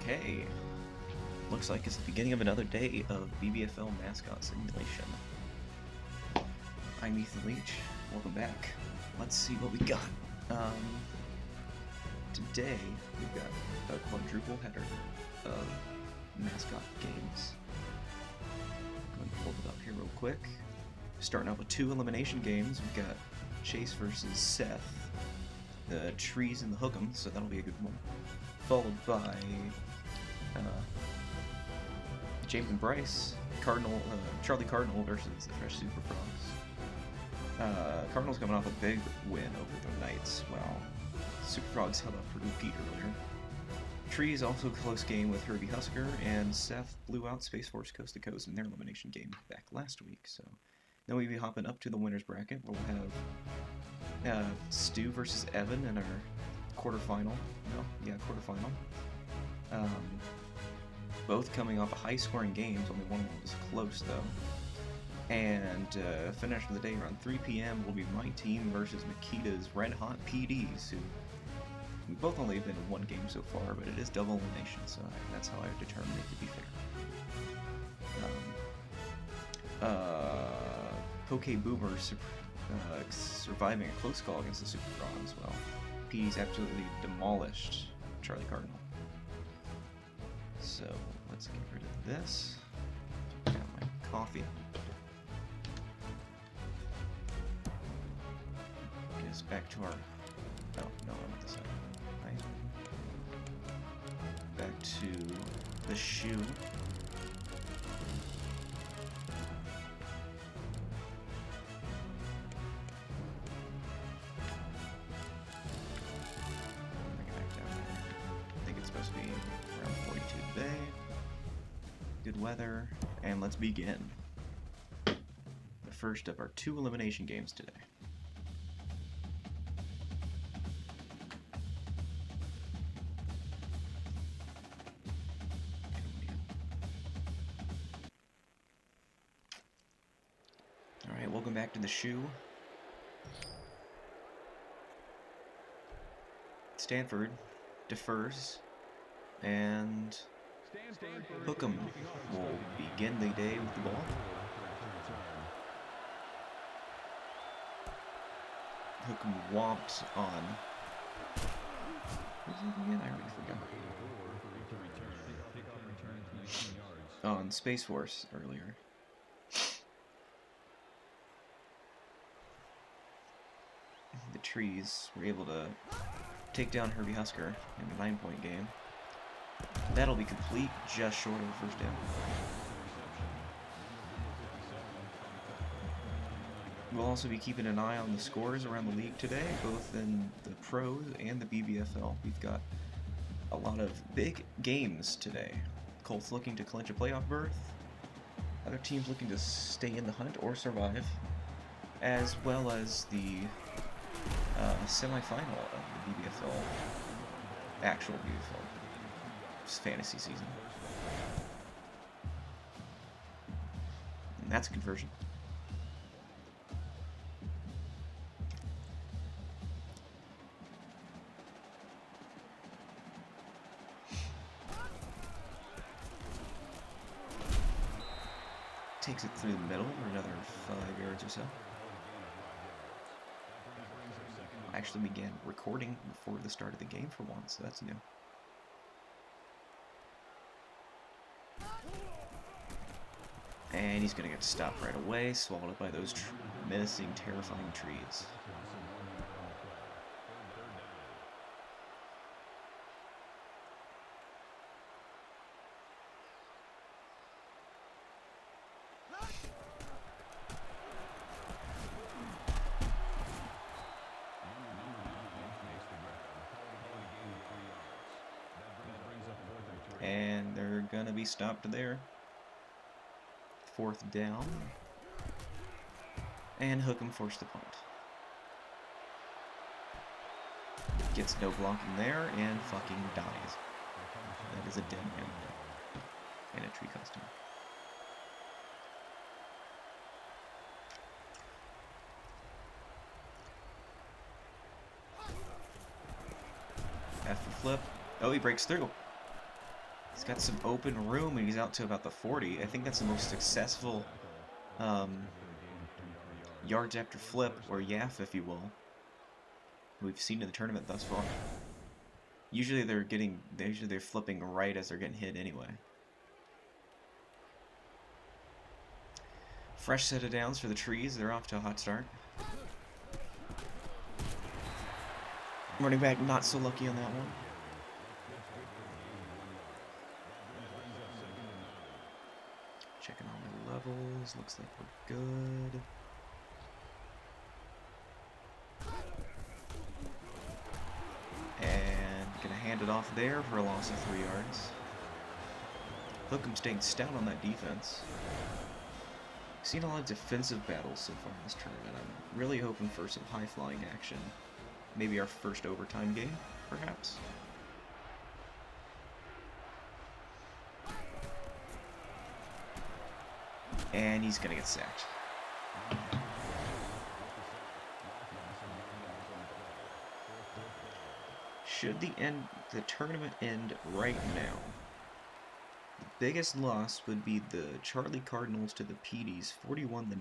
Okay, looks like it's the beginning of another day of BBFL Mascot Simulation. I'm Ethan Leach, welcome back. Let's see what we got. Today, we've got a quadruple header of Mascot games. I'm going to pull it up here real quick. Starting out with 2 elimination games, we've got Chase versus Seth, the Trees and the Hook'em, so that'll be a good one. Followed by James and Bryce, Charlie Cardnyl versus the Fresh Superfrogs. Cardnyls coming off a big win over the Knights, while Superfrogs held up for Pete earlier. Trees also a close game with Herbie Husker, and Seth blew out Space Force Coast to Coast in their elimination game back last week. So then we'll be hopping up to the winners bracket, where we'll have Stu versus Evan in our quarterfinal. Both coming off of high-scoring games. Only one of them was close, though. And finish of the day around 3 p.m. will be my team versus Mykyta's Red Hot PDs, who we both only have been in one game so far, but it is double elimination, so that's how I determined it to be fair. Poké Boomer surviving a close call against the Superfrogs as well. PD's absolutely demolished Charlie Cardnyl. So let's get rid of this. Got my coffee. Get us back to our. Oh no, I'm at this side. Right. Back to the shoe. Good weather, and let's begin. The first of our 2 elimination games today. Alright, welcome back to the shoe. Stanford defers, and Hook'em will begin the day with the ball. Hook'em whomped on. What was it again? I already forgot. On Space Force earlier. The Trees were able to take down Herbie Husker in the 9-point game. That'll be complete, just short of the first down. We'll also be keeping an eye on the scores around the league today, both in the pros and the BBFL. We've got a lot of big games today. Colts looking to clinch a playoff berth, other teams looking to stay in the hunt or survive, as well as the semifinal of the BBFL, actual BBFL. Fantasy season. And that's a conversion. Takes it through the middle for another 5 yards or so. I actually began recording before the start of the game for once, so that's new. And he's going to get stopped right away, swallowed up by those menacing, terrifying trees. And they're going to be stopped there. 4th down, and Hook'em forced the punt. Gets no blocking there, and fucking dies. That is a dead man. And a tree costume. After flip. Oh, he breaks through. He's got some open room, and he's out to about the 40. I think that's the most successful yards after flip, or YAF, if you will, we've seen in the tournament thus far. Usually they're flipping right as they're getting hit anyway. Fresh set of downs for the trees. They're off to a hot start. Running back not so lucky on that one. Checking all my levels. Looks like we're good. And gonna hand it off there for a loss of 3 yards. Hookham staying stout on that defense. We've seen a lot of defensive battles so far in this tournament. I'm really hoping for some high-flying action. Maybe our first overtime game, perhaps. And he's gonna get sacked. Should the tournament end right now, the biggest loss would be the Charlie Cardnyls to the PDs, 41-9,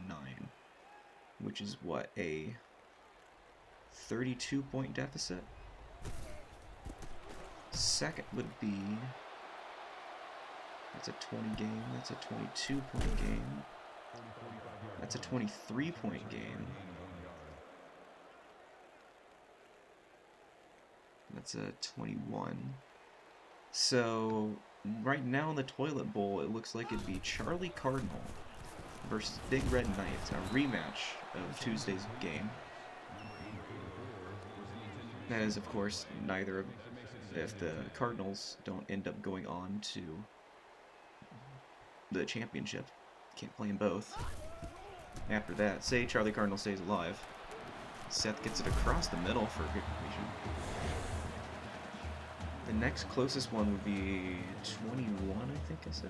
which is what, a 32-point deficit? Second would be, that's a 20 game, that's a 22-point game, that's a 23-point game. That's a 21. So, right now in the Toilet Bowl, it looks like it'd be Charlie Cardnyl versus Big Red Knights, a rematch of Tuesday's game. That is, of course, neither of, if the Cardinals don't end up going on to the championship. Can't play them both. After that, say Charlie Cardnyl stays alive. Seth gets it across the middle for good completion. The next closest one would be 21, I think I said.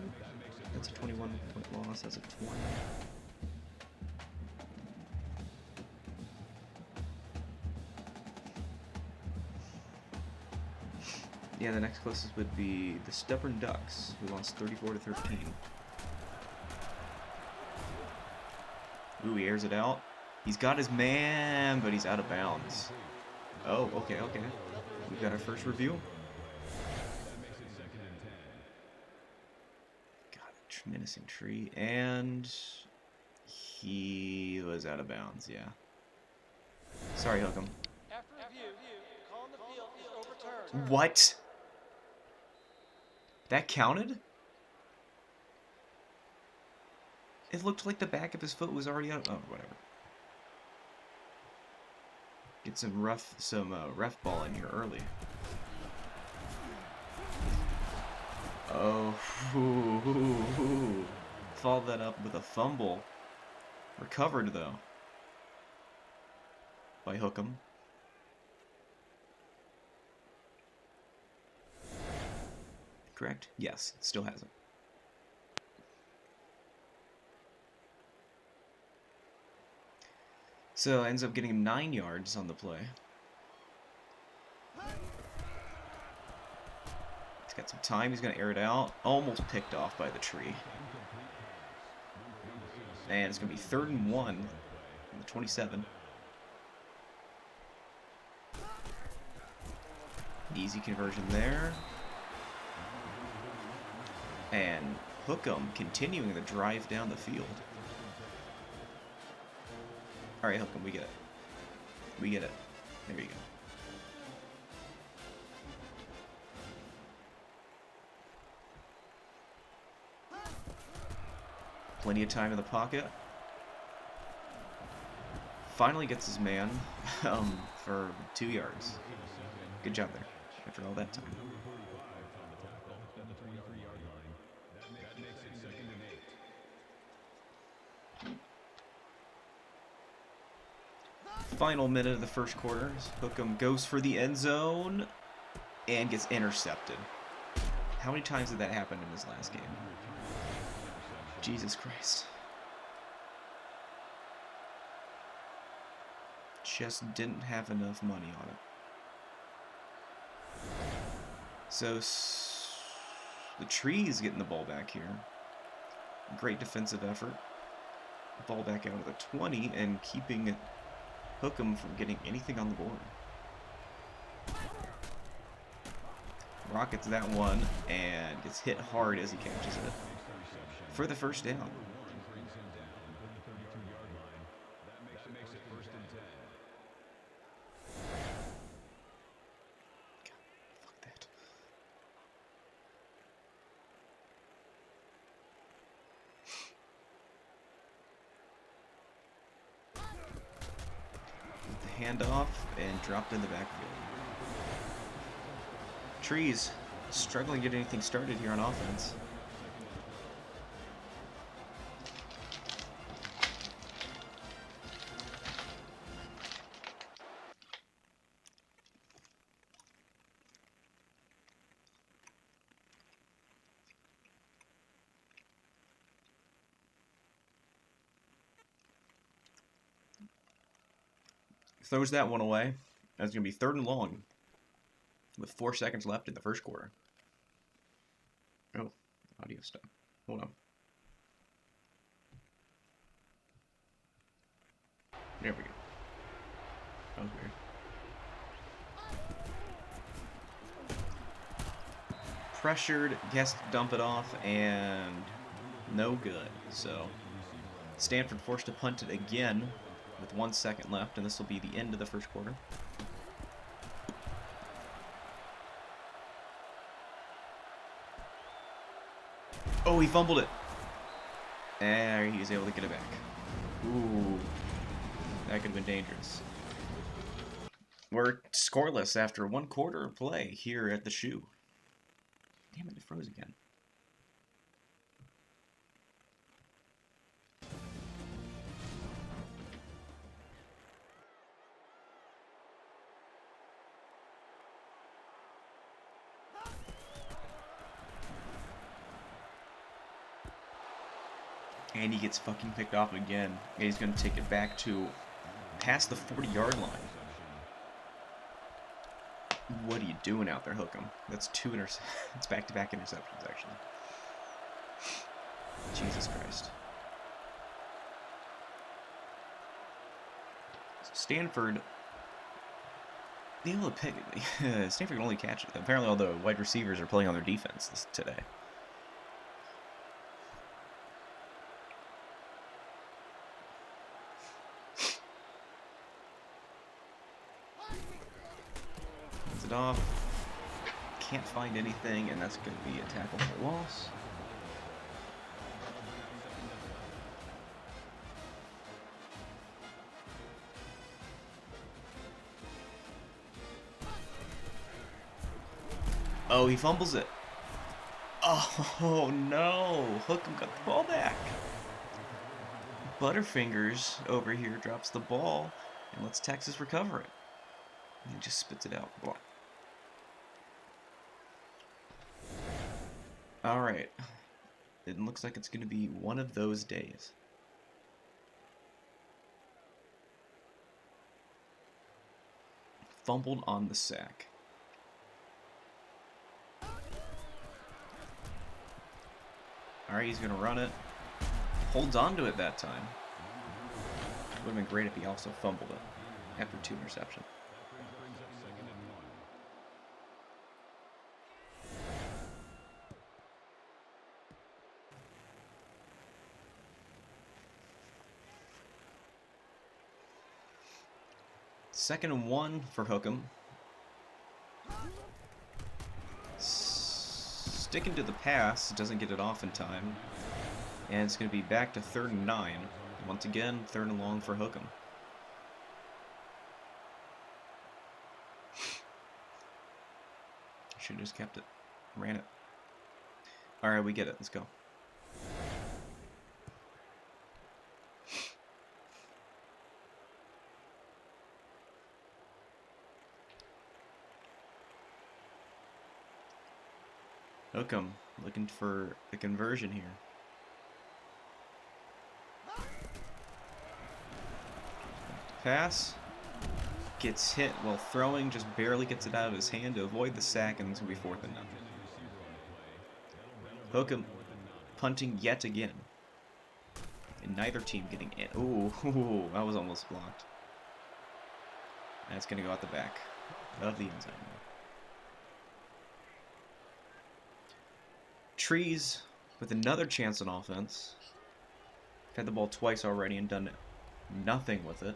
That's a 21-point loss. That's a 20. Yeah, the next closest would be the Stubborn Ducks, who lost 34-13. Ooh, he airs it out. He's got his man, but he's out of bounds. Oh, okay. We've got our first review. Menacing tree, and he was out of bounds, yeah. Sorry, Hookham. After review, call on the field is overturned. What? That counted? It looked like the back of his foot was already out. Oh, whatever. Get some ref ball in here early. Oh, followed that up with a fumble. Recovered, though, by Hookham. Correct? Yes, still has it. So, ends up getting him 9 yards on the play. He's got some time. He's going to air it out. Almost picked off by the tree. And it's going to be 3rd and 1 on the 27. Easy conversion there. And Hookham continuing the drive down the field. Alright, Hookham, we get it. We get it. There you go. Plenty of time in the pocket. Finally gets his man for 2 yards. Good job there, after all that time. Final minute of the first quarter. Hookham goes for the end zone and gets intercepted. How many times did that happen in his last game? Jesus Christ. Just didn't have enough money on it. So, The Trees getting the ball back here. Great defensive effort. Ball back out of the 20 and keeping Hookem from getting anything on the board. Rockets that one and gets hit hard as he catches it for the first down. Handoff and dropped in the backfield. Trees struggling to get anything started here on offense. Throws that one away. That's going to be 3rd and long with 4 seconds left in the first quarter. Oh, audio stop. Hold on. There we go. That was weird. Pressured, guessed dump it off, and no good. So Stanford forced to punt it again with 1 second left, and this will be the end of the first quarter. Oh, he fumbled it. And he's able to get it back. Ooh, that could have been dangerous. We're scoreless after 1 quarter of play here at the Shoe. Damn it, it froze again. And he gets fucking picked off again. And he's going to take it back to past the 40-yard line. What are you doing out there, Hookem? That's 2 interceptions. It's back-to-back interceptions, actually. Jesus Christ. Stanford, able to pick. Stanford can only catch it. Apparently, all the wide receivers are playing on their defense today. It off. Can't find anything, and that's going to be a tackle for loss. Oh, he fumbles it. Oh no! Hookem got the ball back. Butterfingers over here drops the ball and lets Texas recover it. He just spits it out. Blah. Alright. It looks like it's going to be one of those days. Fumbled on the sack. Alright, he's going to run it. Holds on to it that time. Would have been great if he also fumbled it after 2 interceptions. Second and 1 for Hookem. Sticking to the pass, doesn't get it off in time. And it's going to be back to 3rd and 9. Once again, 3rd and long for Hookem. Should have just kept it. Ran it. Alright, we get it. Let's go. Hookem looking for the conversion here. Pass. Gets hit while throwing, just barely gets it out of his hand to avoid the sack, and it's going to be 4th and 9. Hookem punting yet again. And neither team getting in. Ooh, that was almost blocked. That's going to go out the back of the end zone. Trees with another chance on offense. Had the ball twice already and done nothing with it.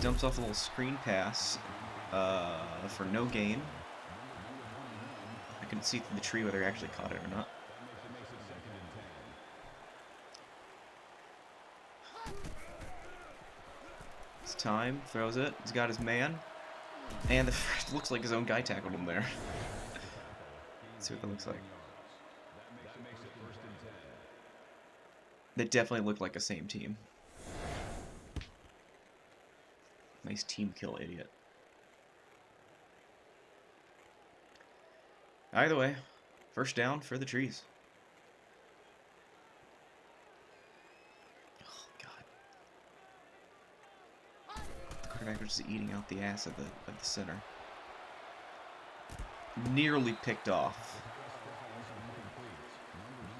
Dumps off a little screen pass for no gain. I couldn't see through the tree whether he actually caught it or not. It's time, throws it. He's got his man. And it looks like his own guy tackled him there. Let's see what that looks like. They definitely look like a same team. Nice team kill, idiot. Either way, first down for the trees. Oh, God. The quarterback was just eating out the ass of the center. Nearly picked off.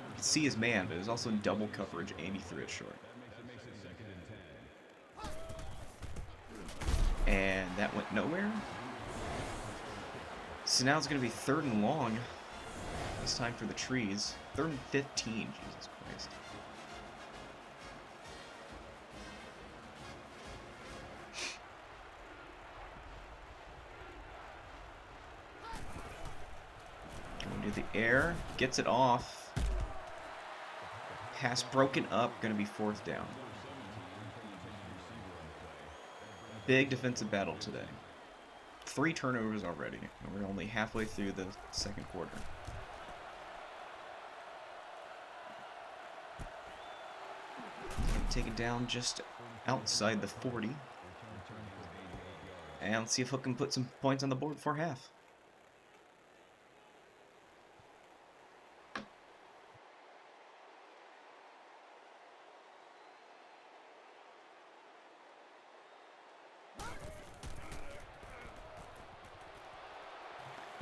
You can see his man, but it was also in double coverage, and he threw it short. And that went nowhere. So now it's going to be 3rd and long. This time for the trees. 3rd and 15. Jesus Christ. Going to the air. Gets it off. Pass broken up. Going to be 4th down. Big defensive battle today. 3 turnovers already, and we're only halfway through the second quarter. Taken down just outside the 40. And let's see if Hook can put some points on the board before half.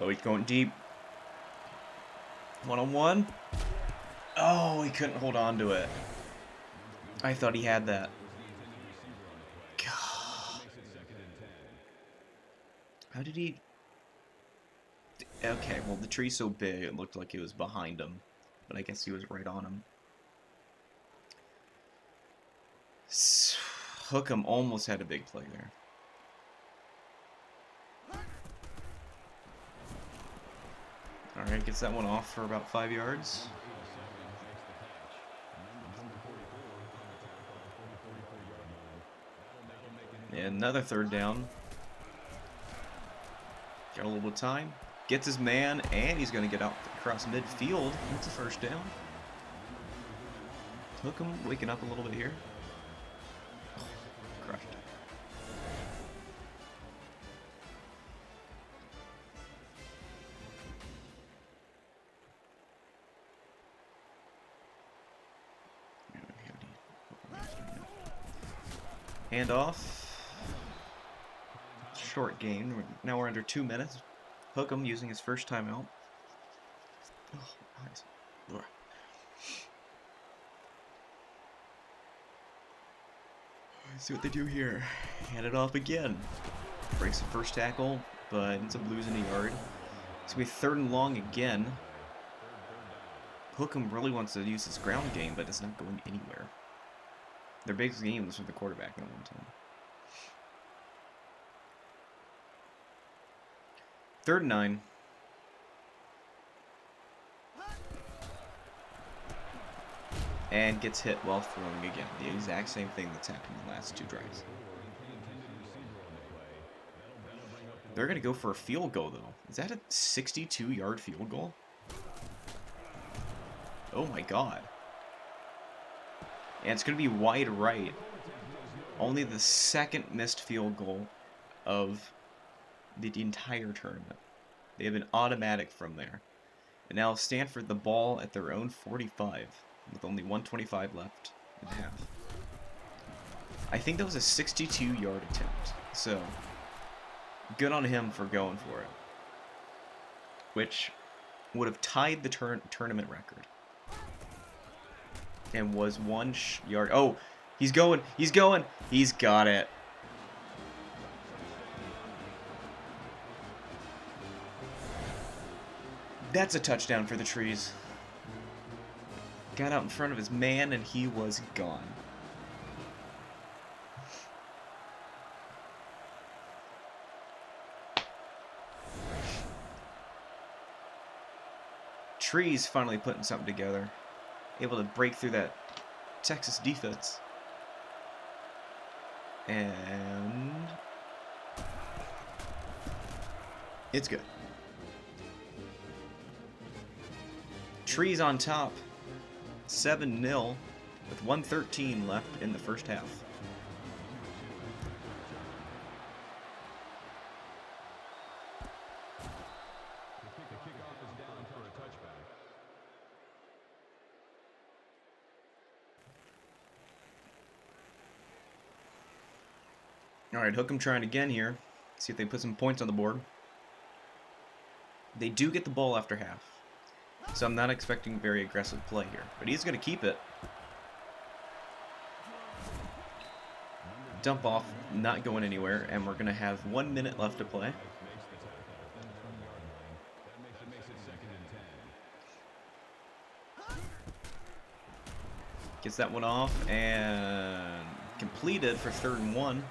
Oh, he's going deep. One-on-one. Oh, he couldn't hold on to it. I thought he had that. God. How did he... Okay, well, the tree's so big, it looked like it was behind him. But I guess he was right on him. Hookem almost had a big play there. Alright, gets that one off for about 5 yards. And another 3rd down. Got a little bit of time. Gets his man, and he's going to get out across midfield. That's a 1st down. Hookem waking up a little bit here. Oh, crushed. Handoff. Short gain. Now we're under 2 minutes. Hookem using his first timeout. Oh, nice. Let's see what they do here. Hand it off again. Breaks the first tackle, but ends up losing a yard. It's going to be 3rd and long again. Hookem really wants to use his ground game, but it's not going anywhere. Their biggest game was with the quarterback at one time. 3rd and 9. And gets hit while throwing again. The exact same thing that's happened in the last 2 drives. They're going to go for a field goal, though. Is that a 62-yard field goal? Oh my god. And it's going to be wide right. Only the 2nd missed field goal of the entire tournament. They have an automatic from there. And now Stanford the ball at their own 45 with only 1:25 left in half. I think that was a 62-yard attempt. So Good on him for going for it. Which would have tied the tournament record. And was 1 yard. Oh, he's going. He's going. He's got it. That's a touchdown for the Trees. Got out in front of his man, and he was gone. Trees finally putting something together. Able to break through that Texas defense. And it's good. Trees on top. 7-0 with 1:13 left in the first half. Alright, Hook'em trying again here. See if they put some points on the board. They do get the ball after half. So I'm not expecting very aggressive play here. But he's going to keep it. Dump off, not going anywhere. And we're going to have 1 minute left to play. Gets that one off and completed for 3rd and 1.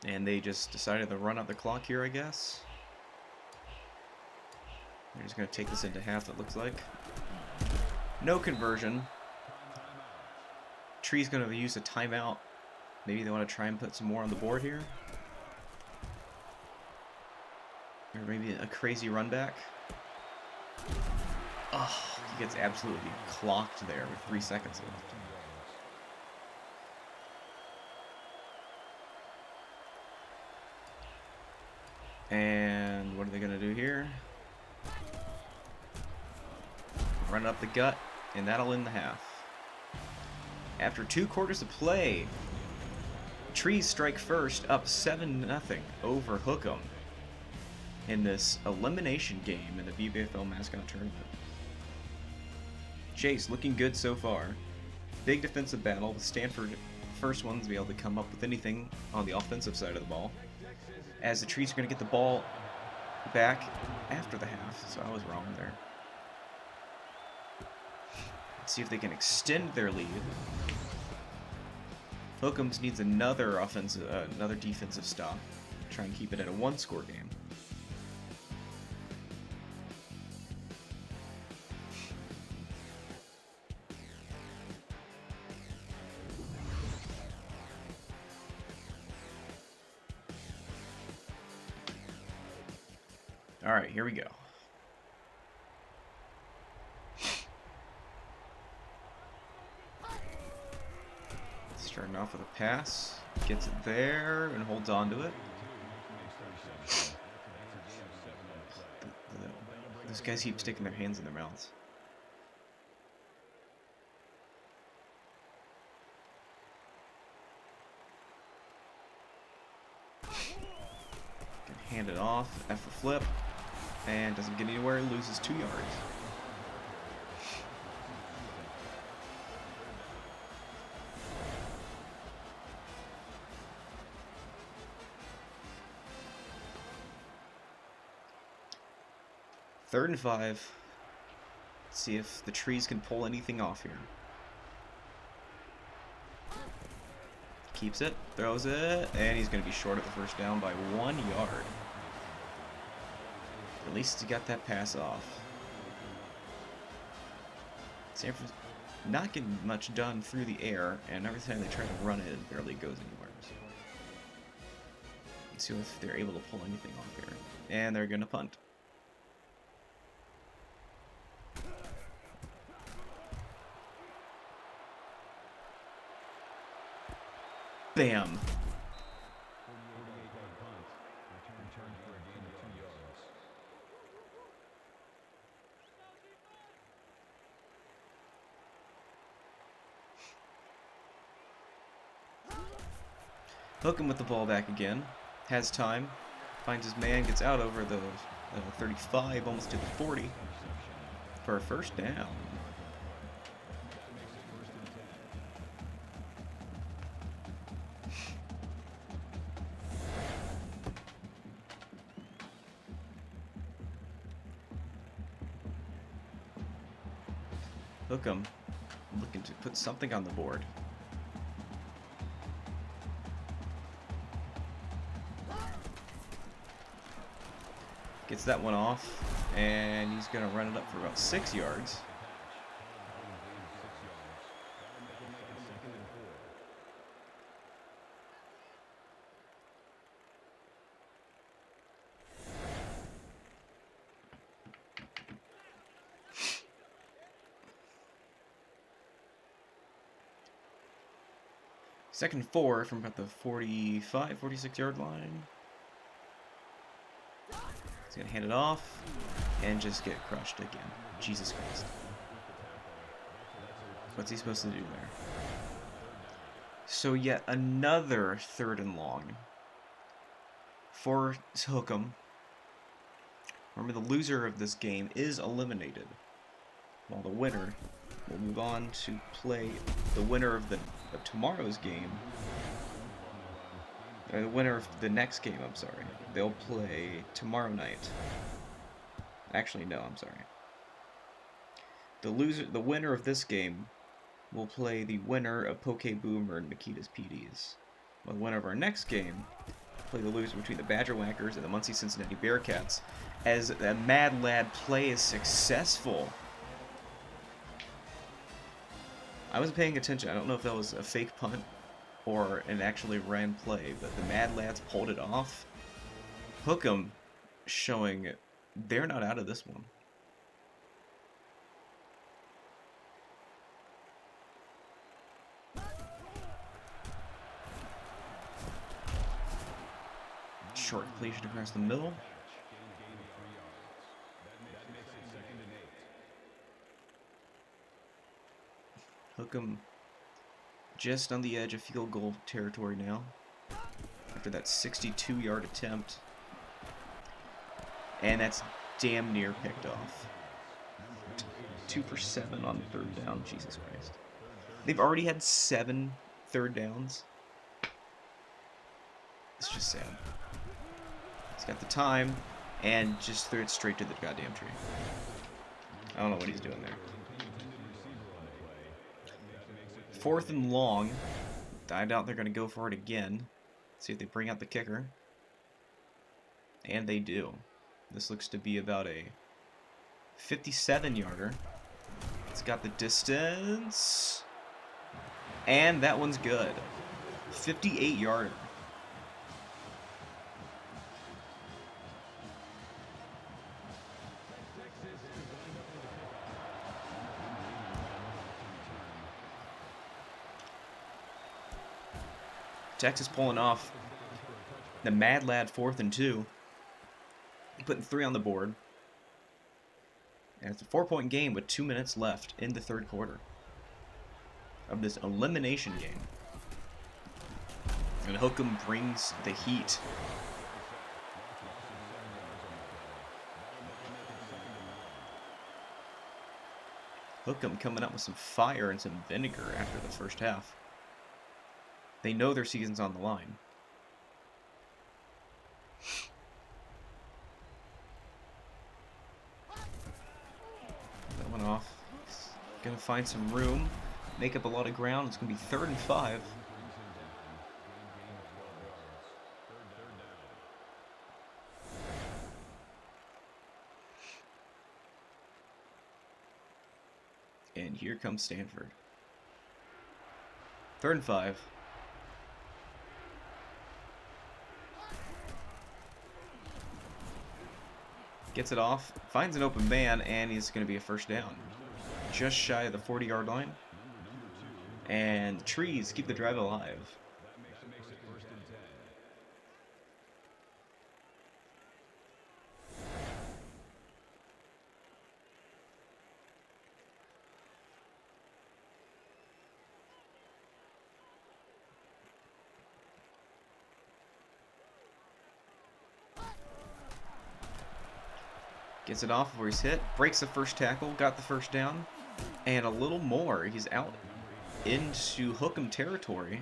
And they just decided to run out the clock here, I guess. They're just going to take this into half, it looks like. No conversion. Tree's going to use a timeout. Maybe they want to try and put some more on the board here. Or maybe a crazy run back. Oh, he gets absolutely clocked there with 3 seconds left. And what are they going to do here? Run up the gut, and that'll end the half. After 2 quarters of play, Trees strike first, up 7-0 over Hook'em in this elimination game in the BBFL Mascot Tournament. Chase looking good so far. Big defensive battle with Stanford. First one to be able to come up with anything on the offensive side of the ball. As the Trees are going to get the ball back after the half, so I was wrong there. Let's see if they can extend their lead. Hook'ems needs another defensive stop. Try and keep it at a 1-score game. All right, here we go. Starting off with a pass, gets it there and holds on to it. Those guys keep sticking their hands in their mouths. Can hand it off, F for flip. And doesn't get anywhere, loses 2 yards. Third and 5. Let's see if the Trees can pull anything off here. Keeps it, throws it, and he's going to be short of the first down by 1 yard. At least he got that pass off. Stanford's not getting much done through the air, and every time they try to run it, it barely goes anywhere. So let's see if they're able to pull anything off here. And they're going to punt. Bam. Hookem with the ball back again. Has time. Finds his man, gets out over the 35, almost to the 40. For a first down. Hookem looking to put something on the board. Gets that one off, and he's going to run it up for about 6 yards. Second and 4 from about the 45, 46 yard line. He's going to hand it off and just get crushed again. Jesus Christ. What's he supposed to do there? So yet another 3rd and long for Hookem. Remember, the loser of this game is eliminated, while the winner will move on to play the winner of tomorrow's game. The winner of the next game, I'm sorry. They'll play tomorrow night. Actually, no, I'm sorry. The winner of this game will play the winner of Poké Boomer and Mykyta's PDs. While the winner of our next game will play the loser between the Badger Whackers and the Muncie Cincinnati Bearcats. As a Mad Lad play is successful. I wasn't paying attention. I don't know if that was a fake punt or an actually ran play, but the Mad Lads pulled it off. Hookem showing they're not out of this one. Short completion across the middle. Hookem just on the edge of field goal territory now after that 62-yard attempt. And that's damn near picked off. 2 for 7 on 3rd down. Jesus Christ. They've already had 7 third downs. It's just sad. He's got the time and just threw it straight to the goddamn tree. I don't know what he's doing there. 4th and long. I doubt they're going to go for it again. See if they bring out the kicker. And they do. This looks to be about a 57-yarder. It's got the distance. And that one's good. 58-yarder. Texas pulling off the Mad Lad 4th and 2. Putting 3 on the board. And it's a 4-point game with 2 minutes left in the 3rd quarter of this elimination game. And Hookem brings the heat. Hookem coming up with some fire and some vinegar after the first half. They know their season's on the line. That went off. He's gonna find some room, make up a lot of ground. It's gonna be 3rd and 5. And here comes Stanford. 3rd and 5. Gets it off, finds an open man, and he's going to be a first down. Just shy of the 40-yard line. And the trees keep the drive alive. Gets it off where he's hit. Breaks the first tackle. Got the first down. And a little more. He's out into Hook'em territory.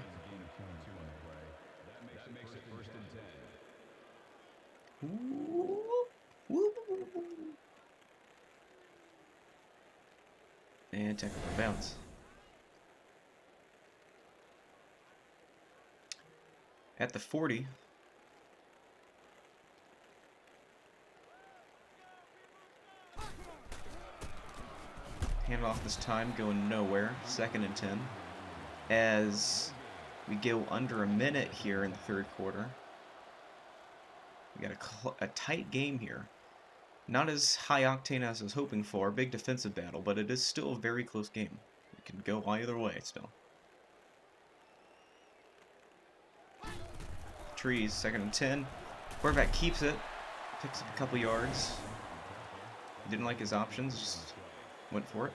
And tackle for bounce. At the 40. Hand off this time, going nowhere. 2nd and 10. As we go under a minute here in the 3rd quarter. We got a tight game here. Not as high octane as I was hoping for. Big defensive battle, but it is still a very close game. It can go either way still. Trees, 2nd and 10. Quarterback keeps it. Picks up a couple yards. Didn't like his options, just went for it.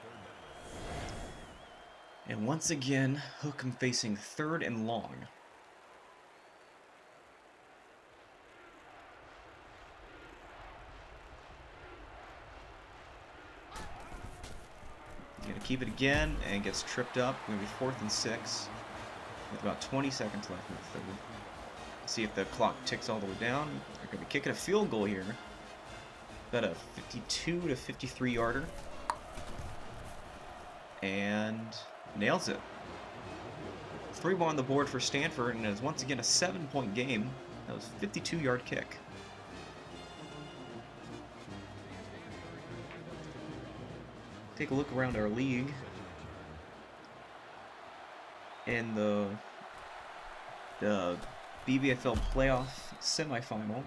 And once again, Hook'em facing 3rd and long. Gonna keep it again and gets tripped up. Gonna be 4th and 6 with about 20 seconds left in the 3rd. See if the clock ticks all the way down. They're gonna be kicking a field goal here. About a 52 to 53 yarder. And nails it. 3 ball on the board for Stanford, and it is once again a 7-point game. That was a 52-yard kick. Take a look around our league. In the BBFL playoff semifinal,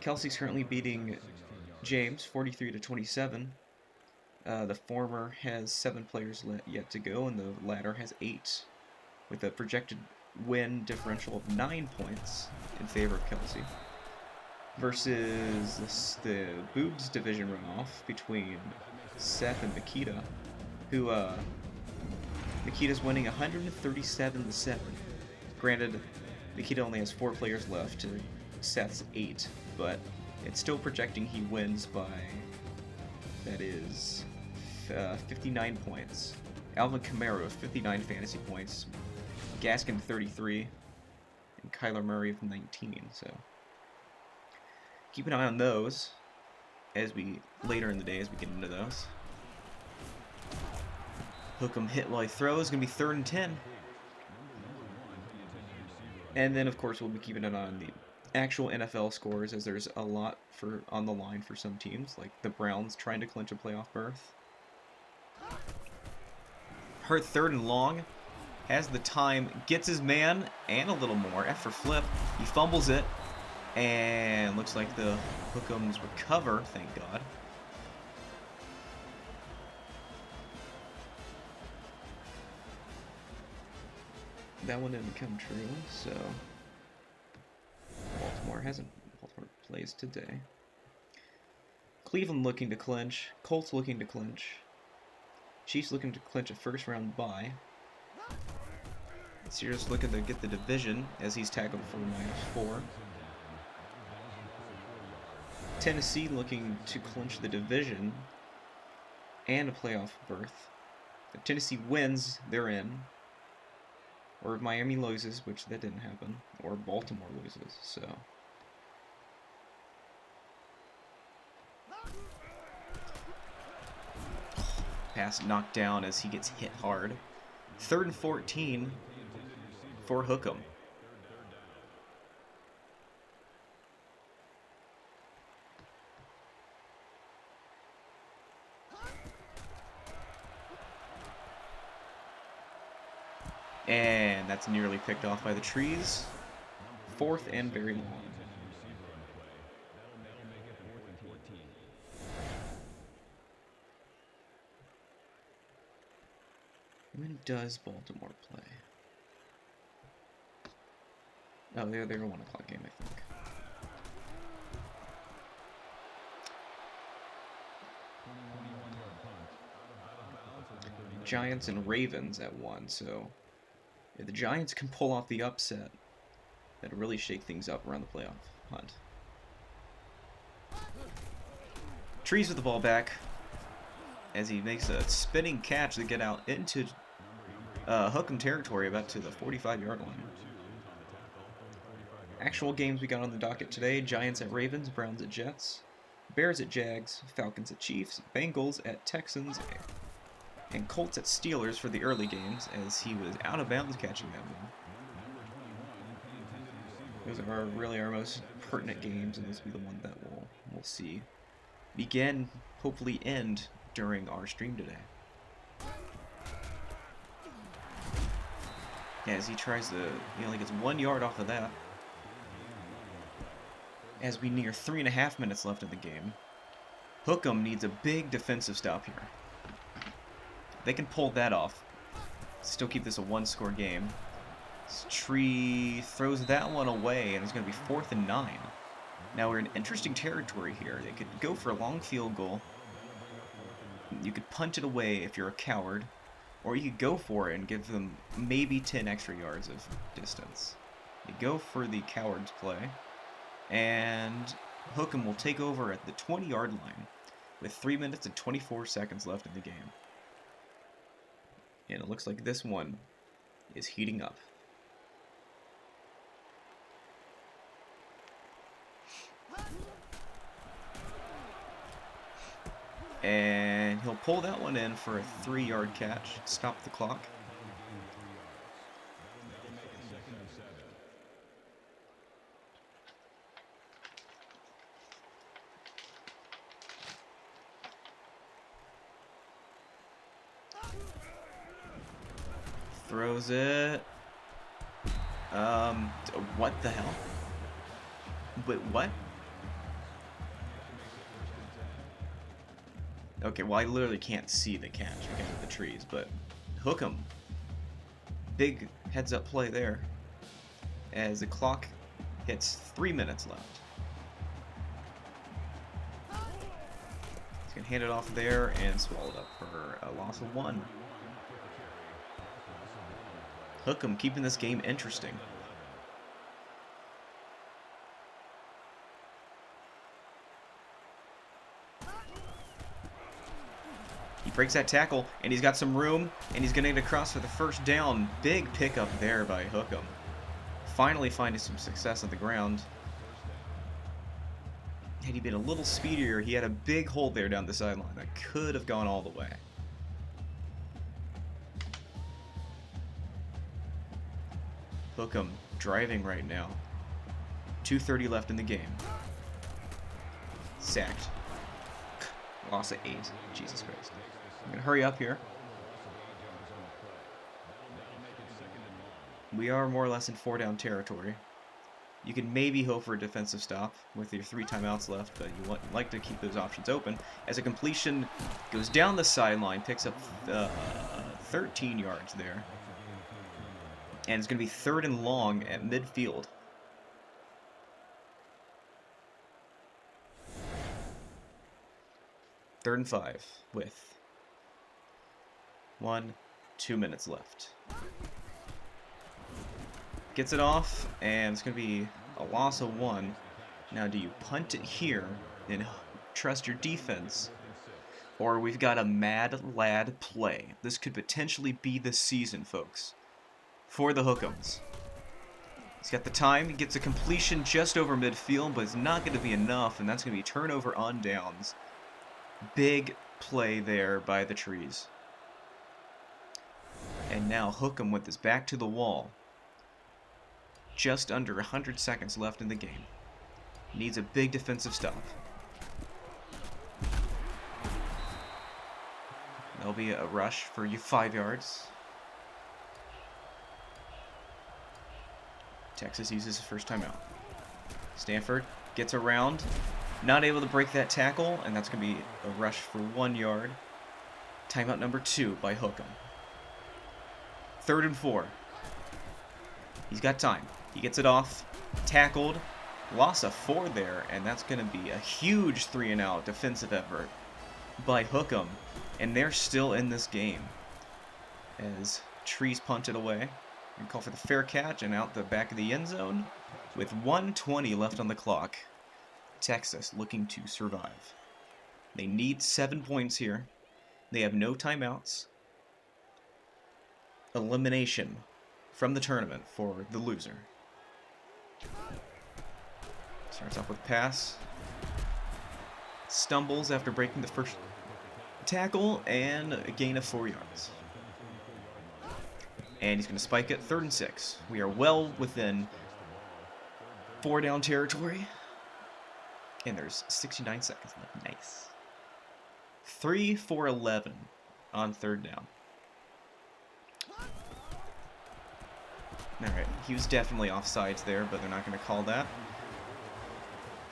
Kelsey's currently beating James 43 to 27. The former has 7 players yet to go, and the latter has 8, with a projected win differential of 9 points in favor of Kelsey. Versus the Boobs division runoff between Seth and Mykyta, who Mykyta's winning 137 to 7. Granted, Mykyta only has 4 players left to Seth's 8, but it's still projecting he wins by, that is, 59 points. Alvin Kamara with 59 fantasy points, Gaskin 33, and Kyler Murray with 19. So keep an eye on those as we later in the day as we get into those. Hook'em hit while he throws. Gonna be 3rd and 10. And then of course we'll be keeping an eye on the actual NFL scores, as there's a lot on the line for some teams, like the Browns trying to clinch a playoff berth. Hurt 3rd and long, has the time, gets his man, and a little more. F for flip. He fumbles it, and looks like the Hook'ems recover, thank God. That one didn't come true, so Baltimore plays today. Cleveland looking to clinch, Colts looking to clinch, Chiefs looking to clinch a 1st round bye. Sears looking to get the division as he's tackled for -4. Tennessee looking to clinch the division and a playoff berth. If Tennessee wins, they're in. Or if Miami loses, which that didn't happen, or Baltimore loses, so. Pass knocked down as he gets hit hard. 3rd and 14 for Hook'em. And that's nearly picked off by the trees. 4th and very long. When does Baltimore play? Oh, they're a 1 o'clock game, I think. Giants and Ravens at 1, so if the Giants can pull off the upset, that'll really shake things up around the playoff hunt. Trees with the ball back as he makes a spinning catch to get out into Hookem territory, about to the 45-yard line. Actual games we got on the docket today: Giants at Ravens, Browns at Jets, Bears at Jags, Falcons at Chiefs, Bengals at Texans, and Colts at Steelers for the early games, as he was out of bounds catching that one. Those are really our most pertinent games, and this will be the one that we'll see begin, hopefully end, during our stream today. As he tries to, he only gets 1 yard off of that. As we near 3.5 minutes left in the game, Hookem needs a big defensive stop here. They can pull that off, still keep this a one-score game. This Tree throws that one away, and it's going to be 4th and 9. Now we're in interesting territory here. They could go for a long field goal. You could punt it away if you're a coward, or you could go for it and give them maybe 10 extra yards of distance. You go for the coward's play, and Hookem will take over at the 20-yard line with 3 minutes and 24 seconds left in the game. And it looks like this one is heating up. And he'll pull that one in for a 3-yard catch, stop the clock. Throws it. What the hell? Wait, what? Okay, well, I literally can't see the catch because of the trees, but Hookem. Big heads-up play there as the clock hits 3 minutes left. He's going to hand it off there and swallow it up for a loss of 1. Hookem keeping this game interesting. He breaks that tackle, and he's got some room, and he's going to get across for the first down. Big pickup there by Hookem. Finally finding some success on the ground. Had he been a little speedier, he had a big hole there down the sideline that could have gone all the way. Hookem driving right now. 2:30 left in the game. Sacked. Loss of 8. Jesus Christ. I'm going to hurry up here. We are more or less in 4-down territory. You can maybe hope for a defensive stop with your 3 timeouts left, but you like to keep those options open. As a completion goes down the sideline, picks up 13 yards there. And it's going to be 3rd and long at midfield. Third and 5 with 2 minutes left. Gets it off, and it's going to be a loss of 1. Now, do you punt it here and trust your defense? Or we've got a mad lad play. This could potentially be the season, folks, for the Hookems. He's got the time. He gets a completion just over midfield, but it's not going to be enough, and that's going to be turnover on downs. Big play there by the trees. And now Hookem with his back to the wall. Just under 100 seconds left in the game. Needs a big defensive stop. There'll be a rush for you 5 yards. Texas uses his first timeout. Stanford gets around. Not able to break that tackle, and that's going to be a rush for 1 yard. Timeout number 2 by Hookem. 3rd and 4. He's got time. He gets it off. Tackled. Loss of 4 there, and that's going to be a huge 3-and-out defensive effort by Hookem. And they're still in this game as trees punted away. And call for the fair catch and out the back of the end zone with 1:20 left on the clock. Texas looking to survive. They need 7 points here. They have no timeouts. Elimination from the tournament for the loser. Starts off with pass. Stumbles after breaking the first tackle and a gain of 4 yards. And he's going to spike it. 3rd and 6. We are well within 4-down territory. And there's 69 seconds left. Nice. 3 for 11 on 3rd down. Alright, he was definitely offsides there, but they're not going to call that.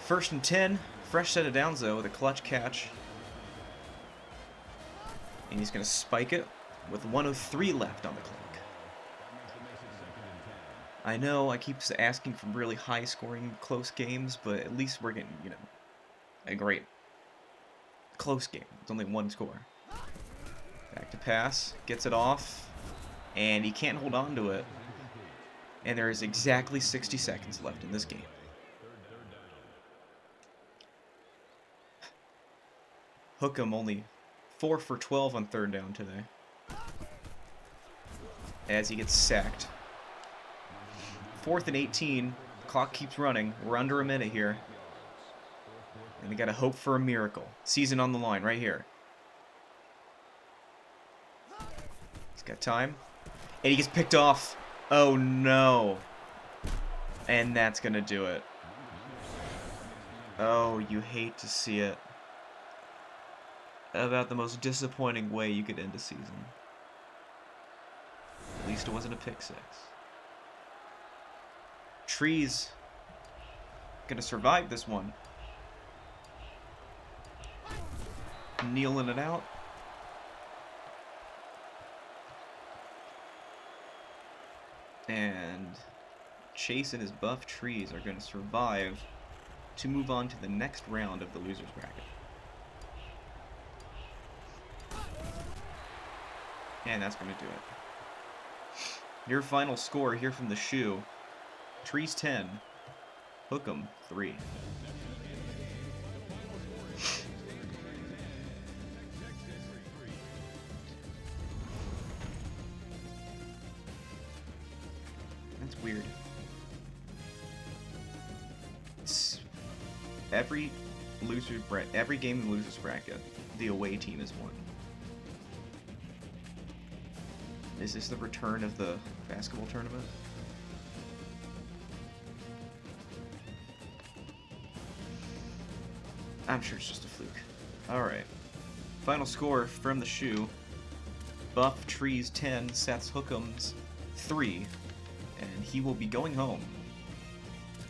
1st and 10. Fresh set of downs, though, with a clutch catch. And he's going to spike it with 1:03 left on the clock. I know I keep asking for really high-scoring, close games, but at least we're getting, you know, a great close game. It's only 1 score. Back to pass. Gets it off. And he can't hold on to it. And there is exactly 60 seconds left in this game. Hookem only 4 for 12 on 3rd down today. As he gets sacked. 4th and 18. The clock keeps running. We're under a minute here. And they gotta hope for a miracle. Season on the line right here. He's got time. And he gets picked off. Oh no. And that's gonna do it. Oh, you hate to see it. About the most disappointing way you could end a season. At least it wasn't a pick 6. Trees gonna survive this one. Kneeling it out. And Chase and his buff Trees are gonna survive to move on to the next round of the loser's bracket. And that's going to do it. Your final score here from the shoe. Trees 10. Hookem 3. That's weird. It's every game in the loser's bracket, the away team is won. Is this the return of the basketball tournament? I'm sure it's just a fluke. Alright. Final score from the shoe. Buff Trees 10, Seth's Hookem's 3. And he will be going home.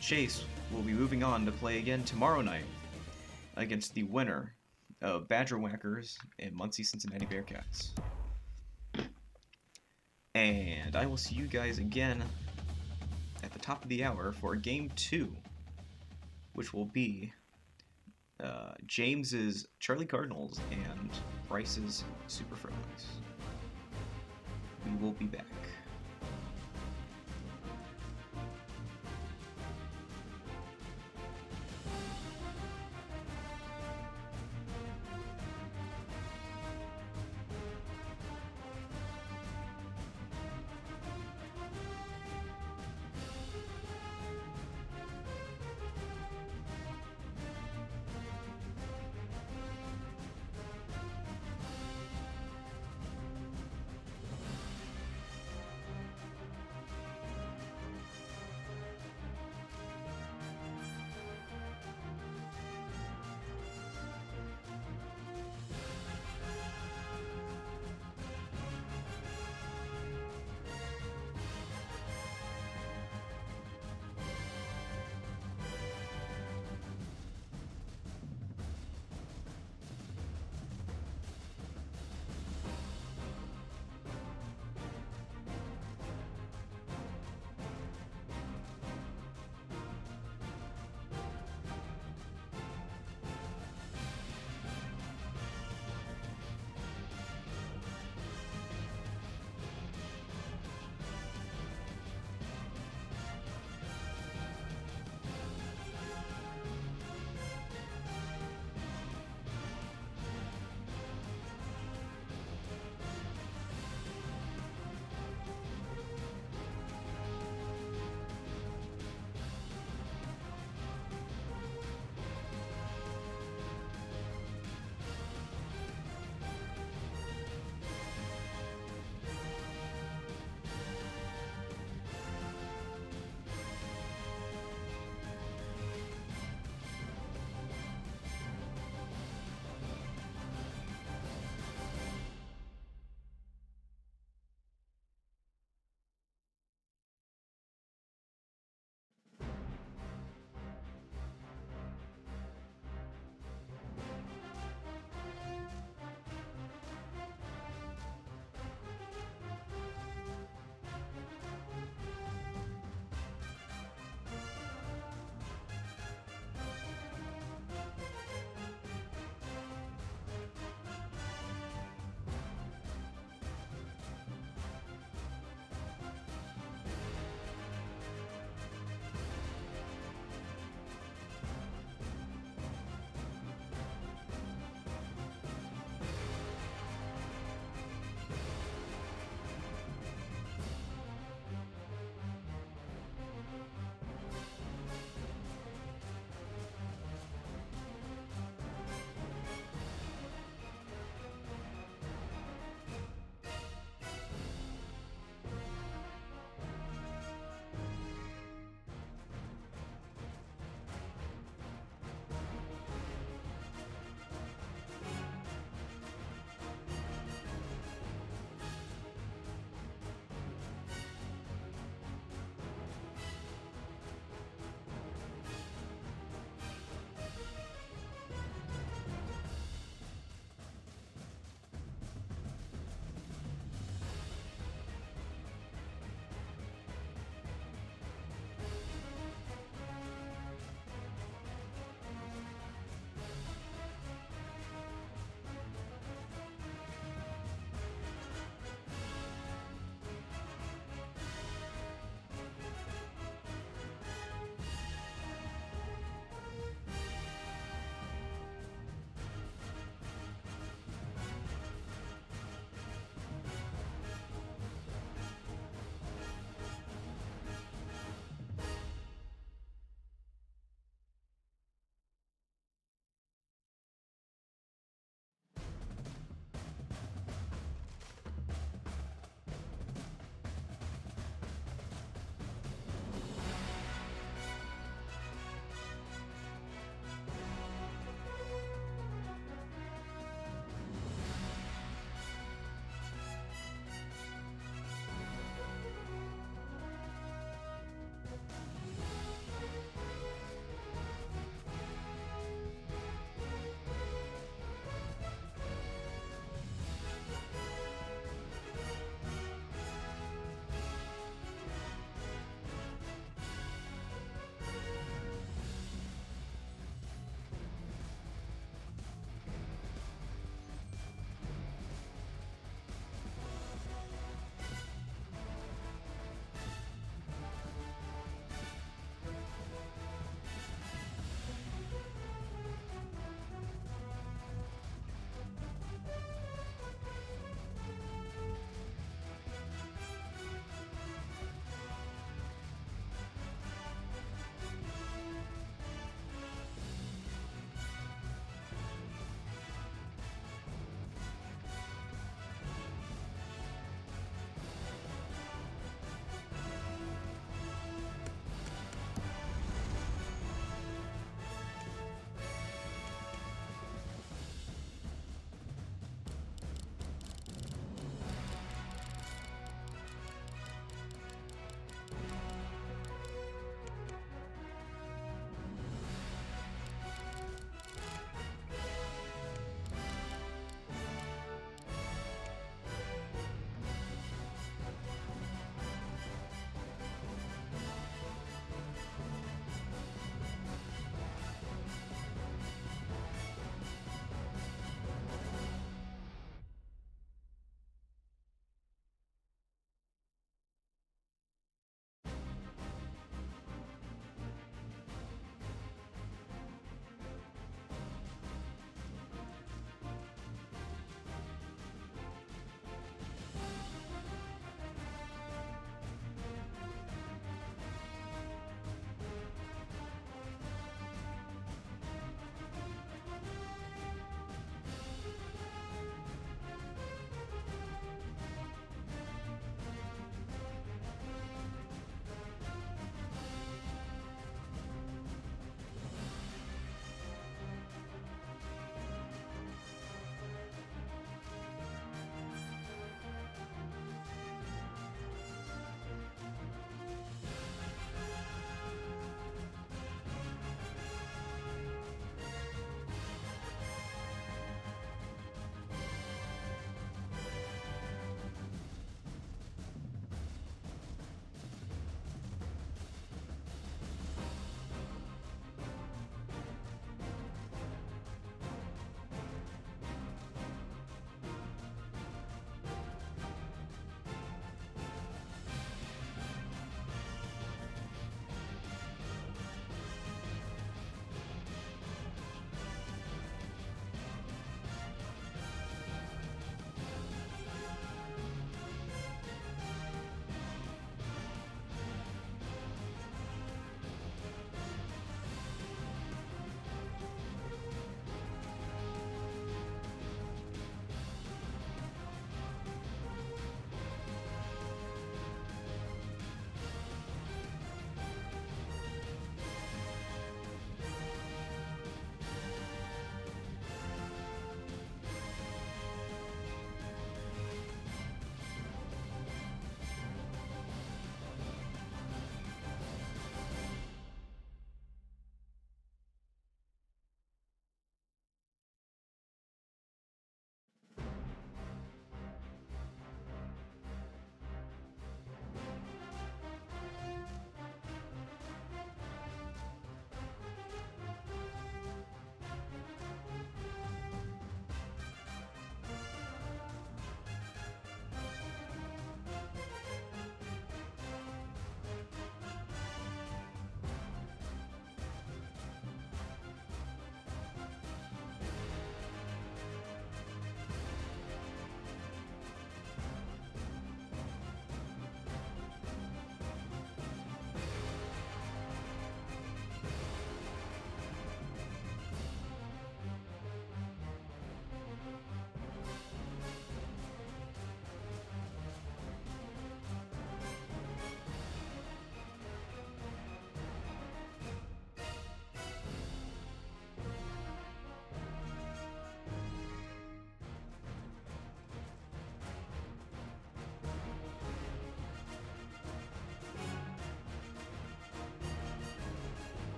Chase will be moving on to play again tomorrow night against the winner of Badger Whackers and Muncie Cincinnati Bearcats. And I will see you guys again at the top of the hour for Game 2, which will be James's Charlie Cardnyls and Bryce's Superfrogs. We will be back.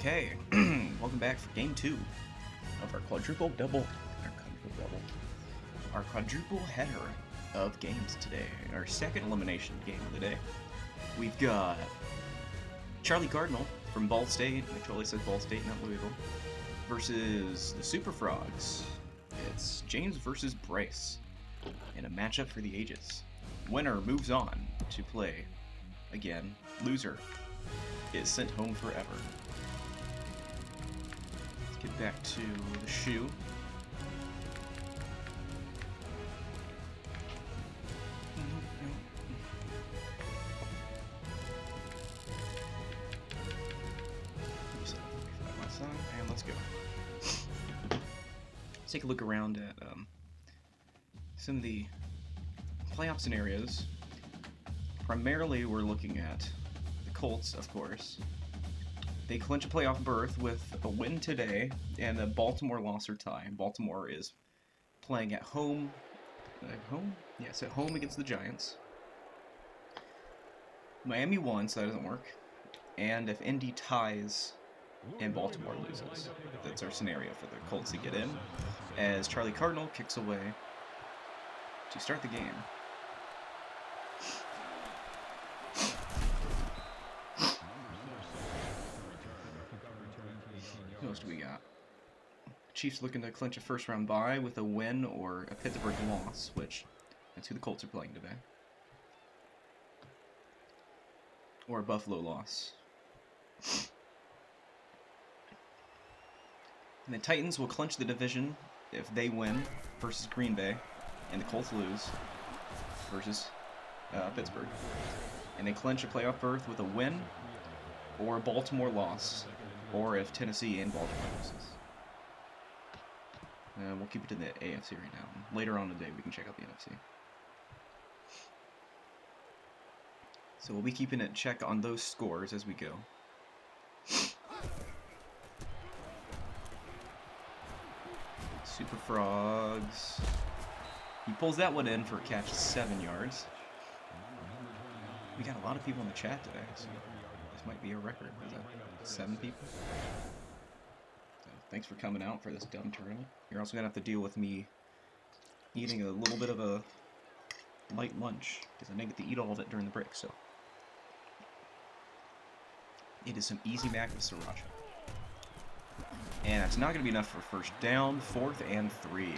Okay, welcome back for game 2 of our quadruple header of games today. Our second elimination game of the day. We've got Charlie Cardinal from Ball State, I totally said Ball State, not Louisville, versus the Superfrogs. It's James versus Bryce in a matchup for the ages. Winner moves on to play again. Loser is sent home forever. Let's get back to the shoe. And let's go. Let's take a look around at some of the playoff scenarios. Primarily, we're looking at the Colts, of course. They clinch a playoff berth with a win today and a Baltimore loss or tie. Baltimore is playing at home. At home? Yes, at home against the Giants. Miami won, so that doesn't work. And if Indy ties and Baltimore loses, that's our scenario for the Colts to get in, as Charlie Cardinal kicks away to start the game. Who else do we got? Chiefs looking to clinch a first-round bye with a win or a Pittsburgh loss, which that's who the Colts are playing today. Or a Buffalo loss. And the Titans will clinch the division if they win versus Green Bay, and the Colts lose versus Pittsburgh. And they clinch a playoff berth with a win or a Baltimore loss, or if Tennessee and Baltimore loses. We'll keep it in the AFC right now. Later on in the day, we can check out the NFC. So we'll be keeping a check on those scores as we go. Superfrogs. He pulls that one in for a catch of 7 yards. We got a lot of people in the chat today, so this might be a record. Is that 7 people? So thanks for coming out for this dumb tournament. You're also going to have to deal with me eating a little bit of a light lunch, because I didn't get to eat all of it during the break, so. It is some easy mac with sriracha. And that's not going to be enough for first down, 4th and 3.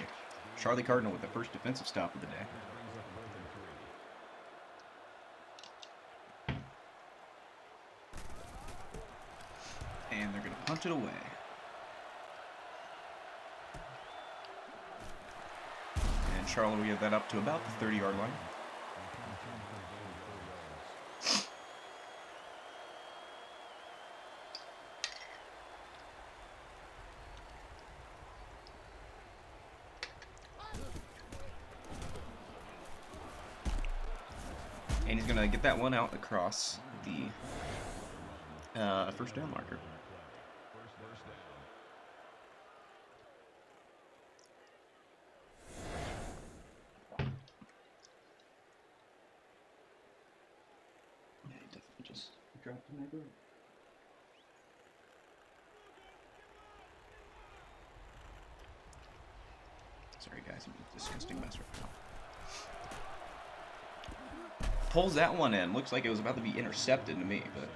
Charlie Cardinal with the first defensive stop of the day. And they're going to punt it away. And Charlie will get that up to about the 30-yard line. And he's going to get that one out across the first down marker. Yeah, he definitely just dropped the neighbor. Sorry guys, I'm a disgusting mess right now. Pulls that one in. Looks like it was about to be intercepted to me, but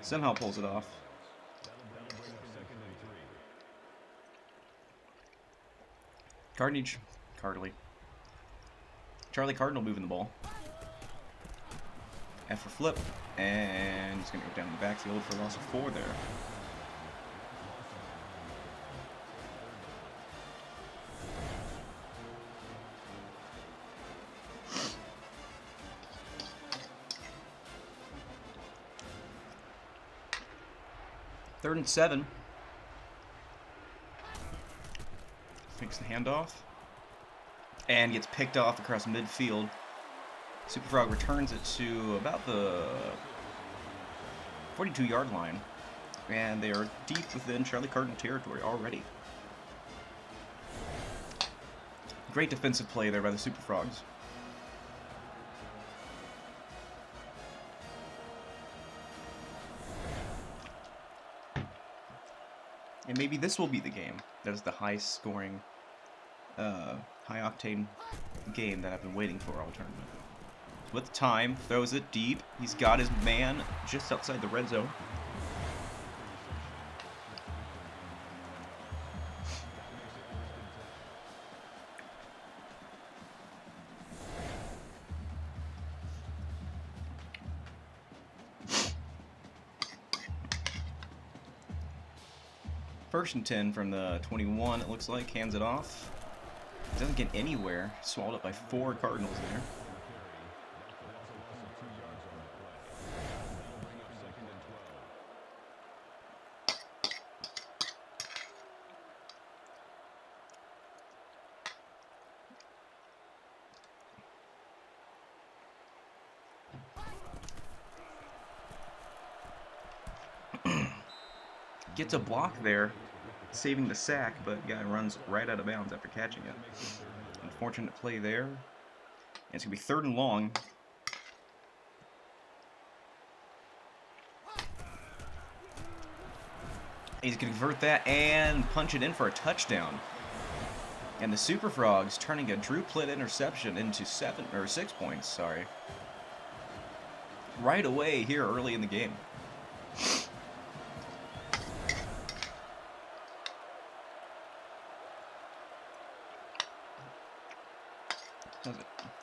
somehow pulls it off. Cardinals. Charlie Cardinal moving the ball. F for flip, and he's going to go down the backfield for a loss of 4 there. Third and 7. Fakes the handoff. And gets picked off across midfield. Superfrog returns it to about the 42-yard line. And they are deep within Charlie Cardinal territory already. Great defensive play there by the Superfrogs. And maybe this will be the game that is the high-scoring, high-octane game that I've been waiting for all tournament. With time, throws it deep. He's got his man just outside the red zone. First and 10 from the 21, it looks like. Hands it off. Doesn't get anywhere. Swallowed up by 4 Cardinals there. Gets a block there, saving the sack, but guy runs right out of bounds after catching it. Unfortunate play there. And it's going to be 3rd and long. He's going to convert that and punch it in for a touchdown. And the Superfrogs turning a Drew Plitt interception into 6 points, sorry. Right away here early in the game.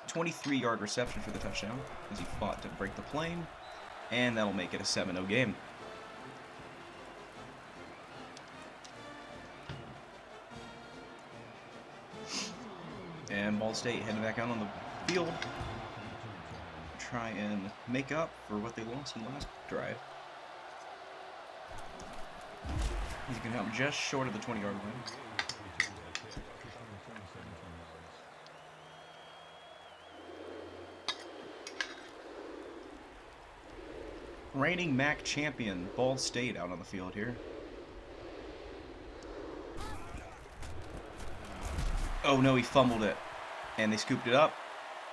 23-yard reception for the touchdown as he fought to break the plane, and that'll make it a 7-0 game. And Ball State heading back out on the field, try and make up for what they lost in the last drive. He's going to come just short of the 20-yard line. Reigning MAC champion, Ball State out on the field here. Oh no, he fumbled it. And they scooped it up.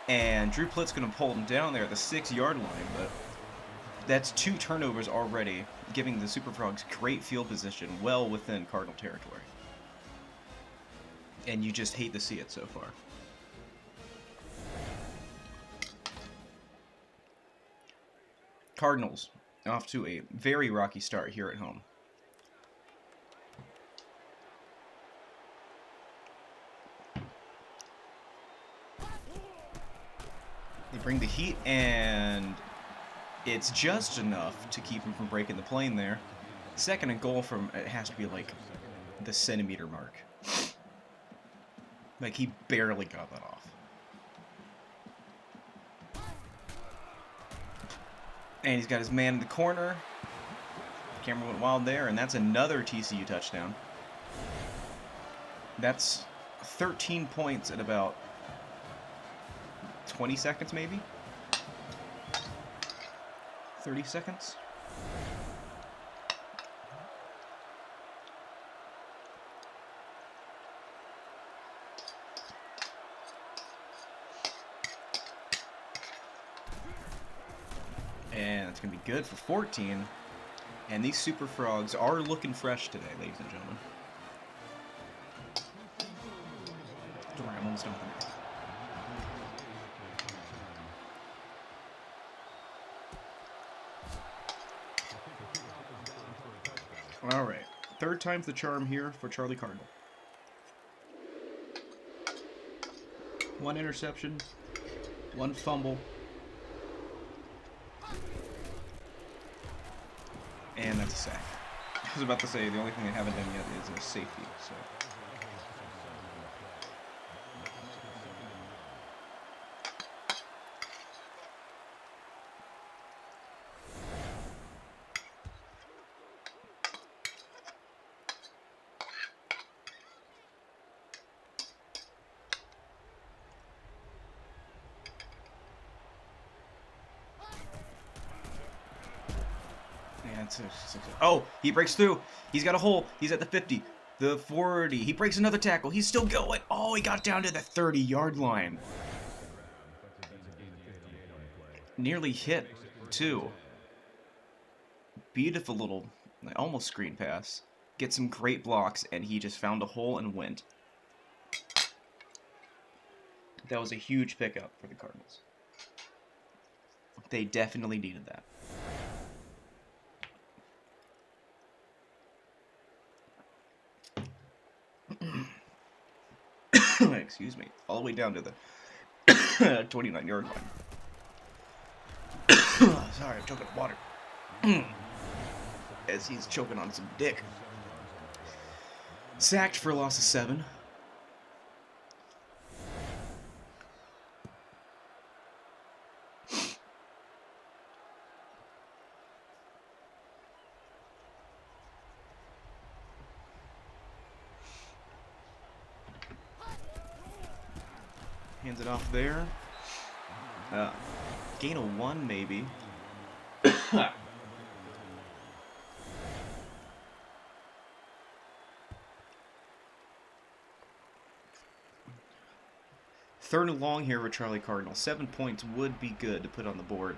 And Drew Plitt's going to pull him down there at the 6-yard line, but that's 2 turnovers already, giving the Superfrogs great field position well within Cardinal territory. And you just hate to see it so far. Cardinals off to a very rocky start here at home. They bring the heat, and it's just enough to keep him from breaking the plane there. 2nd and goal from, it has to be like the centimeter mark. Like he barely got that off. And he's got his man in the corner. Camera went wild there, and that's another TCU touchdown. That's 13 points at about 20 seconds, maybe? 30 seconds? And it's going to be good for 14. And these Superfrogs are looking fresh today, ladies and gentlemen. Don't worry, I'm almost done with it. All right. 3rd time's the charm here for Charlie Cardinal. 1 interception, 1 fumble. And that's a sack. I was about to say, the only thing they haven't done yet is a safety, so. Oh, he breaks through. He's got a hole. He's at the 50, the 40. He breaks another tackle. He's still going. Oh, he got down to the 30-yard line. Nearly hit, too. Beautiful little, almost screen pass. get some great blocks, and he just found a hole and went. That was a huge pickup for the Cardinals. They definitely needed that. Excuse me. All the way down to the 29-yard line. Sorry, I'm choking on water. As he's choking on some dick. Sacked for a loss of 7. Hands it off there. Gain of 1, maybe. Third and long here with Charlie Cardinal. 7 points would be good to put on the board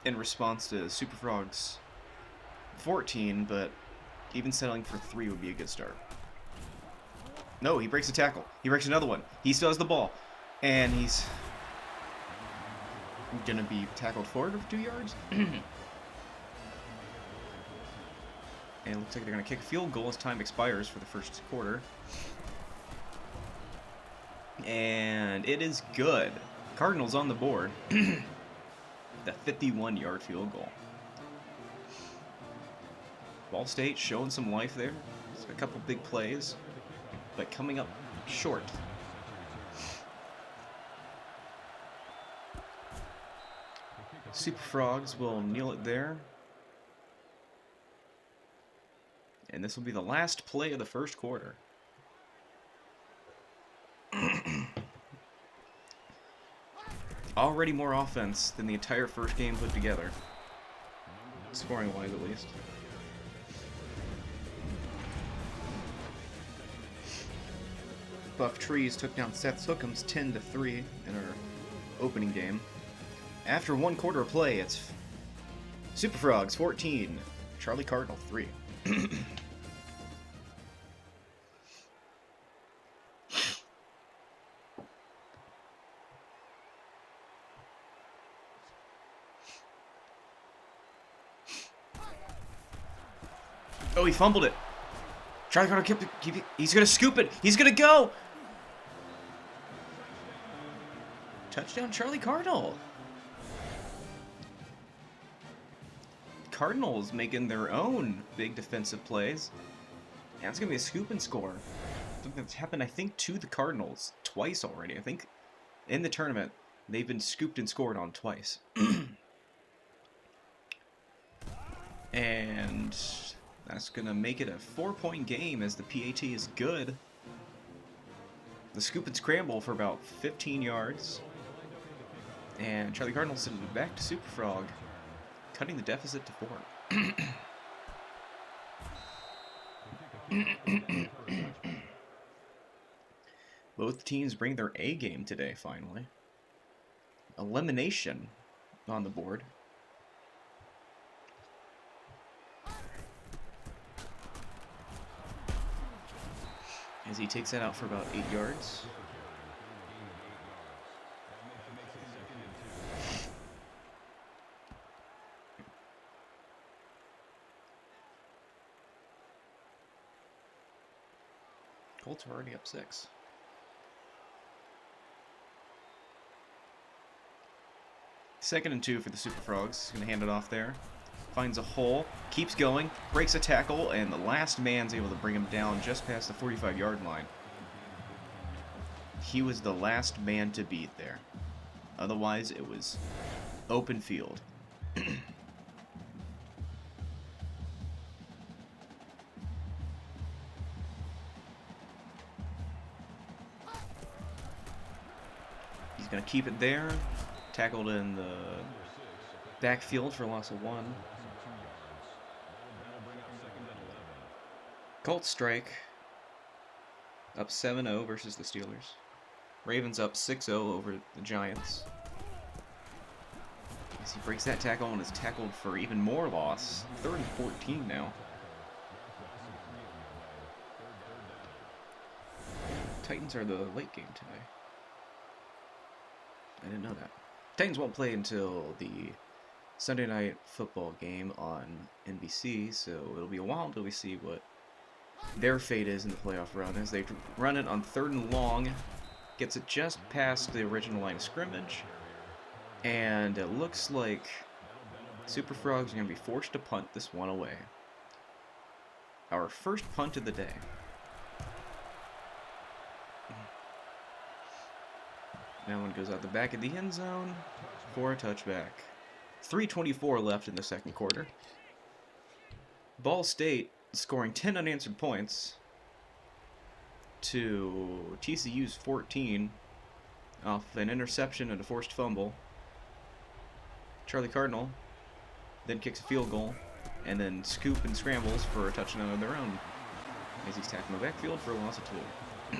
in response to Superfrogs 14, but even settling for 3 would be a good start. No, he breaks a tackle. He breaks another one. He still has the ball. And he's going to be tackled forward for 2 yards. And it looks like they're going to kick a field goal as time expires for the first quarter. And it is good. Cardinals on the board. The 51-yard field goal. Ball State showing some life there. It's a couple big plays, but coming up short. Superfrogs will kneel it there. And this will be the last play of the first quarter. Already more offense than the entire first game put together. Scoring-wise, at least. Buff Trees took down Seth Hookums 10-3 in our opening game. After 1 quarter of play, it's Superfrogs 14, Charlie Cardinal 3. Oh, he fumbled it. Charlie Cardinal kept it. He's going to scoop it. He's going to go. Touchdown, Charlie Cardinal. Cardinals making their own big defensive plays. And it's going to be a scoop and score. Something that's happened, I think, to the Cardinals twice already. I think in the tournament, they've been scooped and scored on twice. And that's going to make it a 4-point game as the PAT is good. The scoop and scramble for about 15 yards. And Charlie Cardinal sending it back to Superfrog, cutting the deficit to 4. Both teams bring their A game today, finally. Elimination on the board. As he takes that out for about 8 yards. Colts are already up 6. Second and 2 for the Superfrogs. Gonna hand it off there. Finds a hole, keeps going, breaks a tackle, and the last man's able to bring him down just past the 45-yard line. He was the last man to beat there. Otherwise, it was open field. He's going to keep it there. Tackled in the backfield for a loss of 1. Colts strike. Up 7-0 versus the Steelers. Ravens up 6-0 over the Giants. As he breaks that tackle and is tackled for even more loss. 3rd and 14 now. Titans are the late game today. I didn't know that. Titans won't play until the Sunday night football game on NBC, so it'll be a while until we see what their fate is in the playoff run as they run it on 3rd and long. Gets it just past the original line of scrimmage, and it looks like Superfrogs are going to be forced to punt this one away. Our first punt of the day. That one goes out the back of the end zone for a touchback. 3:24 left in the second quarter. Ball State scoring 10 unanswered points to TCU's 14 off an interception and a forced fumble. Charlie Cardinal then kicks a field goal and then scoop and scrambles for a touchdown of their own as he's tackled in the backfield for a loss of 2.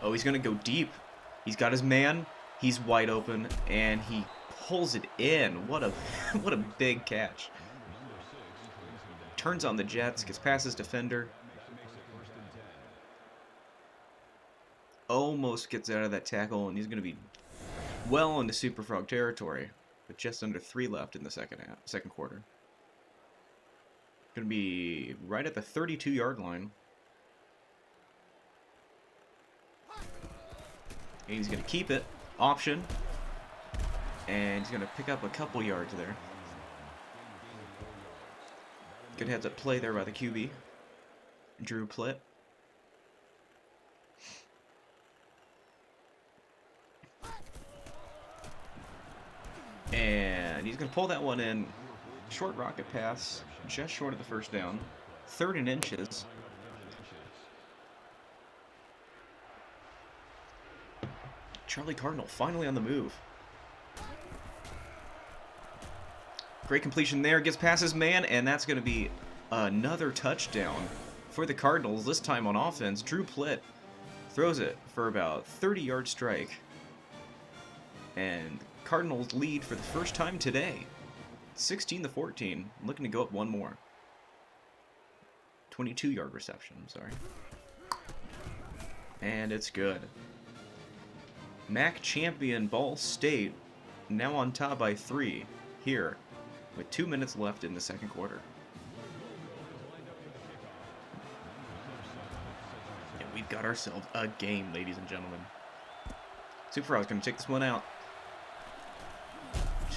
Oh, he's going to go deep. He's got his man. He's wide open, and he pulls it in. What a what a big catch. Turns on the Jets, gets past his defender. Almost gets out of that tackle, and he's going to be well into Superfrog territory with just under 3 left in the second quarter. Going to be right at the 32-yard line. And he's going to keep it, option, and he's going to pick up a couple yards there. Good heads-up play there by the QB, Drew Plitt. And he's going to pull that one in. Short rocket pass, just short of the first down. 3rd and inches. Charlie Cardinal finally on the move. Great completion there, gets past his man, and that's going to be another touchdown for the Cardinals, this time on offense. Drew Plitt throws it for about 30-yard strike. And Cardinals lead for the first time today. 16-14, looking to go up one more. 22-yard reception, I'm sorry. And it's good. MAC champion Ball State now on top by 3 here with 2 minutes left in the second quarter. And we've got ourselves a game, ladies and gentlemen. Superfrogs going to take this one out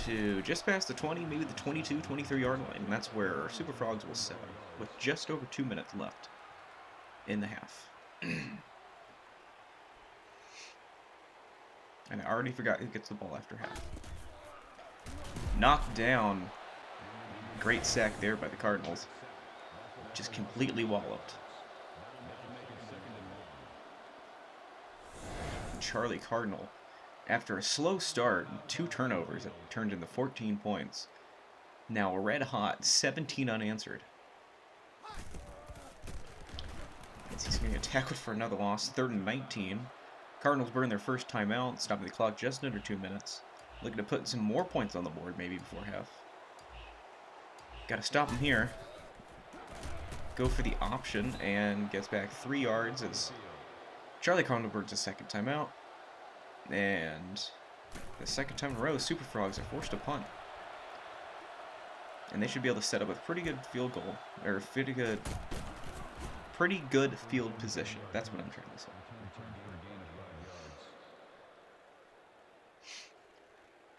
to just past the 20, maybe the 22, 23-yard line. And that's where Superfrogs will set with just over 2 minutes left in the half. And I already forgot who gets the ball after half. Knocked down. Great sack there by the Cardinals. Just completely walloped. Charlie Cardinal, after a slow start, 2 turnovers that turned into 14 points. Now red hot, 17 unanswered. As he's going to get tackled for another loss, 3rd and 19. Cardinals burn their first timeout, stopping the clock just under 2 minutes. Looking to put some more points on the board maybe before half. Got to stop him here. Go for the option and gets back 3 yards as Charlie Cardinal burns a second timeout. And the second time in a row, Superfrogs are forced to punt. And they should be able to set up a pretty good field goal, or pretty good field position. That's what I'm trying to say.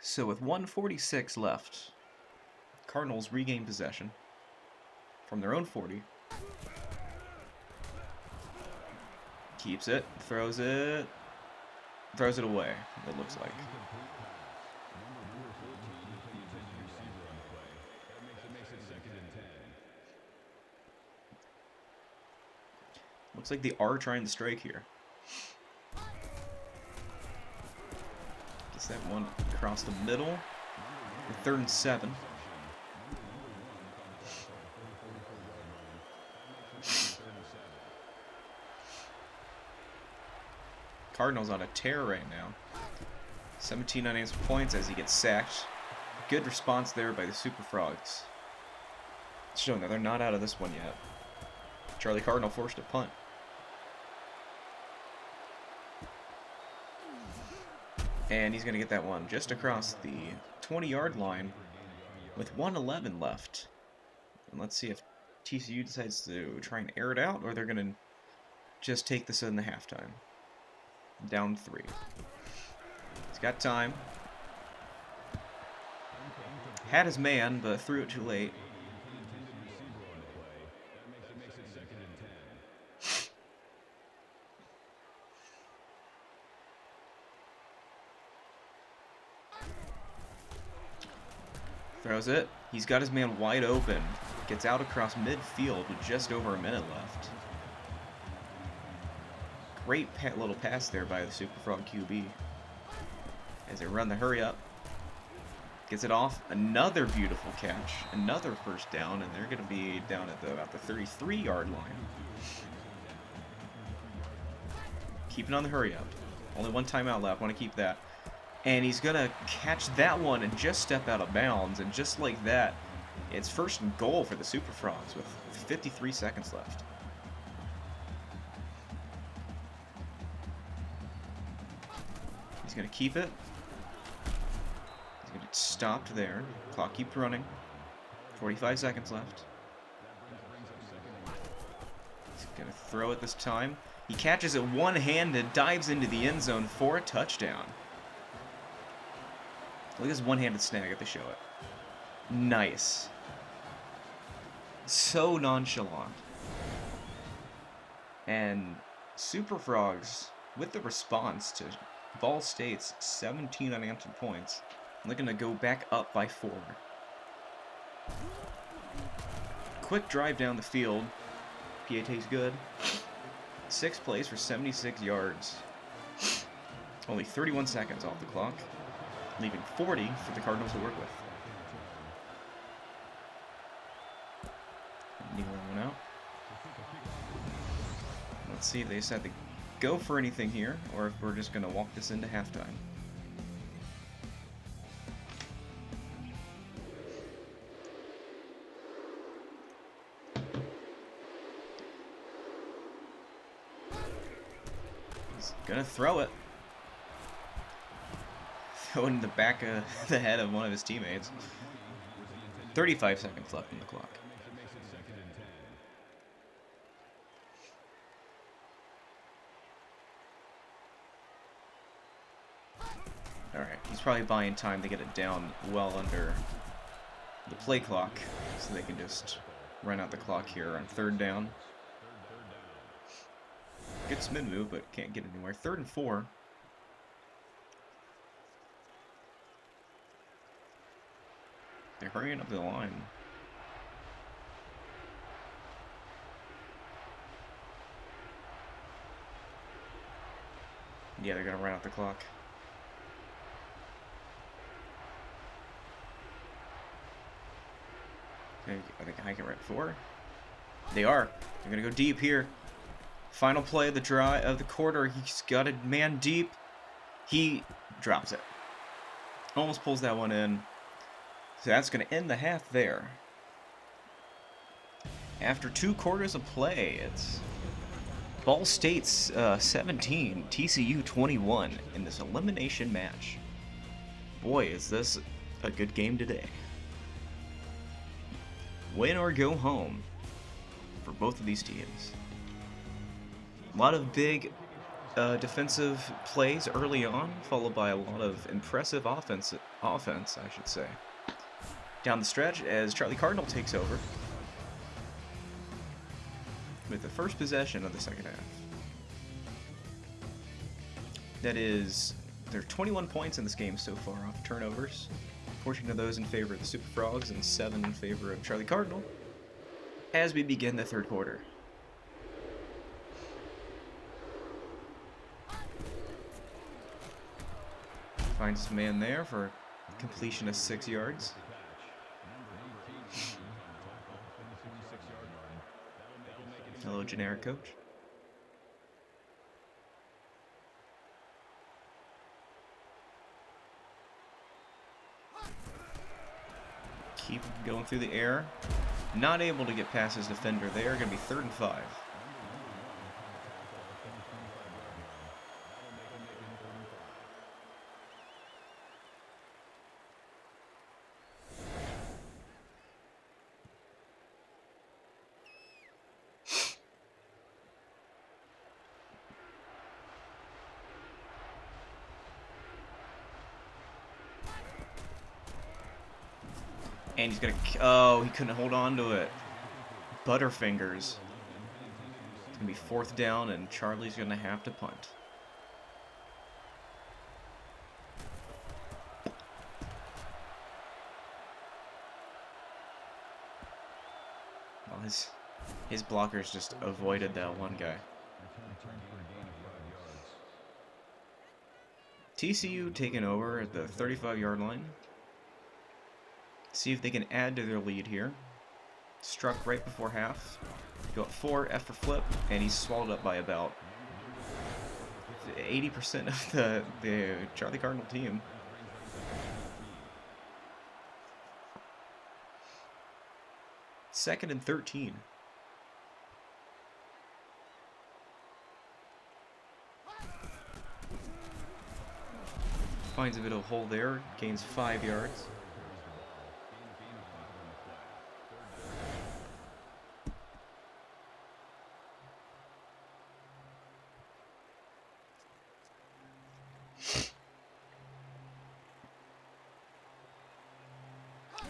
So with 1:46 left, Cardinals regain possession from their own 40. Keeps it, throws it away, it looks like. Looks like they are trying to strike here. Gets that one across the middle. 3rd and 7. Cardinals on a tear right now. 17 unanswered points as he gets sacked. Good response there by the Superfrogs. Showing that they're not out of this one yet. Charlie Cardinal forced a punt. And he's going to get that one just across the 20-yard line with 1:11 left. And let's see if TCU decides to try and air it out, or they're going to just take this in the halftime. Down 3. He's got time. Had his man, but threw it too late. Throws it. He's got his man wide open. Gets out across midfield with just over a minute left. Great little pass there by the Superfrog QB. As they run the hurry up. Gets it off. Another beautiful catch. Another first down, and they're going to be down at about the 33-yard line. Keeping on the hurry up. Only one timeout left. Want to keep that. And he's going to catch that one and just step out of bounds. And just like that, it's first and goal for the Superfrogs with 53 seconds left. He's going to keep it. He's going to get stopped there. Clock keeps running. 45 seconds left. He's going to throw it this time. He catches it one-handed, dives into the end zone for a touchdown. Look at this one-handed snag if they show it. Nice. So nonchalant. And Superfrogs, with the response to Ball State's 17 unanswered points, looking to go back up by 4. Quick drive down the field. PAT's good. 6 plays for 76 yards. Only 31 seconds off the clock. Leaving 40 for the Cardinals to work with. Needle one out. Let's see if they decide to go for anything here, or if we're just going to walk this into halftime. He's going to throw it. In the back of the head of one of his teammates. 35 seconds left in the clock. Alright, he's probably buying time to get it down well under the play clock, so they can just run out the clock here on 3rd down. Good spin move, but can't get anywhere. 3rd and 4. They're hurrying up the line. Yeah, they're gonna run out the clock. I think I can right 4. They are. They're gonna go deep here. Final play of the quarter. He's got a man deep. He drops it. Almost pulls that one in. So that's going to end the half there. After 2 quarters of play, it's Ball State's 17, TCU 21 in this elimination match. Boy, is this a good game today. Win or go home for both of these teams. A lot of big defensive plays early on, followed by a lot of impressive offense, I should say. Down the stretch as Charlie Cardinal takes over with the first possession of the second half. That is, there are 21 points in this game so far off turnovers. 14 of those in favor of the Superfrogs and 7 in favor of Charlie Cardinal as we begin the 3rd quarter. Finds his man there for completion of 6 yards. Hello, generic coach. keep going through the air. Not able to get past his defender there. Going to be 3rd and 5. And he's gonna, oh, he couldn't hold on to it. Butterfingers. It's gonna be 4th down, and Charlie's gonna have to punt. Well, his blockers just avoided that one guy. TCU taking over at the 35-yard line. See if they can add to their lead here. Struck right before half. Go up 4 after flip, and he's swallowed up by about 80% of the Charlie Cardinal team. Second and 13. Finds a bit of a hole there, gains 5 yards.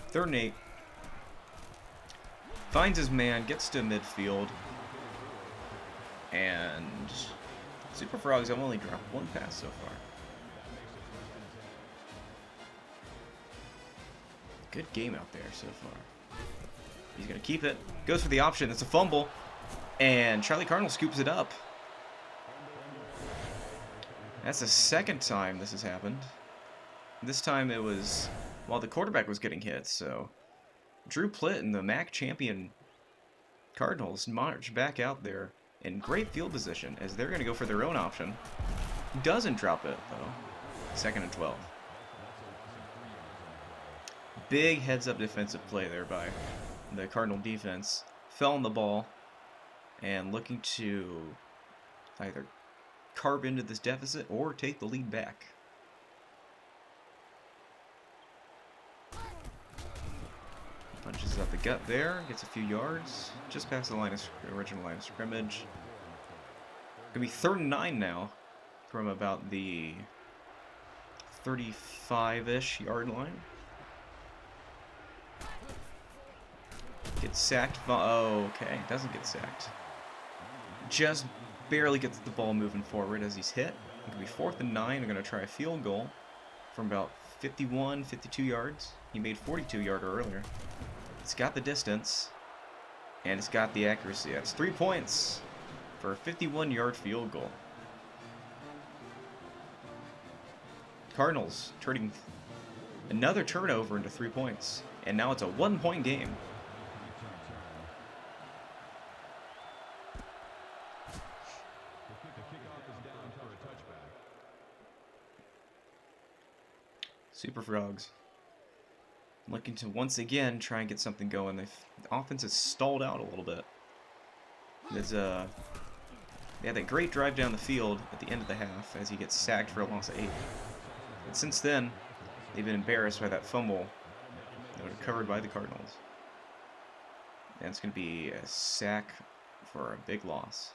Third and 8. Finds his man, gets to midfield. And Superfrogs have only dropped 1 pass so far. Good game out there so far. He's going to keep it. Goes for the option. It's a fumble. And Charlie Cardinal scoops it up. That's the 2nd time this has happened. This time it was while the quarterback was getting hit, so Drew Plitt and the MAC champion Cardinals march back out there in great field position as they're going to go for their own option. Doesn't drop it, though. 2nd and 12. Big heads-up defensive play there by the Cardinal defense. Fell on the ball and looking to either carve into this deficit or take the lead back. Punches up the gut there, gets a few yards, just past the original line of scrimmage. Gonna be 3rd and 9 now, from about the 35-ish yard line. Gets sacked. Oh, okay, doesn't get sacked. Just barely gets the ball moving forward as he's hit. It's gonna be 4th and 9. They're gonna try a field goal from about 51, 52 yards. He made 42-yarder earlier. It's got the distance, and it's got the accuracy. That's 3 points for a 51-yard field goal. Cardinals turning another turnover into 3 points, and now it's a 1-point game. Superfrogs looking to once again try and get something going. The offense has stalled out a little bit. There's they had that great drive down the field at the end of the half as he gets sacked for a loss of 8. But since then, they've been embarrassed by that fumble that was recovered by the Cardinals. And it's going to be a sack for a big loss.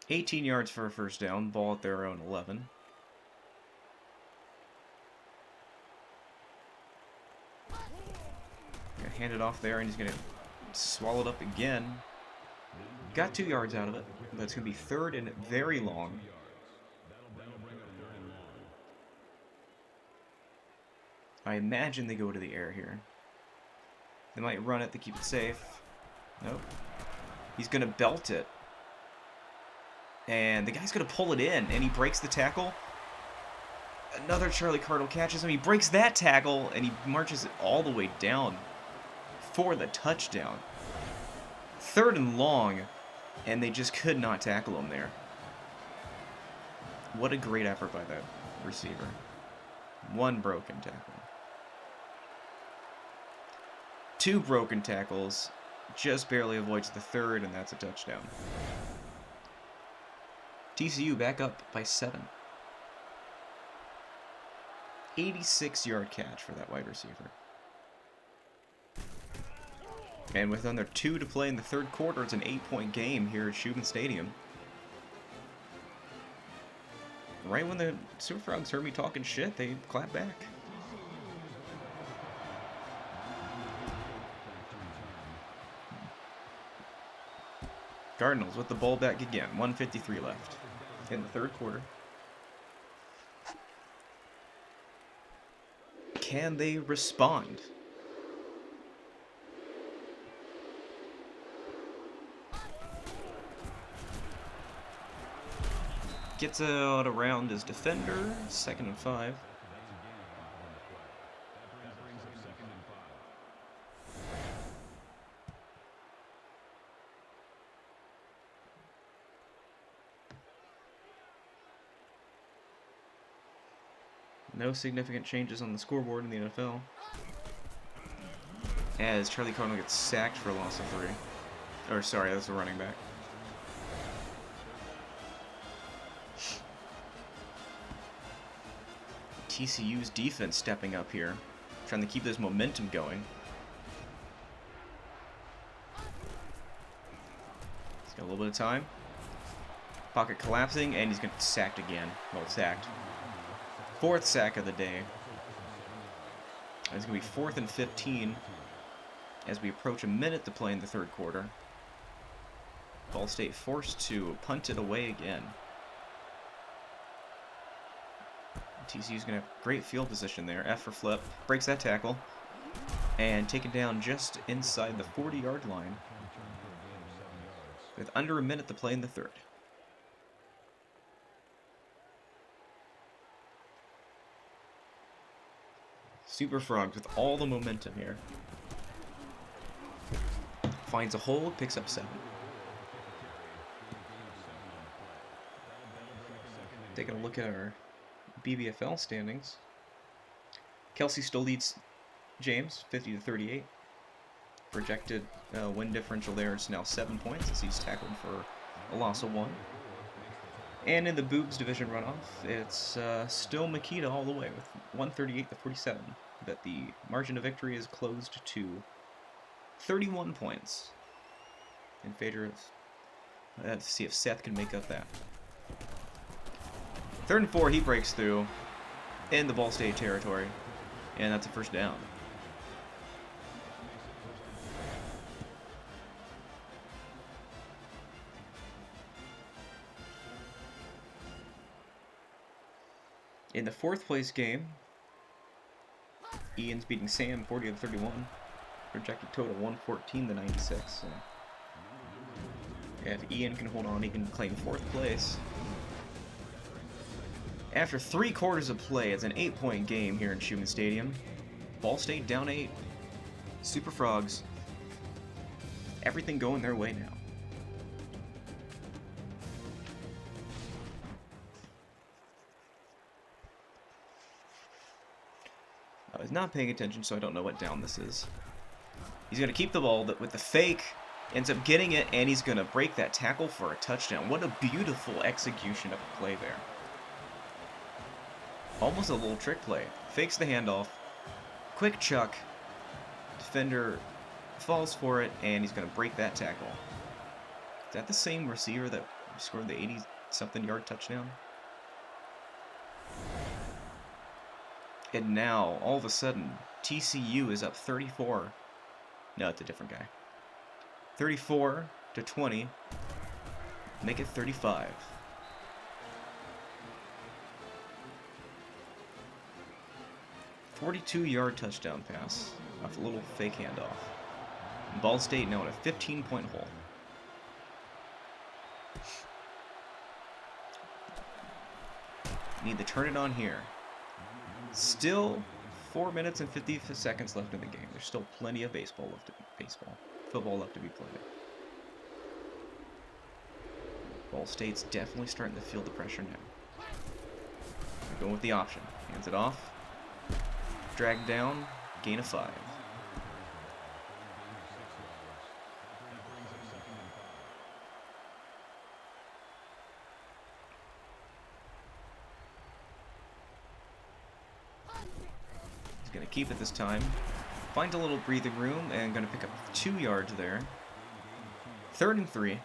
$18 yards for a first down, ball at their own 11. Gonna hand it off there, and he's gonna swallow it up again. Got 2 yards out of it, but it's gonna be 3rd and very long. I imagine they go to the air here. They might run it to keep it safe. Nope. He's gonna belt it. And the guy's going to pull it in, and he breaks the tackle. Another Charlie Cardinal catches him. He breaks that tackle, and he marches it all the way down for the touchdown. 3rd and long, and they just could not tackle him there. What a great effort by receiver. 1 broken tackle. 2 broken tackles. Just barely avoids the 3rd, and that's a touchdown. TCU back up by 7. 86-yard catch for that wide receiver. And with under 2 to play in the 3rd quarter, it's an 8-point game here at Shubin Stadium. Right when the Superfrogs heard me talking shit, they clapped back. Cardnyls with the ball back again. 1:53 left in the 3rd quarter. Can they respond? Gets out around his defender. 2nd and 5. No significant changes on the scoreboard in the NFL. As Charlie Cardnyl gets sacked for a loss of 3. Or sorry, that's a running back. TCU's defense stepping up here, trying to keep this momentum going. He's got a little bit of time. Pocket collapsing, and he's going to get sacked again. Well, sacked. 4th sack of the day. It's going to be 4th and 15 as we approach a minute to play in the 3rd quarter. Ball State forced to punt it away again. TCU's going to have great field position there. F for flip. Breaks that tackle. And taken down just inside the 40-yard line. With under a minute to play in the 3rd. Superfrogs with all the momentum here. Finds a hole, picks up 7. Taking a look at our BBFL standings. Kelsey still leads James, 50-38. Projected win differential there is now 7 points as he's tackled for a loss of 1. And in the Boobs division runoff, it's still Mykyta all the way with 138-47. But the margin of victory is closed to 31 points in favor of. Let's see if Seth can make up that. 3rd and 4, he breaks through in the Ball State territory, and that's a 1st down. In the 4th place game, Ian's beating Sam 40-31. Projected total 114-96. So if Ian can hold on, he can claim 4th place. After 3 quarters of play, it's an 8-point game here in Shubin Stadium. Ball State down 8. Superfrogs, everything going their way now. I was not paying attention, so I don't know what down this is. He's going to keep the ball with the fake, ends up getting it, and he's going to break that tackle for a touchdown. What a beautiful execution of a play there. Almost a little trick play. Fakes the handoff. Quick chuck. Defender falls for it, and he's going to break that tackle. Is that the same receiver that scored the 80-something yard touchdown? And now, all of a sudden, TCU is up 34. No, it's a different guy. 34-20. Make it 35. "42-yard touchdown pass off a little fake handoff. Ball State now in a 15-point hole. Need to turn it on here. Still 4 minutes and 50 seconds left in the game. There's still plenty of football left to be played. Ball State's definitely starting to feel the pressure now. Going with the option. Hands it off. Drag down. Gain of 5. He's going to keep it this time. Find a little breathing room and going to pick up 2 yards there. 3rd and 3.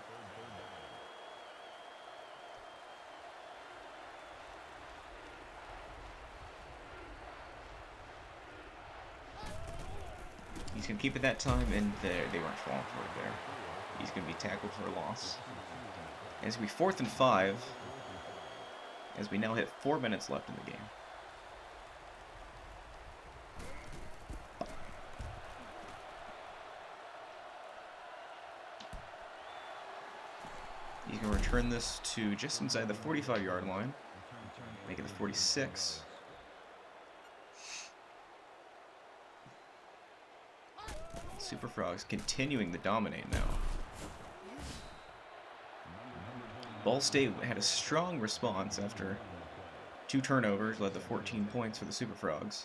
He's going to keep it that time, and they weren't falling for it there. He's going to be tackled for a loss. And it's going to be 4th and 5, as we now hit 4 minutes left in the game. He's going to return this to just inside the 45-yard line, make it the 46. Superfrogs continuing to dominate now. Ball State had a strong response after 2 turnovers, led to 14 points for the Superfrogs,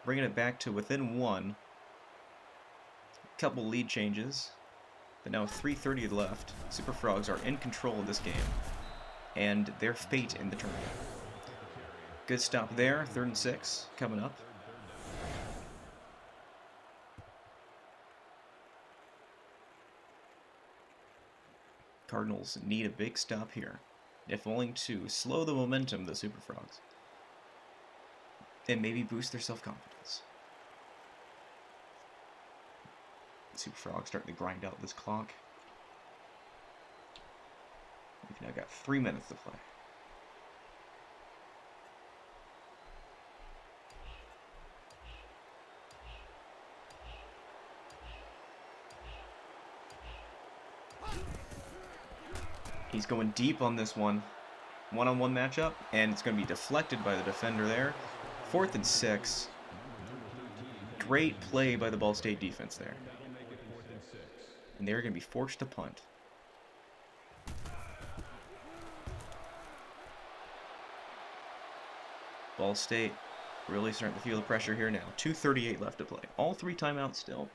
bringing it back to within 1. Couple lead changes, but now 3:30 left. Superfrogs are in control of this game and their fate in the tournament. Good stop there. 3rd and 6 coming up. Cardinals need a big stop here, if only to slow the momentum of the Superfrogs and maybe boost their self-confidence. Superfrogs starting to grind out this clock. We've now got 3 minutes to play. He's going deep on this one. One-on-one matchup, and it's going to be deflected by the defender there. 4th and 6. Great play by the Ball State defense there. And they're going to be forced to punt. Ball State really starting to feel the pressure here now. 2:38 left to play. All 3 timeouts still.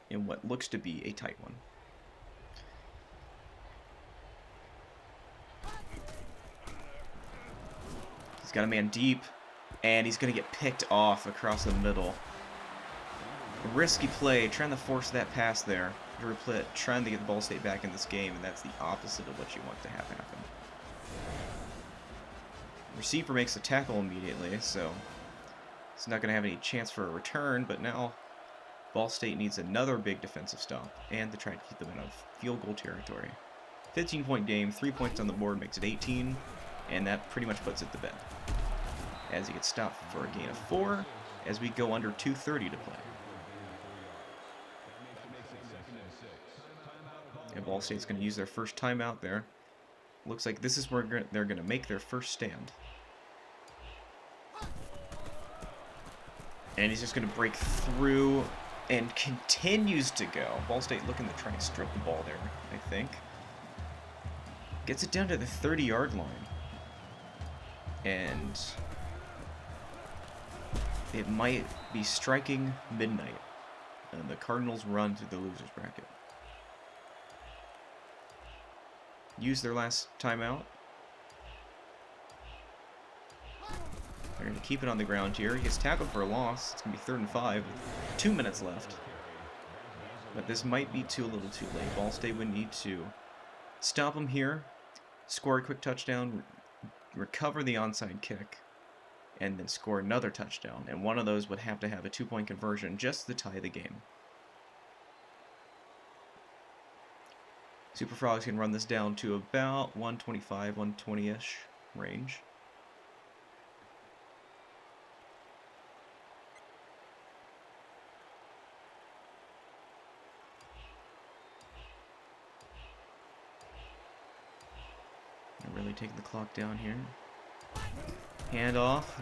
In what looks to be a tight one. He's got a man deep, and he's going to get picked off across the middle. A risky play, trying to force that pass there. Drew Plitt trying to get the Ball State back in this game, and that's the opposite of what you want to have happen. Receiver makes the tackle immediately, so he's not going to have any chance for a return, but now Ball State needs another big defensive stop and to try to keep them out of field goal territory. 15-point game, 3 points on the board makes it 18, and that pretty much puts it to bed. As he gets stopped for a gain of 4, as we go under 2:30 to play. And Ball State's going to use their first timeout there. Looks like this is where they're going to make their first stand. And he's just going to break through and continues to go. Ball State looking to try and strip the ball there, I think. Gets it down to the 30-yard line. And it might be striking midnight. And the Cardinals run through the loser's bracket. Use their last timeout. They're going to keep it on the ground here. He gets tackled for a loss. It's going to be 3rd and 5 with 2 minutes left. But this might be a little too late. Ball State would need to stop him here, score a quick touchdown, recover the onside kick, and then score another touchdown. And one of those would have to have a 2-point conversion just to tie the game. Superfrogs can run this down to about 125, 120-ish range. Really taking the clock down here. Hand off.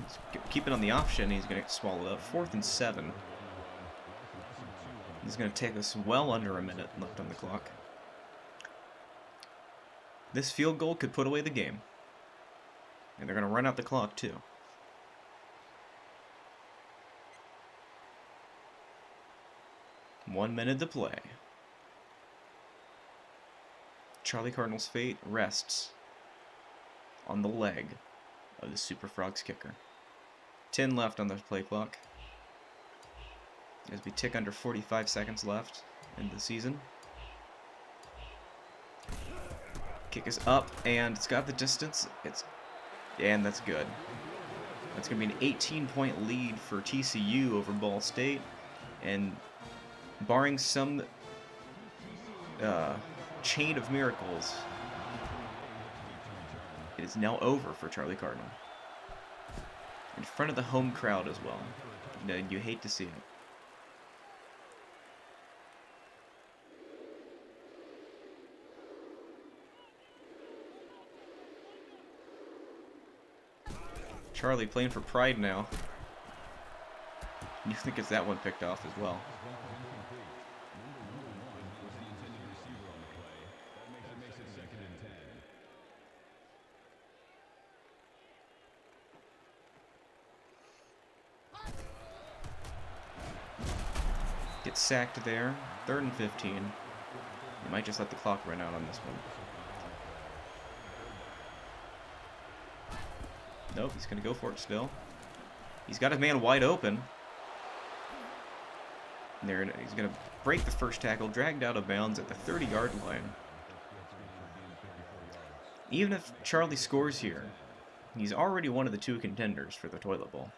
Keep it on the option. He's going to get swallowed up. 4th and 7. He's going to take us well under a minute left on the clock. This field goal could put away the game. And they're going to run out the clock, too. One minute to play. Charlie Cardinals' fate rests on the leg of the Superfrogs kicker. 10 left on the play clock. As we tick under 45 seconds left in the season. Kick is up, and it's got the distance. And that's good. That's going to be an 18-point lead for TCU over Ball State. And barring some chain of miracles, it is now over for Charlie Cardinal. In front of the home crowd as well. You hate to see it. Charlie playing for pride now. You think it's that one picked off as well. Gets sacked there. 3rd and 15. You might just let the clock run out on this one. Nope, he's going to go for it still. He's got a man wide open. There, he's going to break the first tackle, dragged out of bounds at the 30-yard line. Even if Charlie scores here, he's already one of the 2 contenders for the toilet bowl.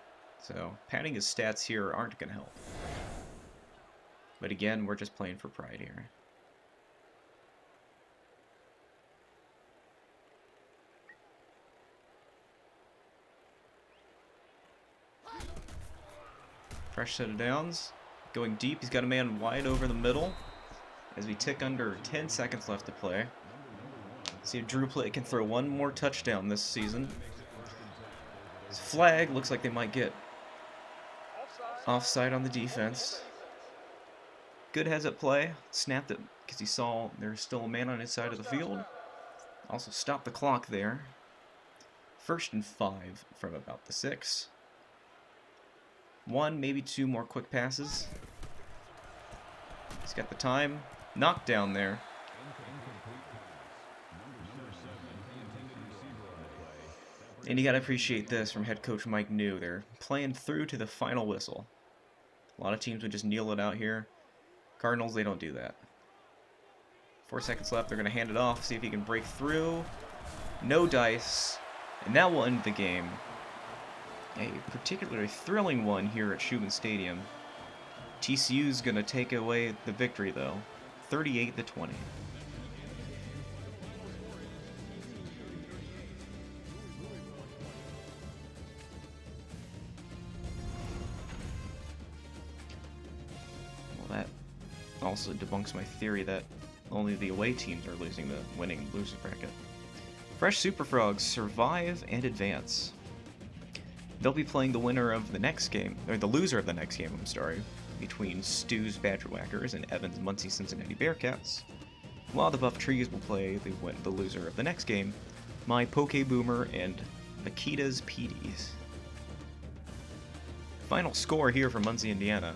So, padding his stats here aren't going to help. But again, we're just playing for pride here. Fresh set of downs. Going deep. He's got a man wide over the middle. As we tick under 10 seconds left to play. See if Drew Play can throw one more touchdown this season. His flag looks like they might get offside on the defense. Good heads-up play. Snapped it because he saw there's still a man on his side of the field. Also stopped the clock there. 1st and 5 from about the 6. 1, maybe 2 more quick passes. He's got the time. Knocked down there. And you got to appreciate this from head coach Mike New. They're playing through to the final whistle. A lot of teams would just kneel it out here. Cardinals, they don't do that. 4 seconds left. They're going to hand it off, see if he can break through. No dice. And that will end the game. A particularly thrilling one here at Schumann Stadium. TCU's going to take away the victory, though. 38-20. Well, that also debunks my theory that only the away teams are losing the winning losers bracket. Fresh Superfrogs survive and advance. They'll be playing the winner of the next game, or the loser of the next game, I'm sorry, between Stu's Badgerwhackers and Evan's Muncie Cincinnati Bearcats, while the Buff Trees will play the loser of the next game, my Poké Boomer and Mykyta's PDs. Final score here from Muncie, Indiana,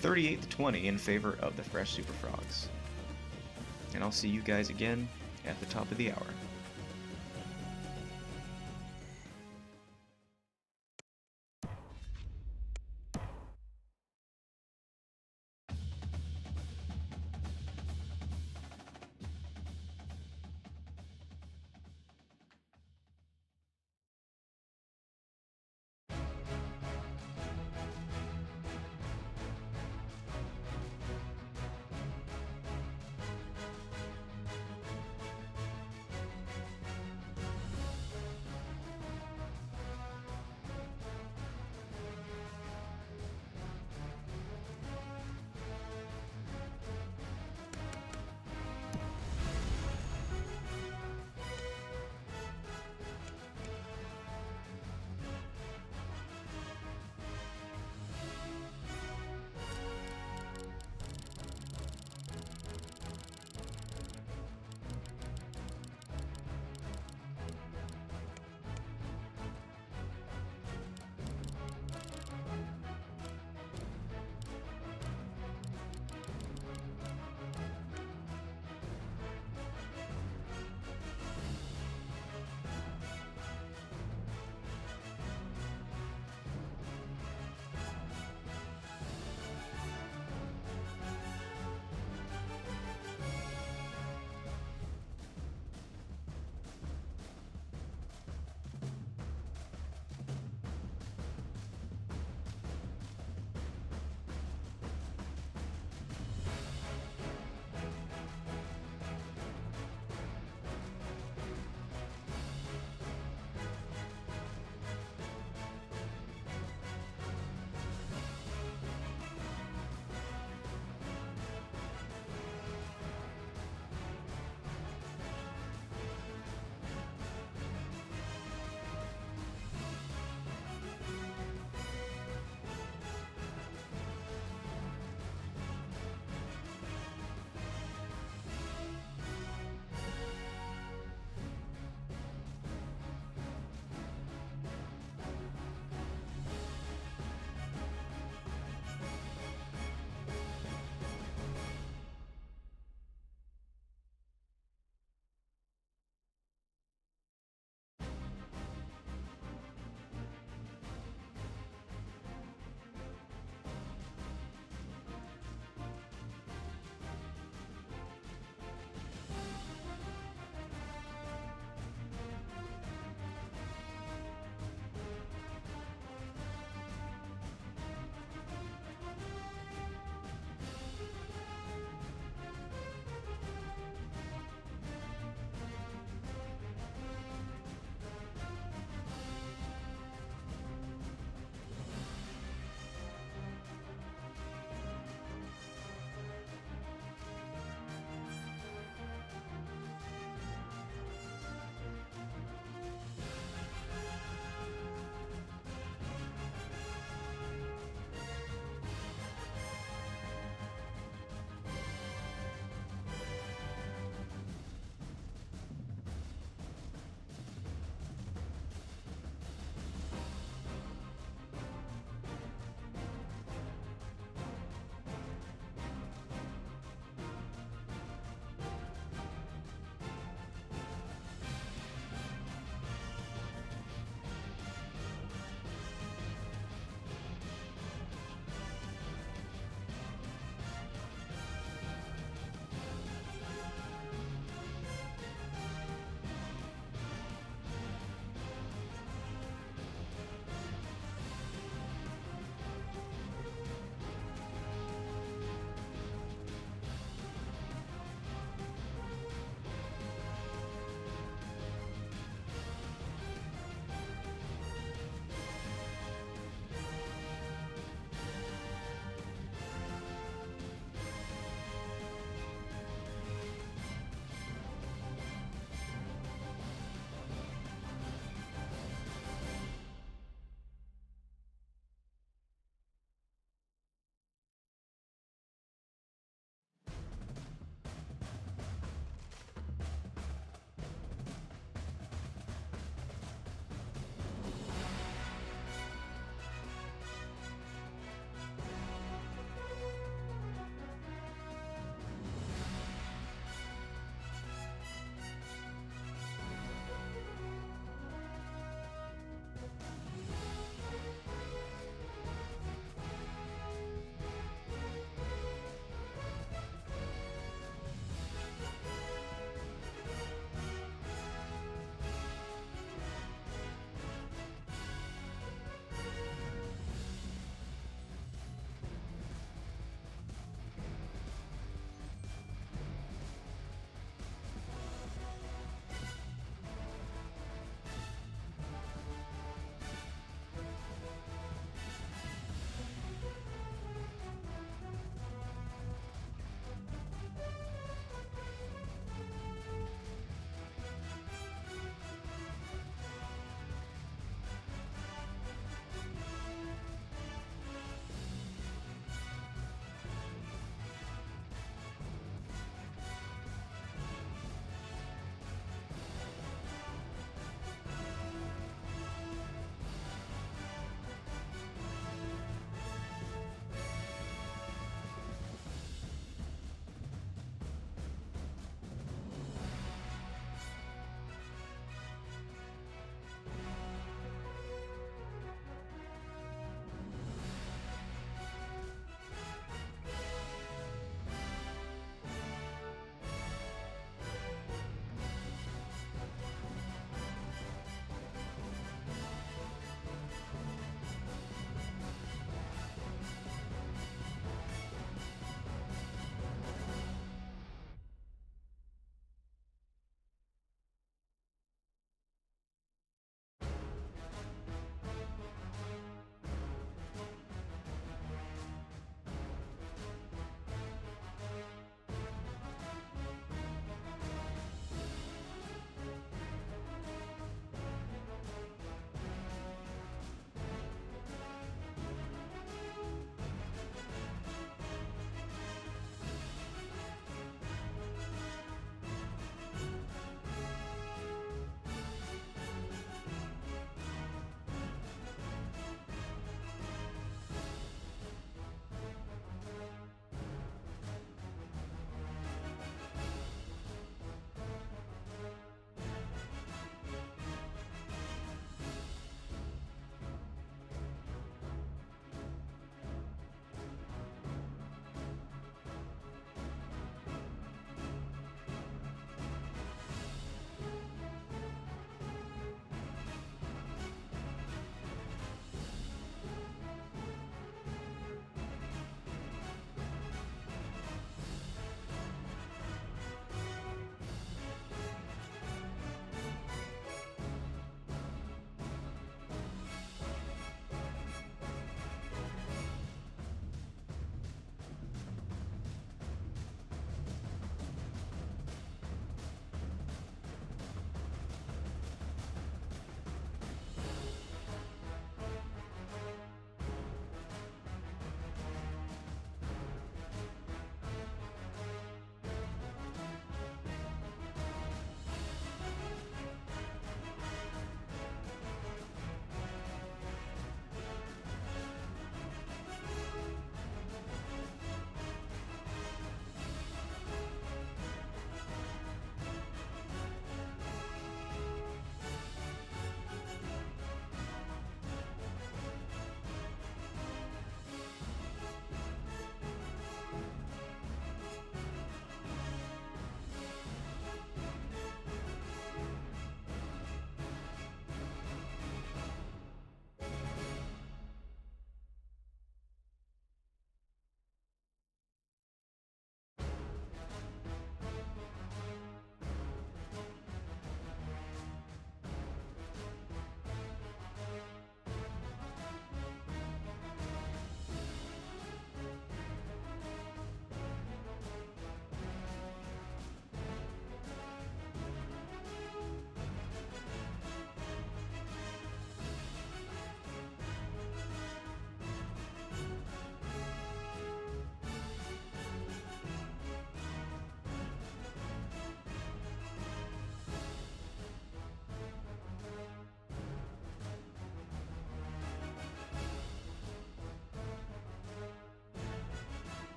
38-20 in favor of the Fresh Superfrogs. And I'll see you guys again at the top of the hour.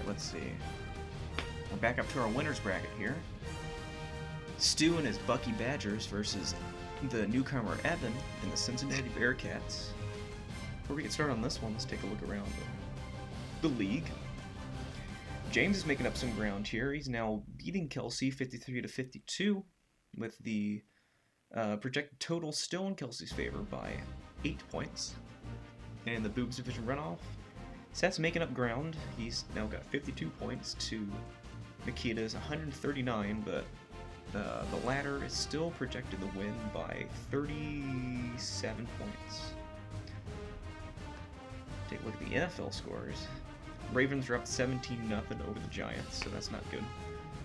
Alright, let's see. We're back up to our winner's bracket here. Stu and his Bucky Badgers versus the newcomer Evan and the Cincinnati Bearcats. Before we get started on this one, let's take a look around the league. James is making up some ground here. He's now beating Kelsey 53-52, with the projected total still in Kelsey's favor by 8 points. And in the Boobs Division runoff, Seth's making up ground. He's now got 52 points to Mykyta's 139, but the latter is still projected to win by 37 points. Take a look at the NFL scores. Ravens are up 17-0 over the Giants, so that's not good.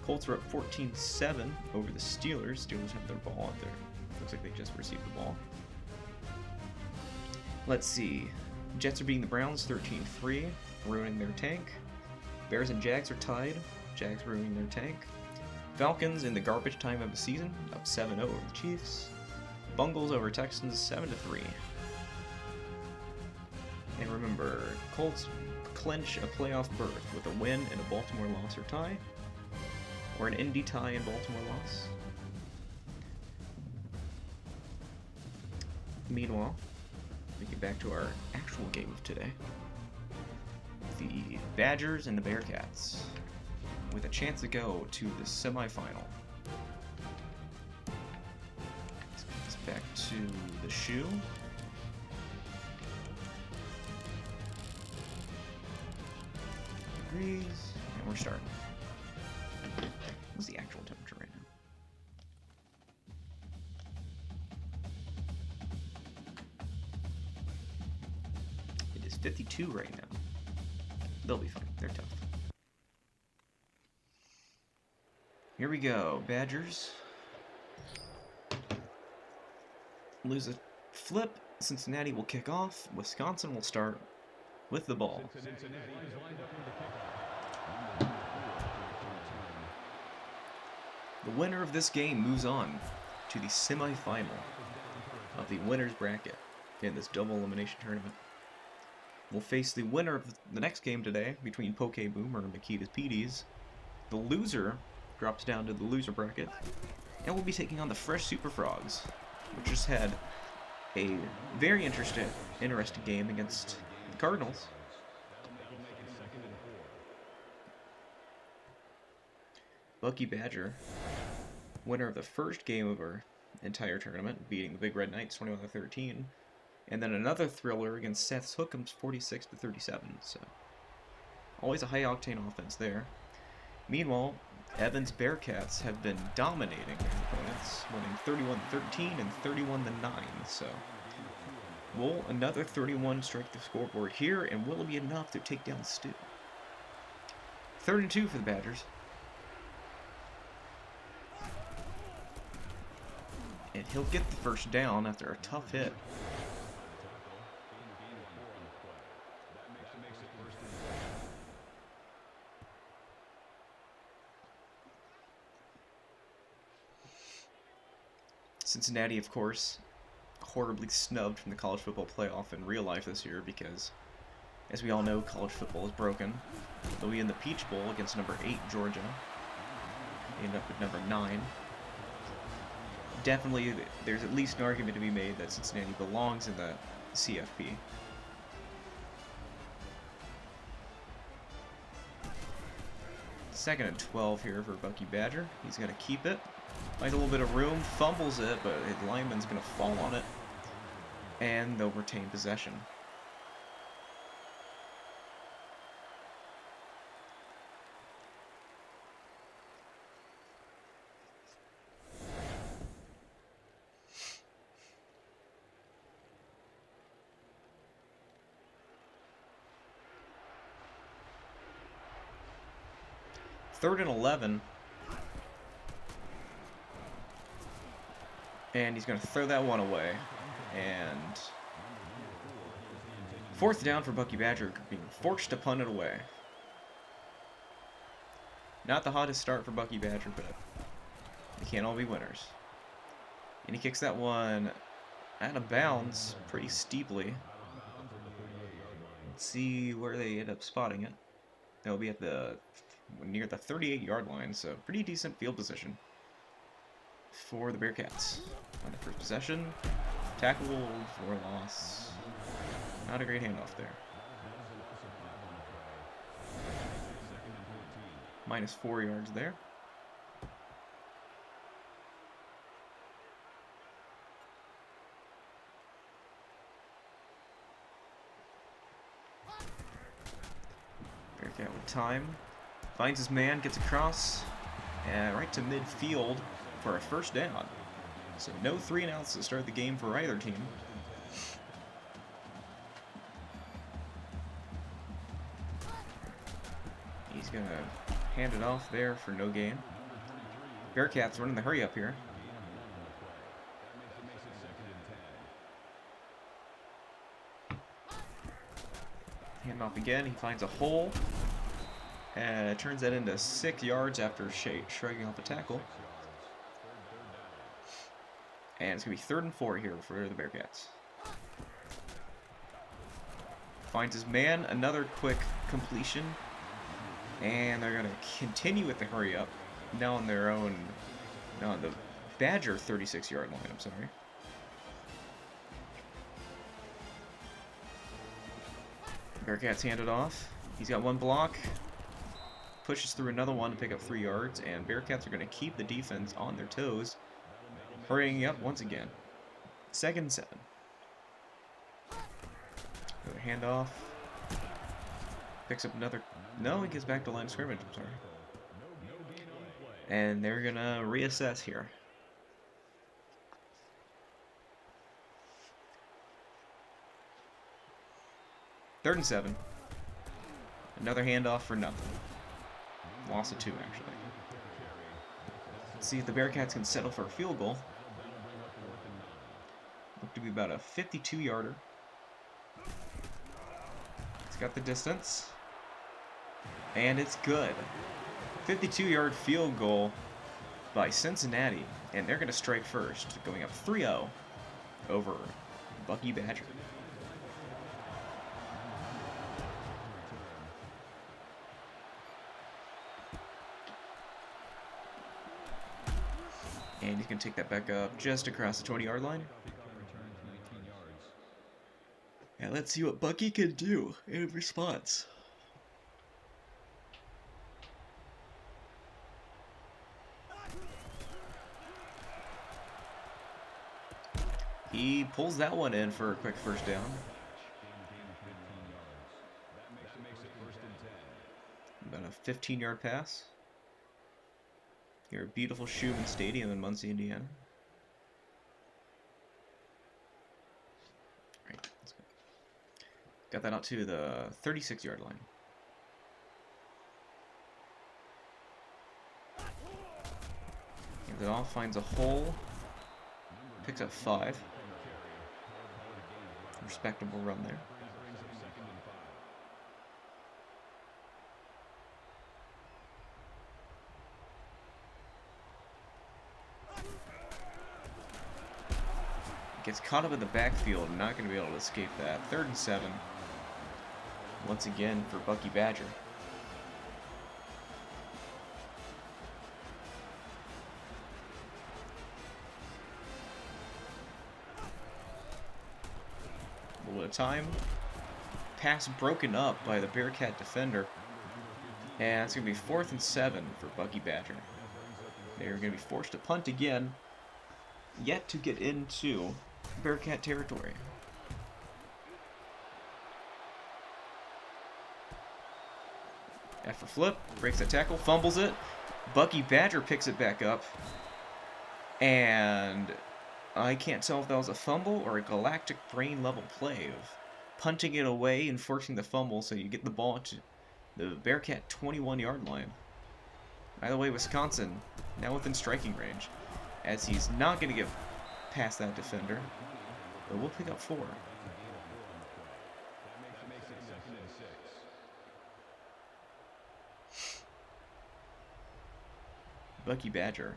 Colts are up 14-7 over the Steelers. Steelers have their ball out there. Looks like they just received the ball. Let's see. Jets are beating the Browns 13-3, ruining their tank. Bears and Jags are tied. Jags ruining their tank. Falcons in the garbage time of the season, up 7-0 over the Chiefs. Bungles over Texans 7-3. And remember, Colts clinch a playoff berth with a win and a Baltimore loss or tie, or an Indy tie and Baltimore loss. Meanwhile, we get back to our actual game of today. The Badgers and the Bearcats, with a chance to go to the semifinal. Let's get this back to the shoe. Degrees, and we're starting. What's the actual temperature right now? It is 52 right now. They'll be fine. They're tough. Here we go. Badgers lose a flip. Cincinnati will kick off. Wisconsin will start with the ball. The winner of this game moves on to the semifinal of the winner's bracket in this double elimination tournament. We'll face the winner of the next game today between Poké Boomer and Mykyta's PDs. The loser drops down to the loser bracket, and we'll be taking on the fresh Superfrogs, which just had a very interesting game against the Cardnyls. Bucky Badger, winner of the first game of our entire tournament, beating the Big Red Knights 21-13, and then another thriller against Seth's Hook'ems 46-37. So always a high-octane offense there. Meanwhile, Evan's Bearcats have been dominating their opponents, winning 31-13 and 31-9. So will another 31 strike the scoreboard here, and will it be enough to take down Stu? 3rd and 2 for the Badgers. And he'll get the first down after a tough hit. Cincinnati, of course, horribly snubbed from the college football playoff in real life this year because, as we all know, college football is broken. They'll be in the Peach Bowl against number 8 Georgia. They end up with number 9. Definitely, there's at least an argument to be made that Cincinnati belongs in the CFP. Second and 12 here for Bucky Badger. He's going to keep it. Finds a little bit of room, fumbles it, but the lineman's going to fall on it, and they'll retain possession. Third and 11. And he's going to throw that one away. And 4th down for Bucky Badger, being forced to punt it away. Not the hottest start for Bucky Badger, but they can't all be winners. And he kicks that one out of bounds pretty steeply. Let's see where they end up spotting it. They'll be at the near the 38-yard line, so pretty decent field position for the Bearcats. On the first possession, tackle for loss. Not a great handoff there. Minus 4 yards there. Bearcat with time. Finds his man, gets across, and right to midfield for a first down. So no 3 and outs to start the game for either team. He's going to hand it off there for no gain. Bearcats running the hurry up here. Hand off again. He finds a hole. And it turns that into 6 yards after shrugging off a tackle. And it's going to be 3rd and 4 here for the Bearcats. Finds his man. Another quick completion. And they're going to continue with the hurry up. Now on their own. Now on the Badger 36-yard line, I'm sorry. Bearcats hand it off. He's got 1 block. Pushes through another one to pick up 3 yards. And Bearcats are going to keep the defense on their toes. Hurrying up once again. 2nd and 7. Another handoff. Picks up another. No, he gets back to line of scrimmage. I'm sorry. And they're going to reassess here. Third and 7. Another handoff for nothing. Loss of 2, actually. Let's see if the Bearcats can settle for a field goal. Look to be about a 52-yarder. It's got the distance. And it's good. 52-yard field goal by Cincinnati. And they're going to strike first, going up 3-0 over Bucky Badger. And he's going to take that back up just across the 20-yard line. And let's see what Bucky can do in response. He pulls that one in for a quick first down. About a 15-yard pass. Here at beautiful Schumann Stadium in Muncie, Indiana. Alright, let's go. Got that out to the 36-yard line. Hands it off, finds a hole. Picks up 5. Respectable run there. Gets caught up in the backfield, not going to be able to escape that. 3rd and 7. Once again for Bucky Badger. A little bit of time. Pass broken up by the Bearcat defender. And it's going to be 4th and 7 for Bucky Badger. They're going to be forced to punt again. Yet to get into Bearcat territory. After flip, breaks that tackle, fumbles it. Bucky Badger picks it back up. And I can't tell if that was a fumble or a galactic brain level play of punting it away and forcing the fumble so you get the ball to the Bearcat 21-yard line. Either way, Wisconsin now within striking range, as he's not going to get past that defender, but we'll pick up 4. Bucky Badger,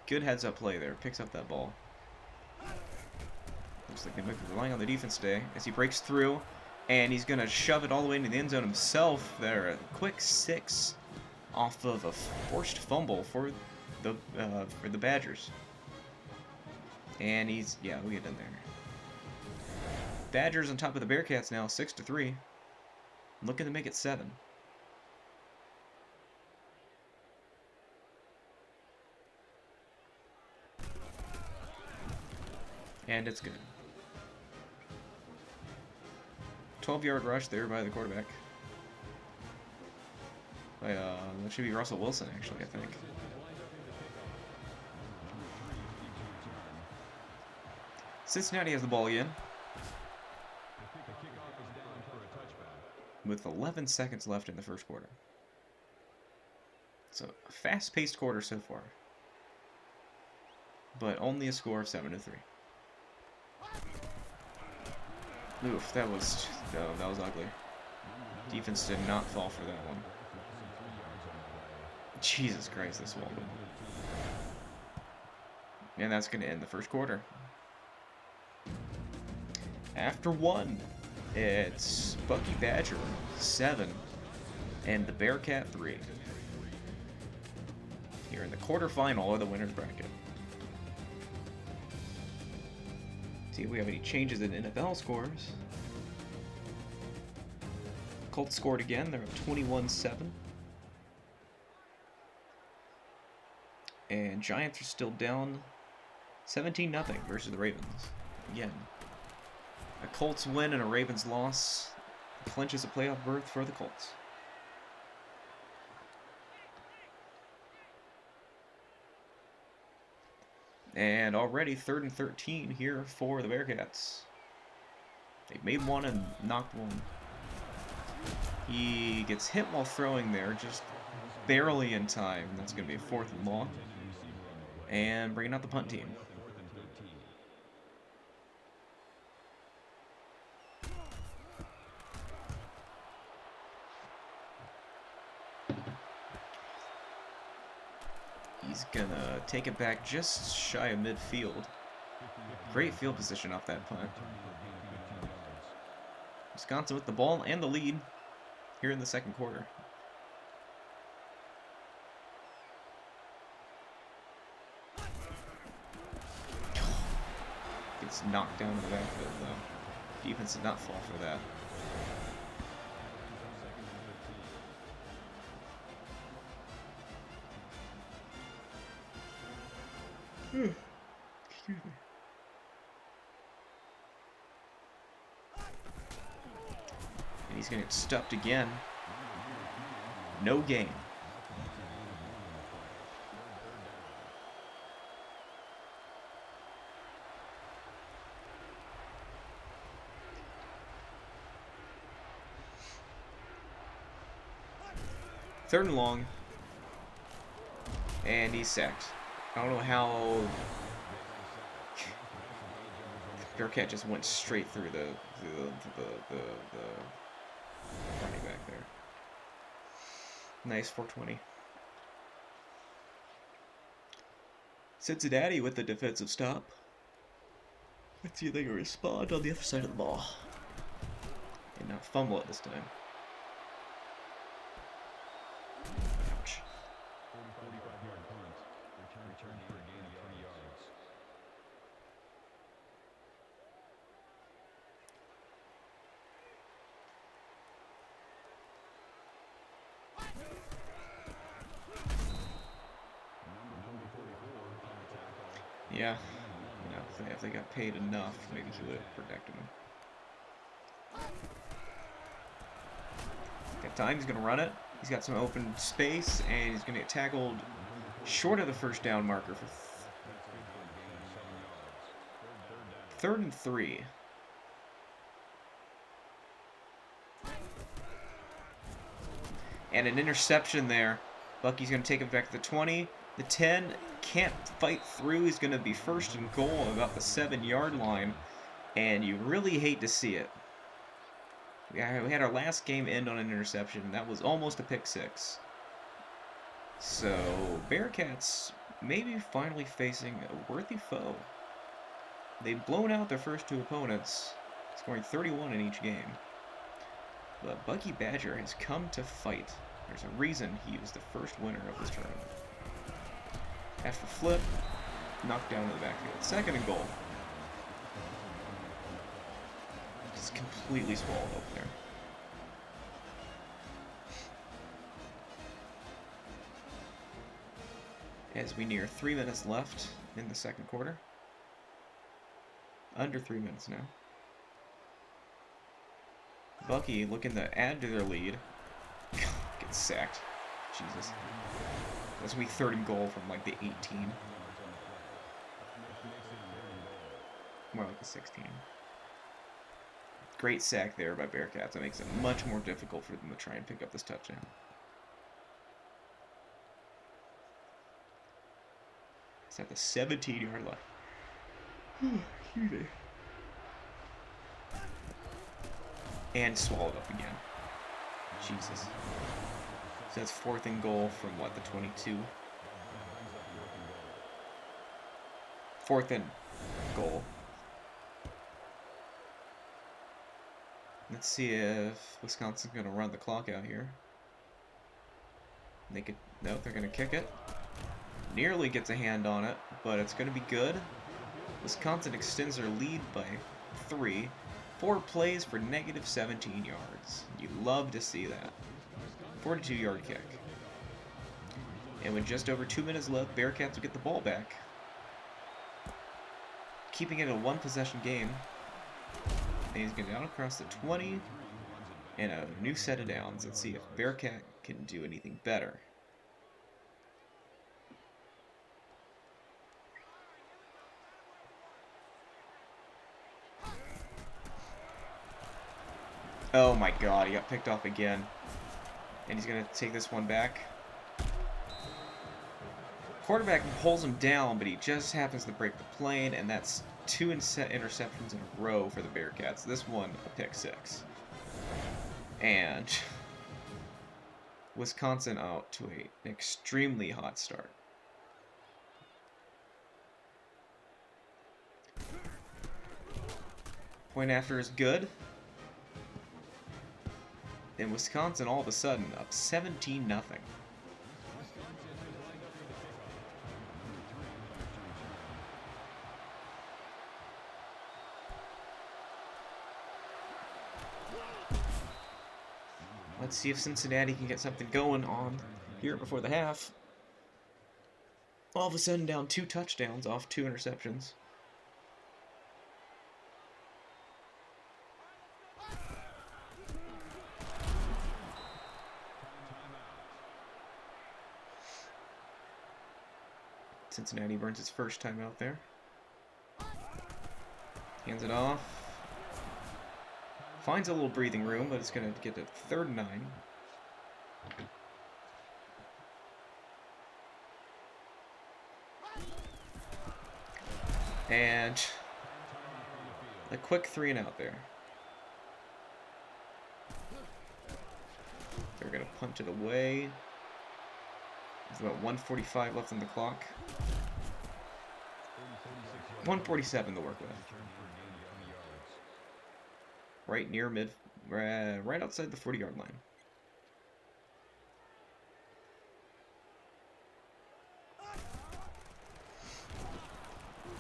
good heads-up play there, picks up that ball. Looks like they might be relying on the defense today as he breaks through, And he's going to shove it all the way into the end zone himself. There, a quick 6 off of a forced fumble for the Badgers. And he's, yeah, we get in there. Badgers on top of the Bearcats now, 6-3. Looking to make it 7. And it's good. 12-yard rush there by the quarterback. That should be Russell Wilson, actually, I think. Cincinnati has the ball again. With 11 seconds left in the first quarter. So, a fast-paced quarter so far. But only a score of 7-3. Oof, that was ugly. Defense did not fall for that one. Jesus Christ, this one. And that's going to end the first quarter. After 1, it's Bucky Badger 7 and the Bearcat 3. Here in the quarterfinal of the winner's bracket. See if we have any changes in NFL scores. Colts scored again. They're up 21-7. And Giants are still down 17-0 versus the Ravens. Again, a Colts win and a Ravens loss clinches a playoff berth for the Colts. And already 3rd and 13 here for the Bearcats. They made one and knocked one. He gets hit while throwing there, just barely in time. That's going to be a 4th and long. And bringing out the punt team. He's gonna take it back just shy of midfield. Great field position off that punt. Wisconsin with the ball and the lead here in the second quarter. Gets knocked down in the backfield though. Defense did not fall for that. Excuse me. And he's going to get stuffed again. No gain. Third and long. And he's sacked. I don't know how Bearcat just went straight through the running back there. Nice 420. Cincinnati with the defensive stop. Let's see if they can respond on the other side of the ball. And not fumble it this time. Ouch. 45-yard punt. Return for a gain of 20 yards. Yeah, you know, if they got paid enough, maybe he would have protected him. Got time, he's going to run it. He's got some open space, and he's going to get tackled short of the first down marker for 3rd and 3. And an interception there. Bucky's going to take it back to the 20. The 10 can't fight through. He's going to be 1st and goal about the 7-yard line. And you really hate to see it. We had our last game end on an interception. That was almost a pick 6. So, Bearcats maybe finally facing a worthy foe. They've blown out their first 2 opponents, scoring 31 in each game. But Bucky Badger has come to fight. There's a reason he was the first winner of this tournament. After flip, knocked down to the backfield. Second and goal. Just completely swallowed up there. As we near 3 minutes left in the second quarter. Under 3 minutes now. Bucky looking to add to their lead. Gets sacked. Jesus. That's gonna be third and goal from like the 18. More like the 16. Great sack there by Bearcats. That makes it much more difficult for them to try and pick up this touchdown. It's at the 17-yard line. Excuse me. And swallowed up again. Jesus. So that's fourth and goal from what, the 22? Fourth and goal. Let's see if Wisconsin's going to run the clock out here. They could, no, they're going to kick it. Nearly gets a hand on it, but it's going to be good. Wisconsin extends their lead by 3. 4 plays for negative 17 yards. You love to see that. 42-yard kick. And with just over 2 minutes left, Bearcats will get the ball back. Keeping it a one-possession game. And he's going down across the 20. And a new set of downs. Let's see if Bearcat can do anything better. Oh my god, he got picked off again. And he's going to take this one back. Quarterback pulls him down, but he just happens to break the plane, and that's 2 interceptions in a row for the Bearcats. This one, a pick 6. And Wisconsin out to an extremely hot start. Point after is good. And Wisconsin all of a sudden up 17-0. Let's see if Cincinnati can get something going on here before the half. All of a sudden down 2 touchdowns off 2 interceptions. Cincinnati burns its first time out there. Hands it off. Finds a little breathing room, but it's going to get to 3rd and 9. And a quick 3 and out there. They're going to punt it away. There's about 1:45 left on the clock. 1:47 to work with. Right near right outside the 40-yard line.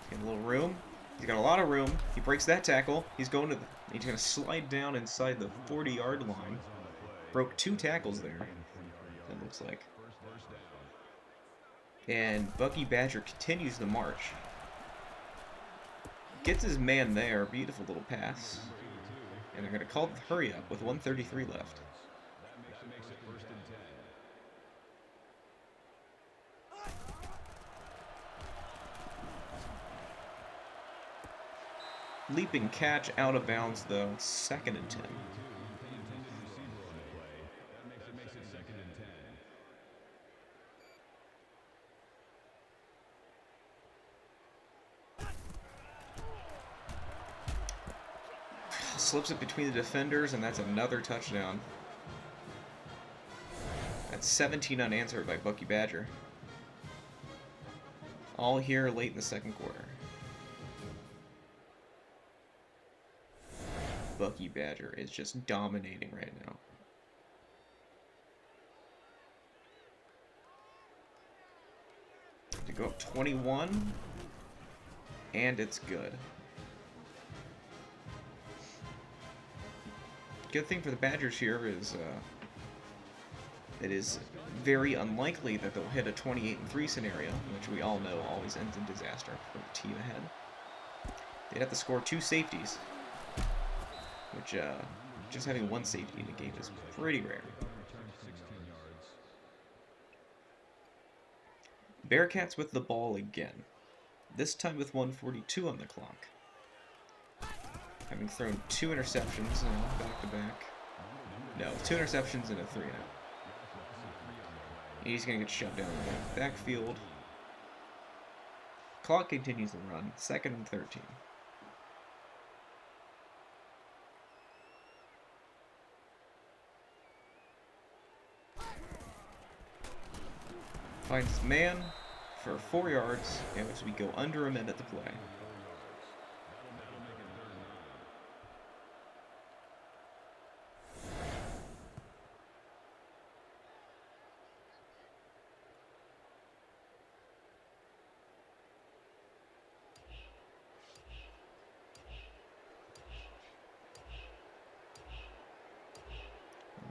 He's got a little room. He's got a lot of room. He breaks that tackle. He's going to. He's going to slide down inside the 40-yard line. Broke 2 tackles there. That looks like. And Bucky Badger continues the march. Gets his man there. Beautiful little pass. And they're going to call the hurry up with 1:33 left. Leaping catch out of bounds though. 2nd and 10. Slips it between the defenders, and that's another touchdown. That's 17 unanswered by Bucky Badger. All here late in the second quarter. Bucky Badger is just dominating right now. To go up 21, and it's good. Good thing for the Badgers here is it is very unlikely that they'll hit a 28-3 scenario, which we all know always ends in disaster for the team ahead. They'd have to score 2 safeties, which just having 1 safety in a game is pretty rare. Bearcats with the ball again, this time with 1:42 on the clock. Having thrown 2 interceptions now, back-to-back. No, 2 interceptions and a 3-0. He's going to get shoved down in the backfield. Clock continues to run, 2nd and 13. Finds man for 4 yards, and as we go under a minute to play.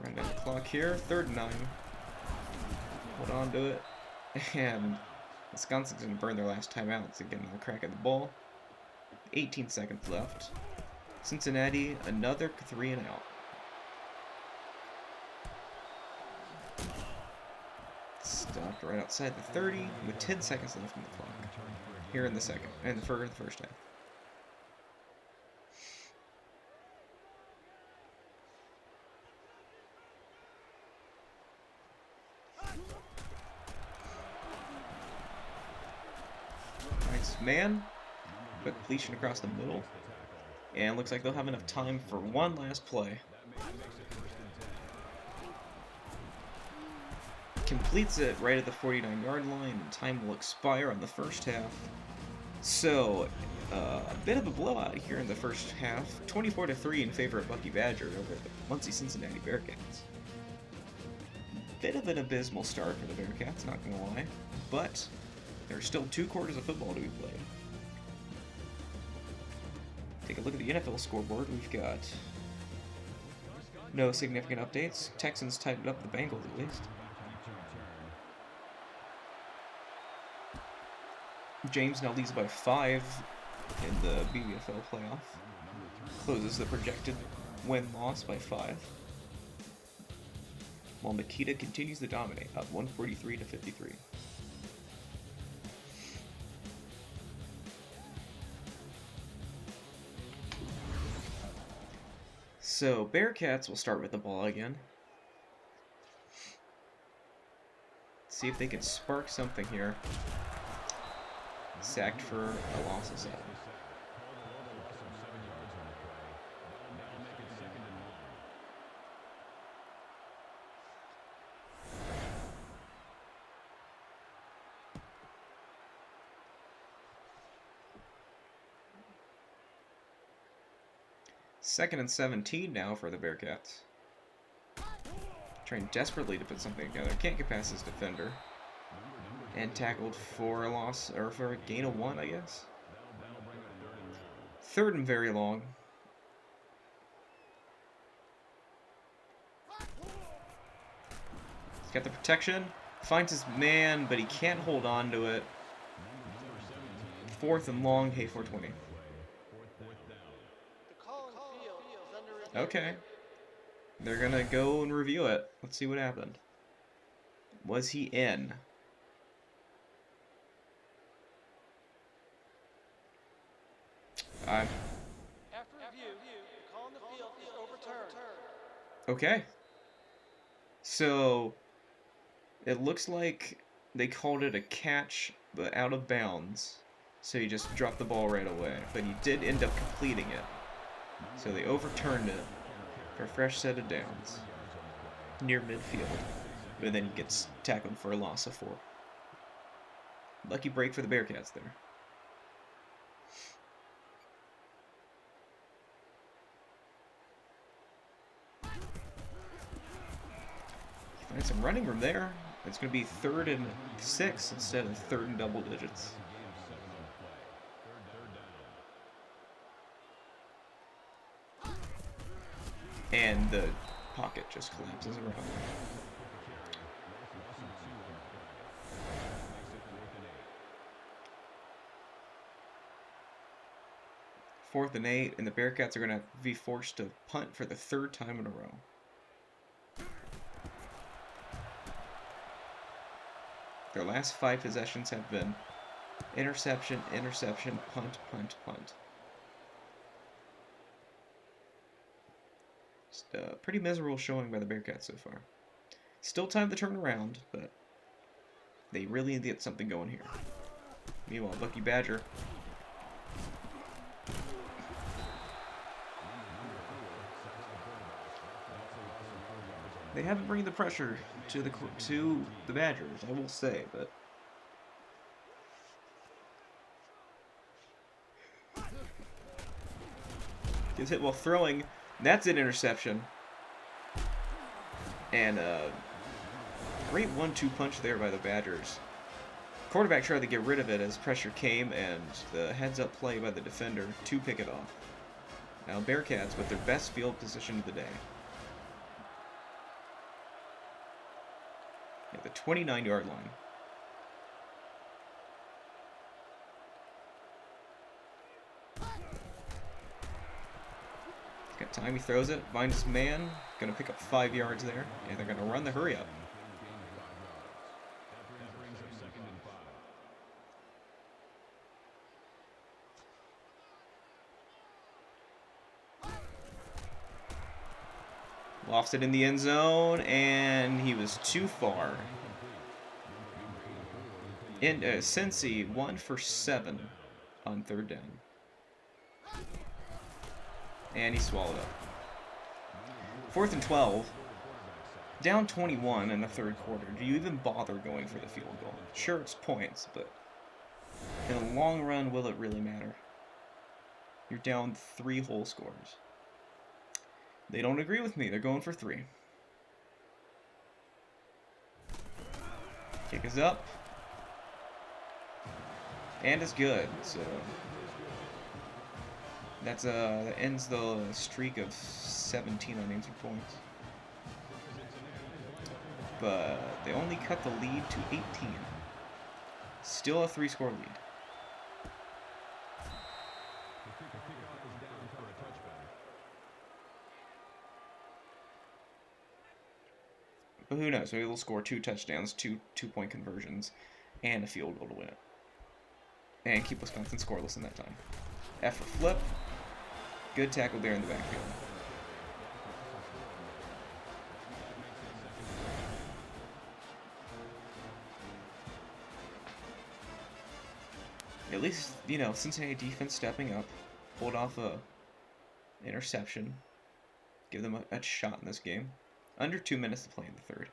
Run down the clock here, 3rd and 9. Hold on to it. And Wisconsin's going to burn their last timeout to get another crack at the ball. 18 seconds left. Cincinnati, another 3 and out. Stopped right outside the 30 with 10 seconds left in the clock. Here in the second, and for the first half. Man, quick completion across the middle, and looks like they'll have enough time for one last play. Completes it right at the 49-yard line, and time will expire on the first half. So, a bit of a blowout here in the first half, 24-3 in favor of Bucky Badger over the Muncie Cincinnati Bearcats. Bit of an abysmal start for the Bearcats, not gonna lie, but there are still 2 quarters of football to be played. Take a look at the NFL scoreboard. We've got no significant updates. Texans tightened up the Bengals at least. James now leads by 5 in the BBFL playoff. Closes the projected win-loss by 5. While Mykyta continues to dominate, up 143-53. So, Bearcats will start with the ball again. See if they can spark something here. Sacked for a loss of 7. Second and 17 now for the Bearcats. Trying desperately to put something together. Can't get past his defender. And tackled for a loss, or for a gain of 1, I guess. 3rd and very long. He's got the protection. Finds his man, but he can't hold on to it. 4th and long, hey, 420. Okay. They're gonna go and review it. Let's see what happened. Was he in? After review, the call on the field is overturned. Okay. So, it looks like they called it a catch, but out of bounds. So he just dropped the ball right away. But he did end up completing it. So they overturned it for a fresh set of downs near midfield. But then he gets tackled for a loss of 4. Lucky break for the Bearcats there. And some running room there. It's going to be 3rd and 6 instead of 3rd and double digits. And the pocket just collapses around. Fourth and 8, and the Bearcats are going to be forced to punt for the 3rd time in a row. Their last 5 possessions have been interception, interception, punt, punt, punt. Just a pretty miserable showing by the Bearcats so far. Still time to turn around, but they really need to get something going here. Meanwhile, Lucky Badger. They haven't bring the pressure to the Badgers, I will say, but gets hit while throwing. That's an interception. And a great 1-2 punch there by the Badgers. Quarterback tried to get rid of it as pressure came, and the heads-up play by the defender to pick it off. Now Bearcats with their best field position of the day. At the 29-yard line. He's got time, he throws it, finds his man, gonna pick up 5 yards there, and they're gonna run the hurry up. Lofts it in the end zone, and he was too far. In Cincy, 1 for 7 on 3rd down. And he swallowed up. 4th and 12. Down 21 in the 3rd quarter. Do you even bother going for the field goal? Sure, it's points, but in the long run, will it really matter? You're down 3 whole scores. They don't agree with me. They're going for 3. Kick is up. And it's good. So that ends the streak of 17 unanswered points. But they only cut the lead to 18. Still a 3-score lead. But who knows? Maybe they'll score 2 touchdowns, 2 two-point conversions, and a field goal to win it. And keep Wisconsin scoreless in that time. F for flip. Good tackle there in the backfield. At least, you know, Cincinnati defense stepping up. Pulled off a interception. Give them a shot in this game. Under 2 minutes to play in the 3rd.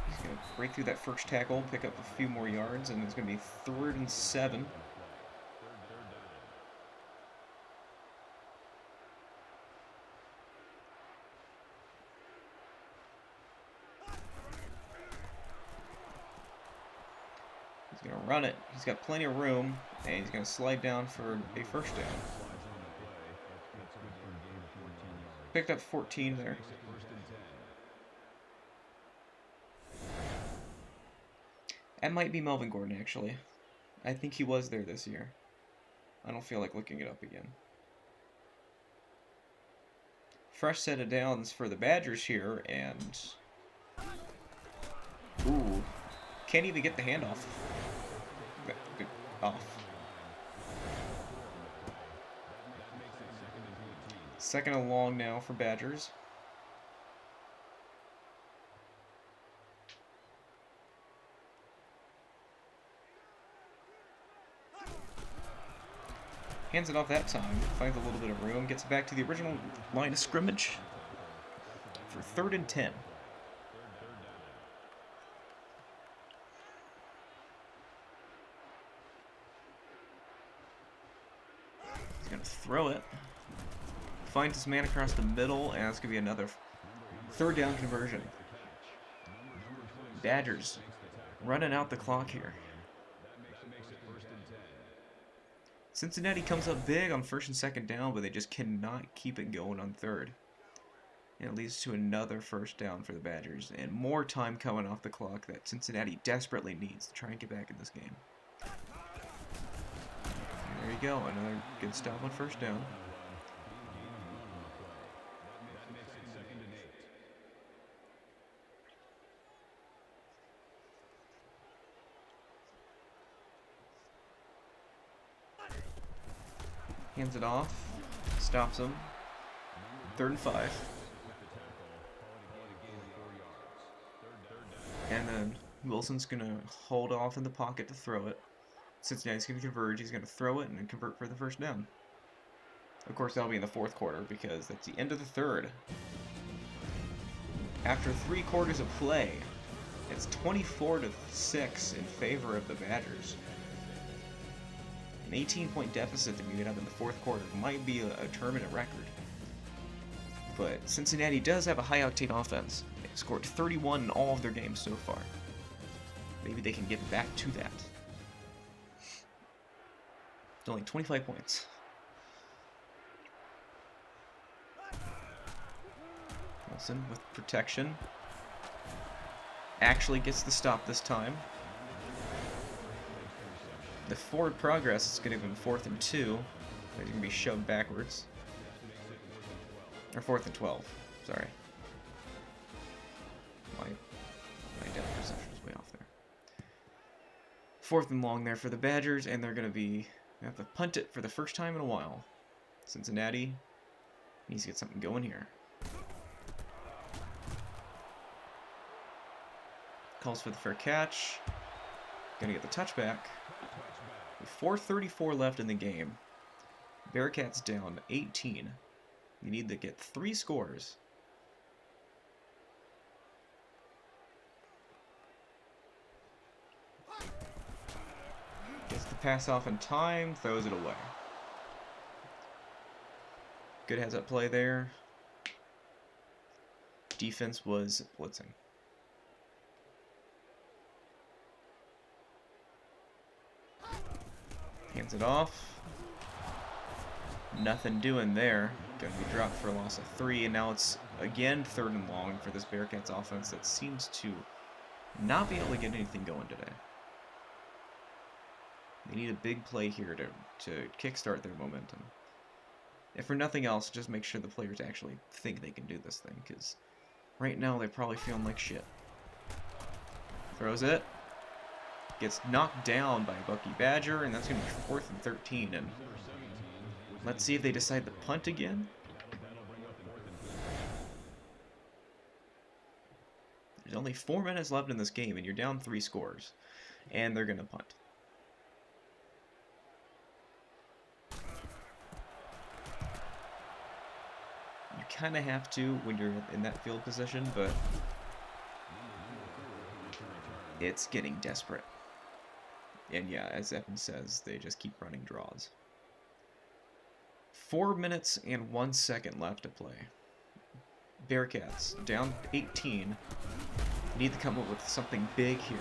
He's going to break through that first tackle, pick up a few more yards, and it's going to be 3rd and 7. He's going to run it. He's got plenty of room, and he's going to slide down for a first down. Picked up 14 there. That might be Melvin Gordon, actually. I think he was there this year. I don't feel like looking it up again. Fresh set of downs for the Badgers here, and... Ooh. Can't even get the handoff off. 2nd and long now for Badgers. Hands it off that time. Finds a little bit of room. Gets it back to the original line of scrimmage for 3rd and 10. He's going to throw it. finds his man across the middle, and that's going to be another third down conversion. Badgers running out the clock here. Cincinnati comes up big on first and second down, but they just cannot keep it going on third. And it leads to another first down for the Badgers, and more time coming off the clock that Cincinnati desperately needs to try and get back in this game. And there you go, another good stop on first down. Hands it off, stops him. 3rd and 5. And then Wilson's going to hold off in the pocket to throw it. Cincinnati's going to converge. He's going to throw it and convert for the first down. Of course, that'll be in the 4th quarter because that's the end of the 3rd. After 3 quarters of play, it's 24-6 in favor of the Badgers. An 18-point deficit that we get up in the 4th quarter might be a tournament record. But Cincinnati does have a high-octane offense. They've scored 31 in all of their games so far. Maybe they can get back to that. It's only 25 points. Wilson with protection. Actually gets the stop this time. The forward progress is going to give him 4th and 2. They're going to be shoved backwards. Or 4th and 12. Sorry. My depth perception is way off there. 4th and long there for the Badgers, and they're going to have to punt it for the first time in a while. Cincinnati needs to get something going here. Calls for the fair catch. Gonna get the touchback. With 4:34 left in the game, Bearcats down 18. You need to get 3 scores. Gets the pass off in time, throws it away. Good heads-up play there. Defense was blitzing. Hands it off. Nothing doing there. Gonna be dropped for a loss of 3, and now it's again 3rd and long for this Bearcats offense that seems to not be able to get anything going today. They need a big play here to kickstart their momentum. If for nothing else, just make sure the players actually think they can do this thing, because right now they're probably feeling like shit. Throws it. Gets knocked down by Bucky Badger, and that's going to be 4th and 13. And let's see if they decide to punt again. There's only 4 minutes left in this game, and you're down 3 scores. And they're going to punt. You kind of have to when you're in that field position, but it's getting desperate. And yeah, as Evan says, they just keep running draws. 4 minutes and 1 second left to play. Bearcats down 18. Need to come up with something big here.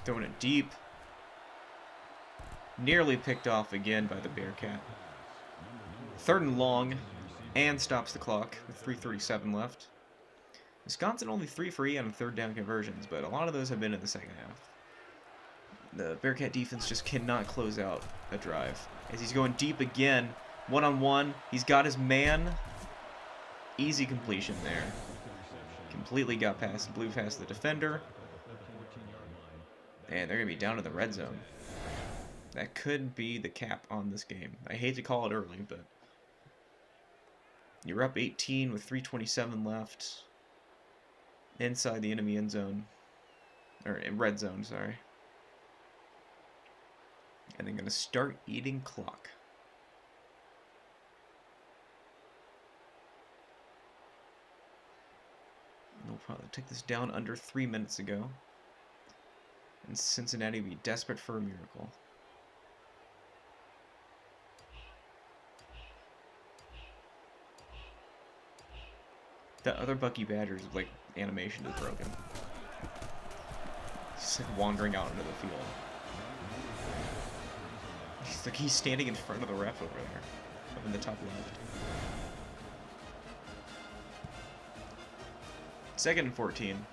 Throwing it deep. Nearly picked off again by the Bearcat. 3rd and long, and stops the clock with 3:37 left. Wisconsin only 3 for 8 on 3rd down conversions, but a lot of those have been in the second half. The Bearcat defense just cannot close out a drive. As he's going deep again, one-on-one, he's got his man. Easy completion there. Completely blew past the defender. And they're going to be down to the red zone. That could be the cap on this game. I hate to call it early, but you're up 18 with 3:27 left. Inside the enemy end zone. Or in red zone, sorry. And then gonna start eating clock. They'll probably take this down under 3 minutes ago. And Cincinnati will be desperate for a miracle. That other Bucky Badger's like animation is broken. He's like wandering out into the field. He's standing in front of the ref over there, up in the top left. 2nd and 14.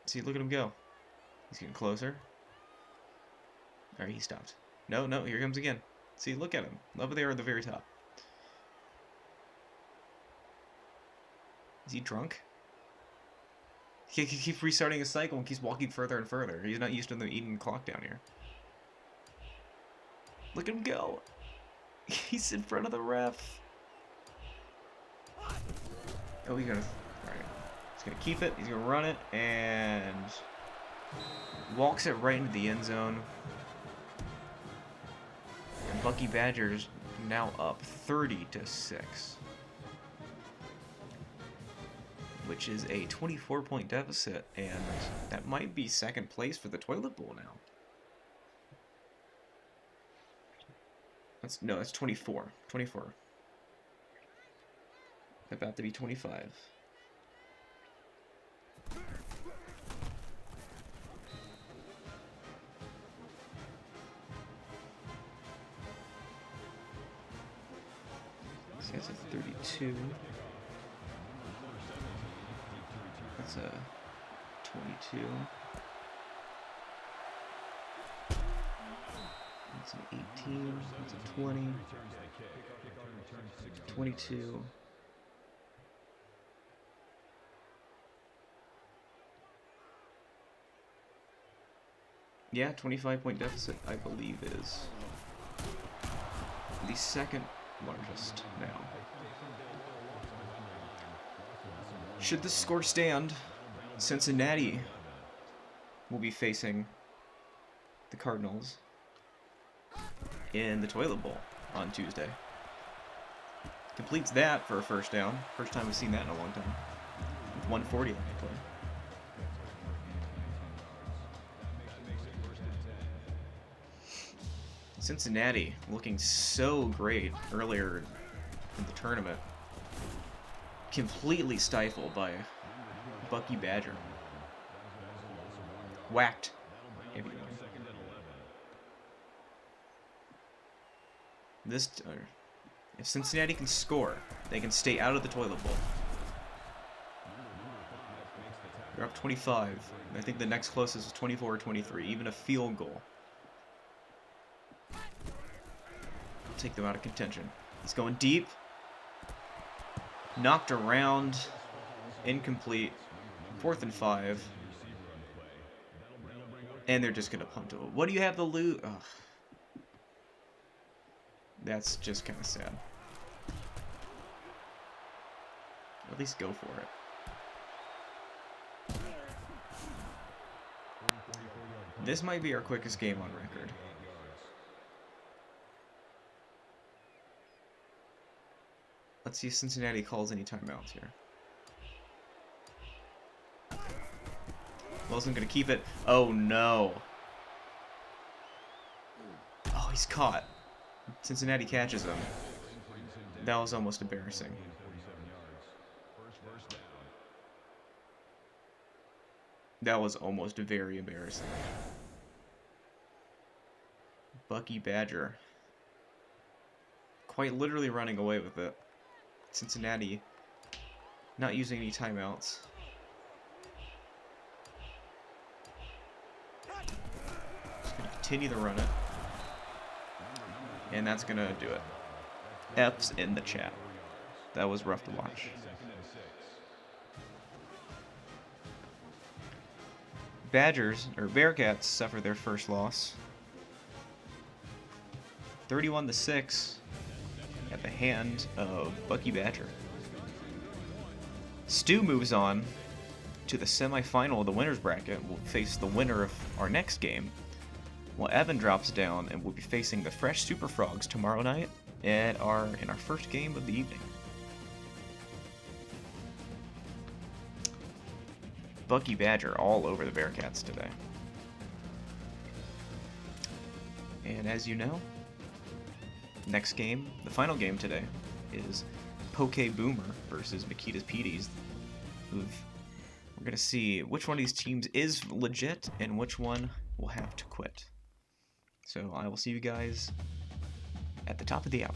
See, look at him go. He's getting closer. Alright, he stopped. No, here he comes again. See, look at him. Over there at the very top. Is he drunk? He keeps restarting his cycle and keeps walking further and further. He's not used to them eating clock down here. Look at him go. He's in front of the ref. Oh, he's gonna... Alright. He's gonna keep it. He's gonna run it. And... walks it right into the end zone. And Bucky Badgers now up 30-6. Which is a 24-point deficit, and that might be 2nd place for the toilet bowl now. That's 24. 24. About to be 25. So that's a 32. That's a 22. That's an 18. That's a 20. 22. Yeah, 25-point deficit, I believe, is the 2nd largest now. Should this score stand, Cincinnati will be facing the Cardnyls in the Toilet Bowl on Tuesday. Completes that for a first down. First time we've seen that in a long time. With 140 on the play. Cincinnati looking so great earlier in the tournament. Completely stifled by Bucky Badger. Whacked. If Cincinnati can score, they can stay out of the toilet bowl. They're up 25. I think the next closest is 24 or 23. Even a field goal. Take them out of contention. He's going deep. Knocked around. Incomplete. 4th and 5. And they're just going to punt it. What do you have to lose? Ugh. That's just kind of sad. At least go for it. This might be our quickest game on record. Let's see if Cincinnati calls any timeouts here. Wilson gonna keep it. Oh no. Oh, he's caught. Cincinnati catches him. That was almost embarrassing. That was almost very embarrassing. Bucky Badger. Quite literally running away with it. Cincinnati not using any timeouts. Just gonna continue to run it. And that's gonna do it. F's in the chat. That was rough to watch. Bearcats suffer their first loss. 31-6 at the hand of Bucky Badger. Stu moves on to the semifinal of the winner's bracket. We'll face the winner of our next game, while Evan drops down and we'll be facing the Fresh Superfrogs tomorrow night in our first game of the evening. Bucky Badger all over the Bearcats today. And as you know, next game, the final game today, is Poké Boomer versus Mykyta's Peeties. We're going to see which one of these teams is legit and which one will have to quit. So I will see you guys at the top of the hour.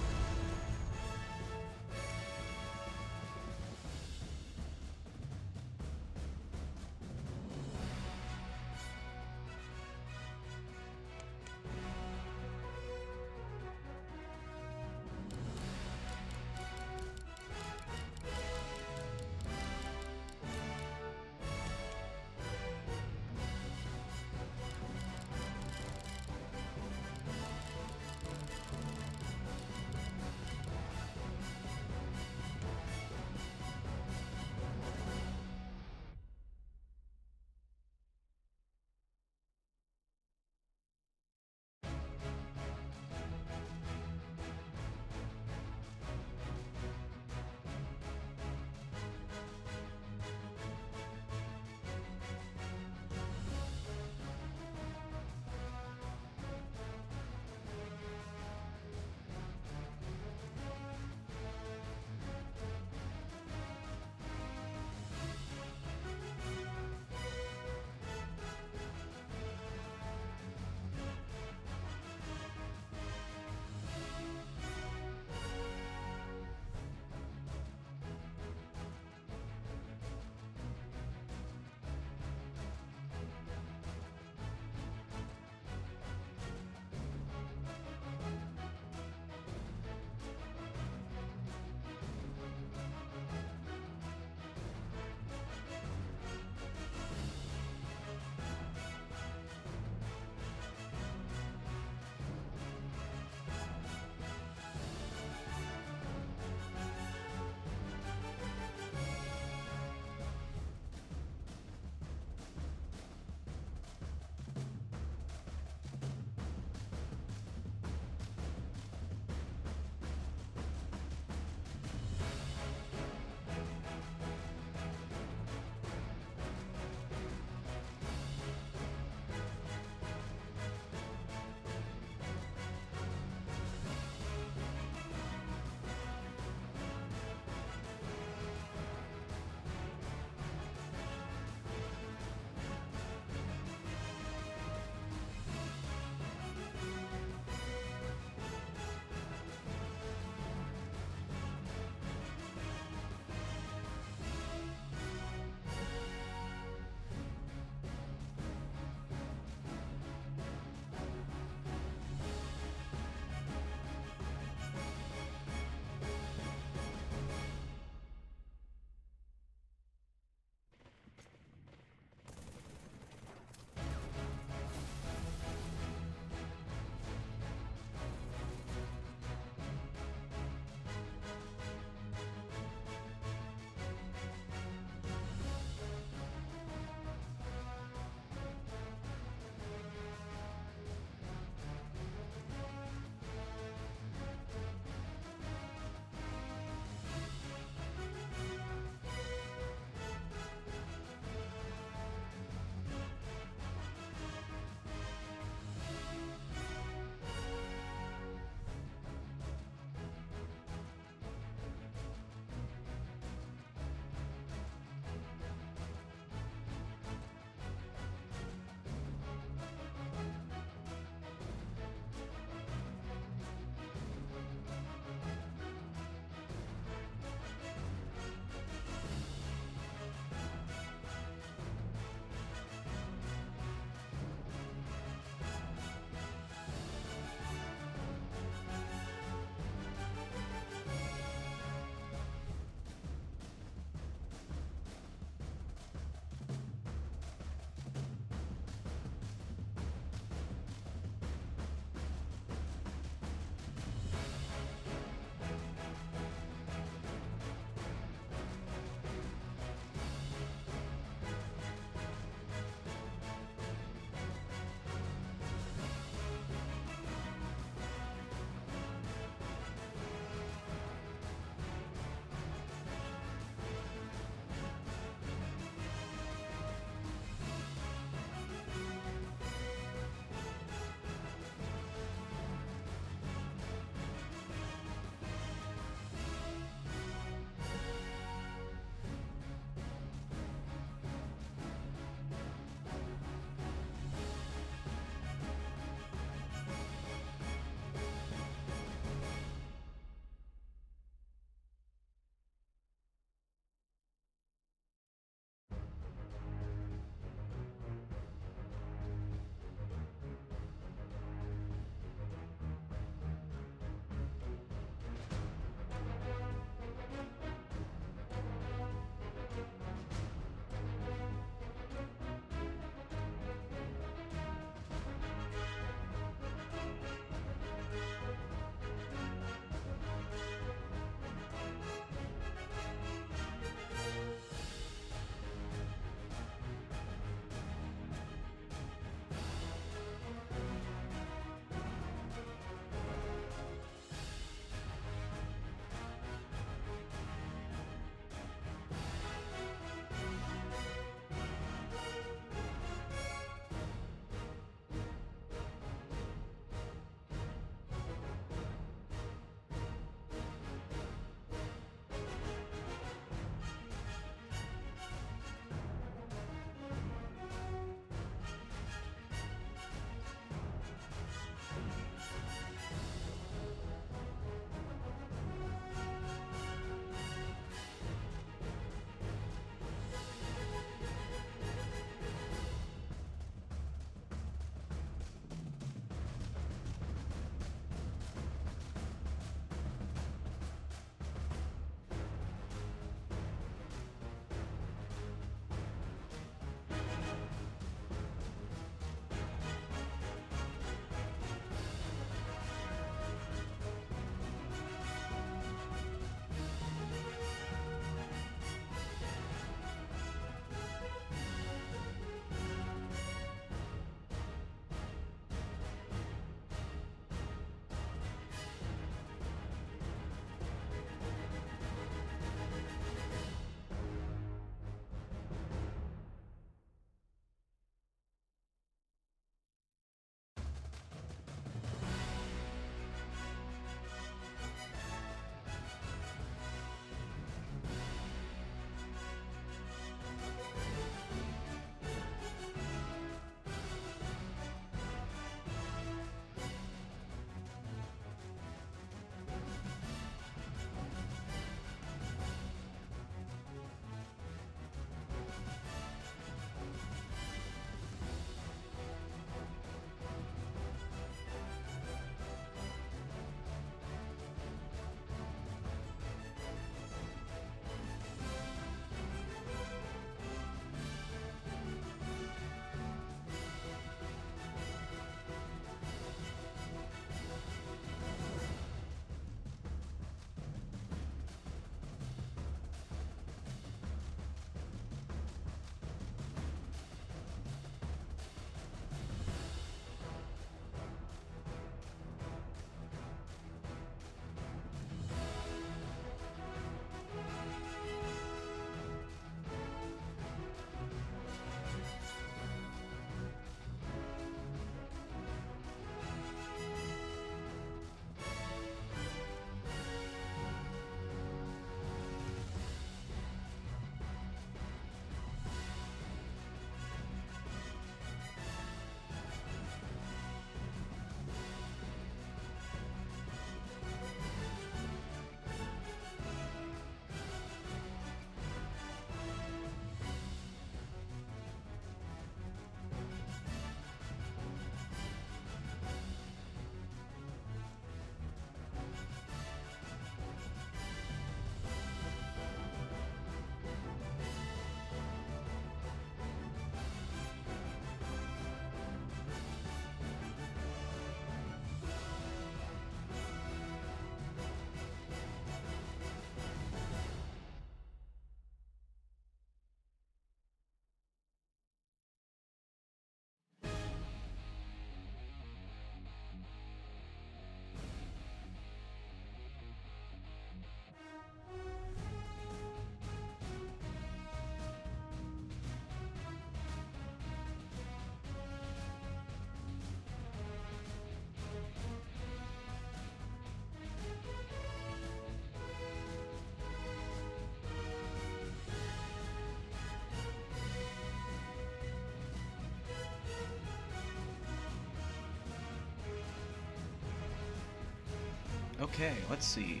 Okay, let's see.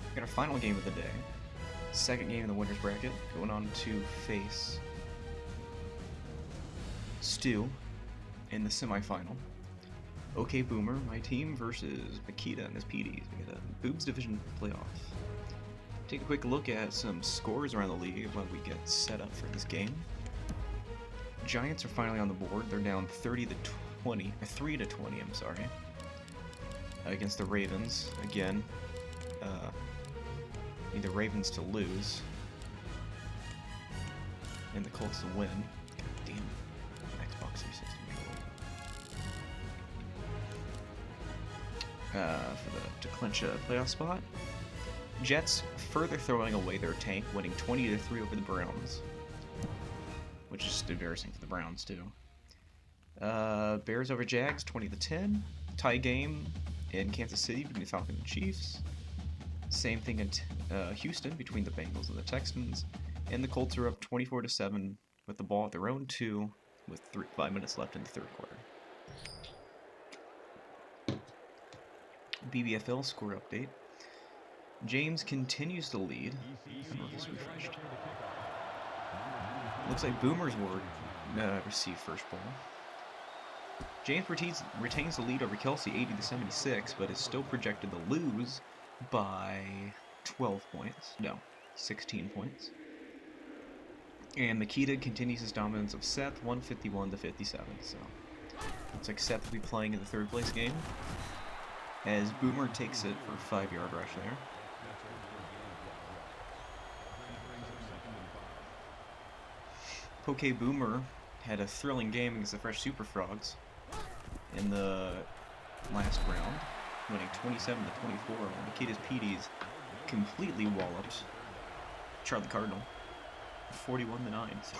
We got our final game of the day. Second game in the winners bracket. Going on to face Stu in the semifinal. Okay, Boomer, my team, versus Mykyta and his PDs. We got a Boobs Division playoff. Take a quick look at some scores around the league while we get set up for this game. Giants are finally on the board. They're down 3 to 20, I'm sorry, against the Ravens. Again, need the Ravens to lose and the Colts to win. God damn it. Xbox 360 to clinch a playoff spot. Jets further throwing away their tank, winning 20 to 3 over the Browns, which is just embarrassing for the Browns too. Bears over Jags, 20 to 10. Tie game in Kansas City between the Falcons and Chiefs. Same thing in Houston between the Bengals and the Texans. And the Colts are up 24 to 7 with the ball at their own 2 with 5 minutes left in the third quarter. BBFL score update. James continues to lead. Oh, this refreshed. Looks like Boomers will receive first ball. James retains the lead over Kelsey, 80 to 76, but is still projected to lose by 12 points. No, 16 points. And Mykyta continues his dominance of Seth, 151 to 57. So looks like Seth will be playing in the third place game, as Boomer takes it for a 5-yard rush there. Poké Boomer had a thrilling game against the fresh Superfrogs in the last round, winning 27 to 24. Mykyta's PDs completely walloped Charlie Cardnyl, 41 to 9. So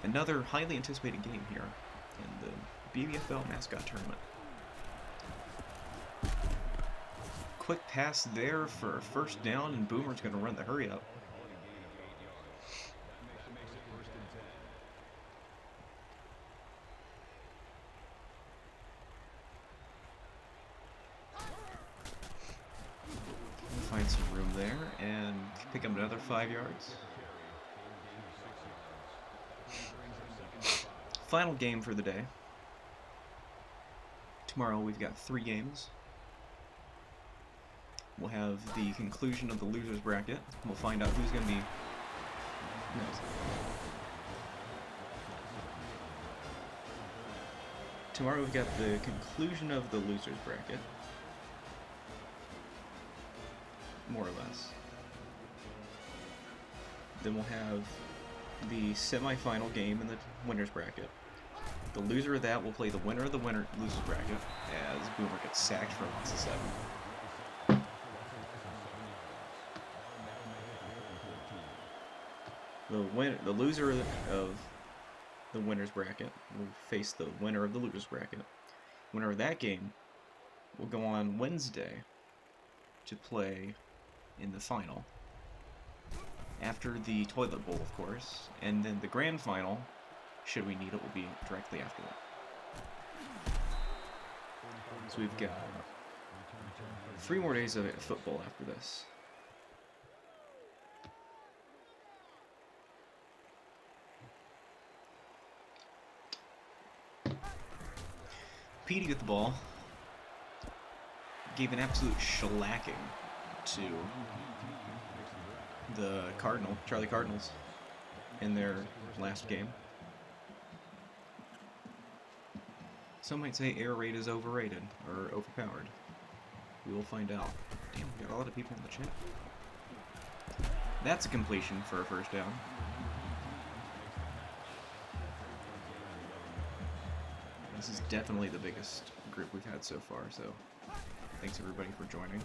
another highly anticipated game here in the BBFL Mascot tournament. Quick pass there for a first down, and Boomer's going to run the hurry up. Find some room there and pick up another 5 yards. Final game for the day. Tomorrow we've got 3 games. We'll have the conclusion of the losers bracket. We'll find out who's going to be next. Tomorrow we've got the conclusion of the losers bracket. More or less. Then we'll have the semi-final game in the winners bracket. The loser of that will play the winner of the losers bracket as Boomer gets sacked for a loss of 7. The loser of the winners bracket will face the winner of the losers bracket. Winner of that game will go on Wednesday to play in the final, after the toilet bowl, of course, and then the grand final, should we need it, will be directly after that. So we've got 3 more days of football after this. PD with the ball gave an absolute shellacking to the Charlie Cardnyls in their last game. Some might say air raid is overrated or overpowered. We will find out. Damn, we got a lot of people in the chat. That's a completion for a first down. This is definitely the biggest group we've had so far, so thanks everybody for joining.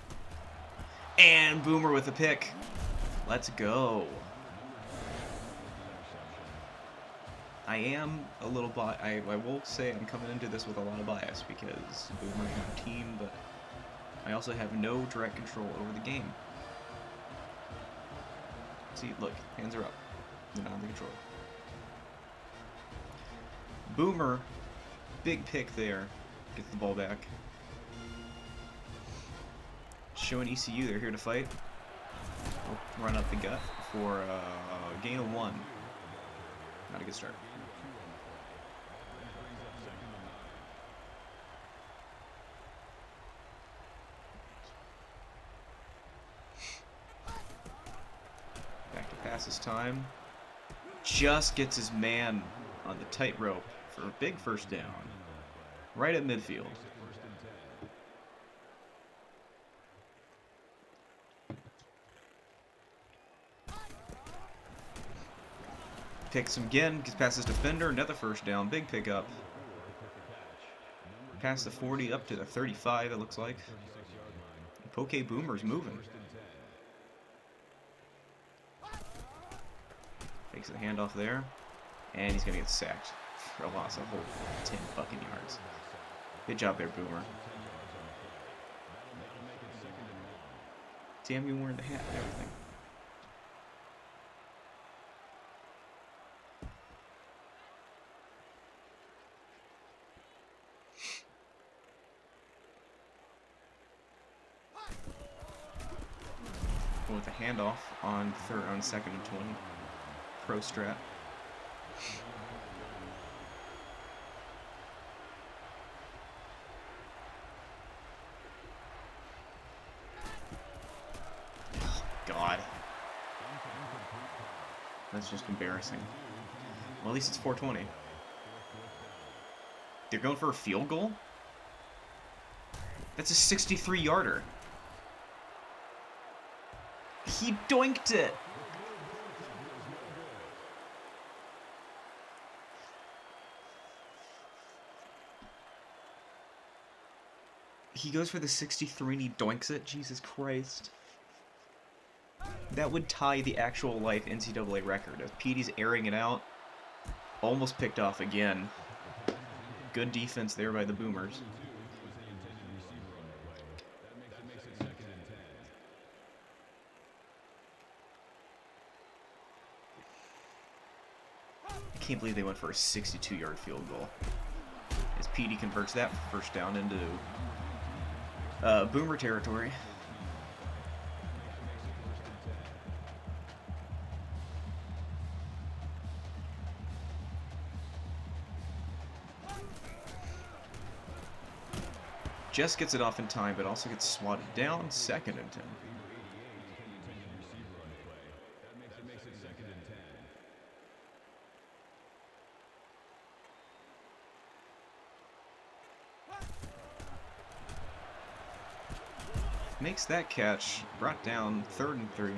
And Boomer with a pick. Let's go. I am a little I will say I'm coming into this with a lot of bias because Boomer is my team, but I also have no direct control over the game. See, look, hands are up. They're not under control. Boomer, big pick there. Gets the ball back. Showing ECU they're here to fight. We'll run up the gut for a gain of 1. Not a good start. Back to pass this time. Just gets his man on the tightrope for a big first down. Right at midfield. Picks him again, gets past his defender, another first down, big pickup. Past the 40 up to the 35, it looks like. Poké Boomer's moving. Takes the handoff there, and he's gonna get sacked for a loss of a whole 10 fucking yards. Good job there, Boomer. Damn, you wearing the hat and everything. With a handoff on 2nd and 20. Pro strat. Oh, God. That's just embarrassing. Well, at least it's 420. They're going for a field goal? That's a 63-yarder. He doinked it. He goes for the 63 and he doinks it. Jesus Christ. That would tie the actual life NCAA record. As Petey's airing it out. Almost picked off again. Good defense there by the Boomers. I can't believe they went for a 62-yard field goal. As Petey converts that first down into Boomer territory. Just gets it off in time, but also gets swatted down. 2nd and 10. Makes that catch, brought down 3rd and 3.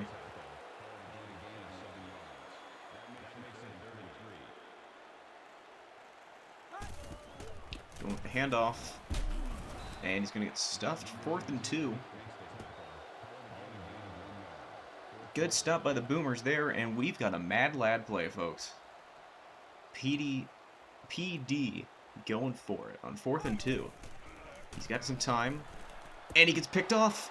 Going with the handoff, and he's going to get stuffed. 4th and 2. Good stop by the Boomers there, and we've got a mad lad play, folks. PD going for it on 4th and 2. He's got some time. And he gets picked off.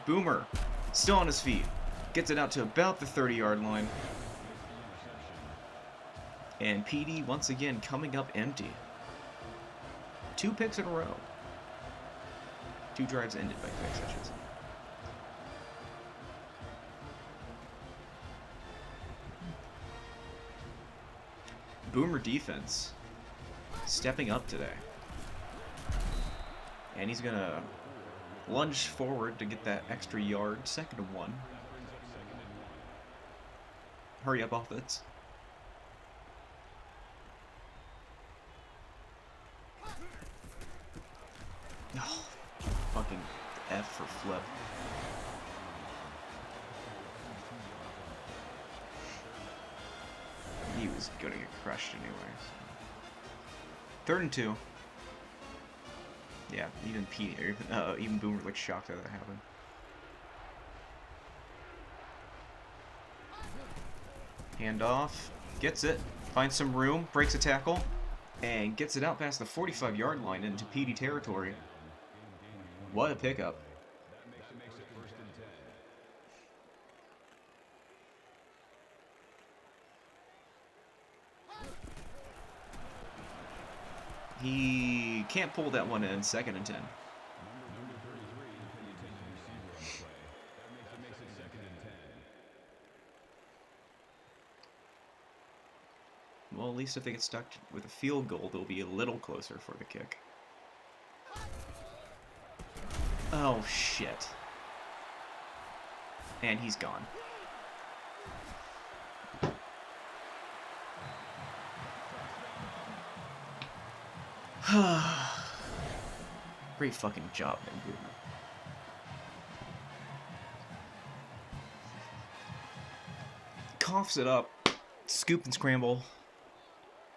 Boomer, still on his feet. Gets it out to about the 30-yard line. And PD, once again, coming up empty. 2 picks in a row. 2 drives ended by picks, I should say. Boomer defense stepping up today. And he's going to lunge forward to get that extra yard. 2nd and 1. Hurry up, offense. Oh, fucking F for flip. He was going to get crushed anyways. 3rd and 2. Yeah, even Boomer looked shocked that happened. Handoff, gets it, finds some room, breaks a tackle, and gets it out past the 45-yard line into PD territory. What a pickup. He can't pull that one in. 2nd and 10. least if they get stuck with a field goal, they'll be a little closer for the kick. Oh, shit. And he's gone. Great fucking job, man, Boomer. Coughs it up. Scoop and scramble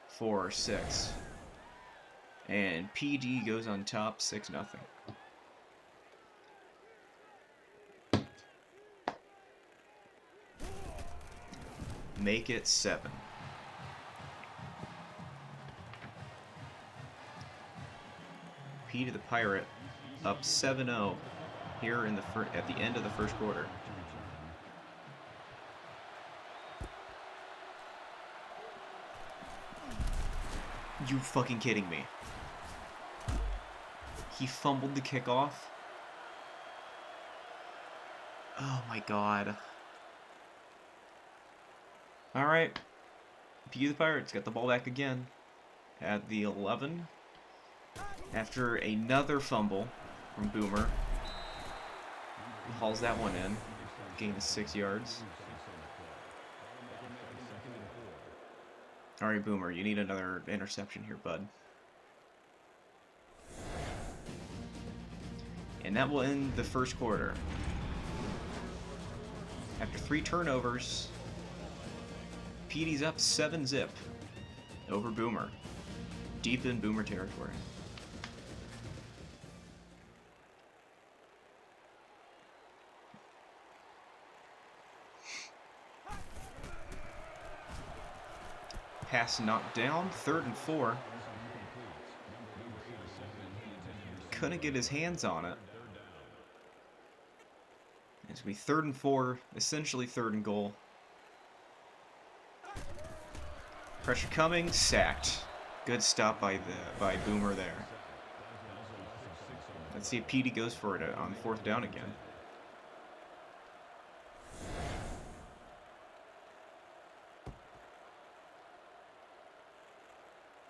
for 6. And PD goes on top 6-0. Make it 7. P to the Pirate up 7-0 here in the at the end of the first quarter. You fucking kidding me? He fumbled the kickoff. Oh my god. Alright. P the Pirates got the ball back again at the 11. After another fumble from Boomer. He hauls that one in. Gain of 6 yards. Alright, Boomer, you need another interception here, bud. And that will end the first quarter. After 3 turnovers, PD's up 7-zip over Boomer. Deep in Boomer territory. Pass knocked down, 3rd and 4. Couldn't get his hands on it. It's going to be 3rd and 4, essentially 3rd and goal. Pressure coming, sacked. Good stop by Boomer there. Let's see if PD goes for it on 4th down again.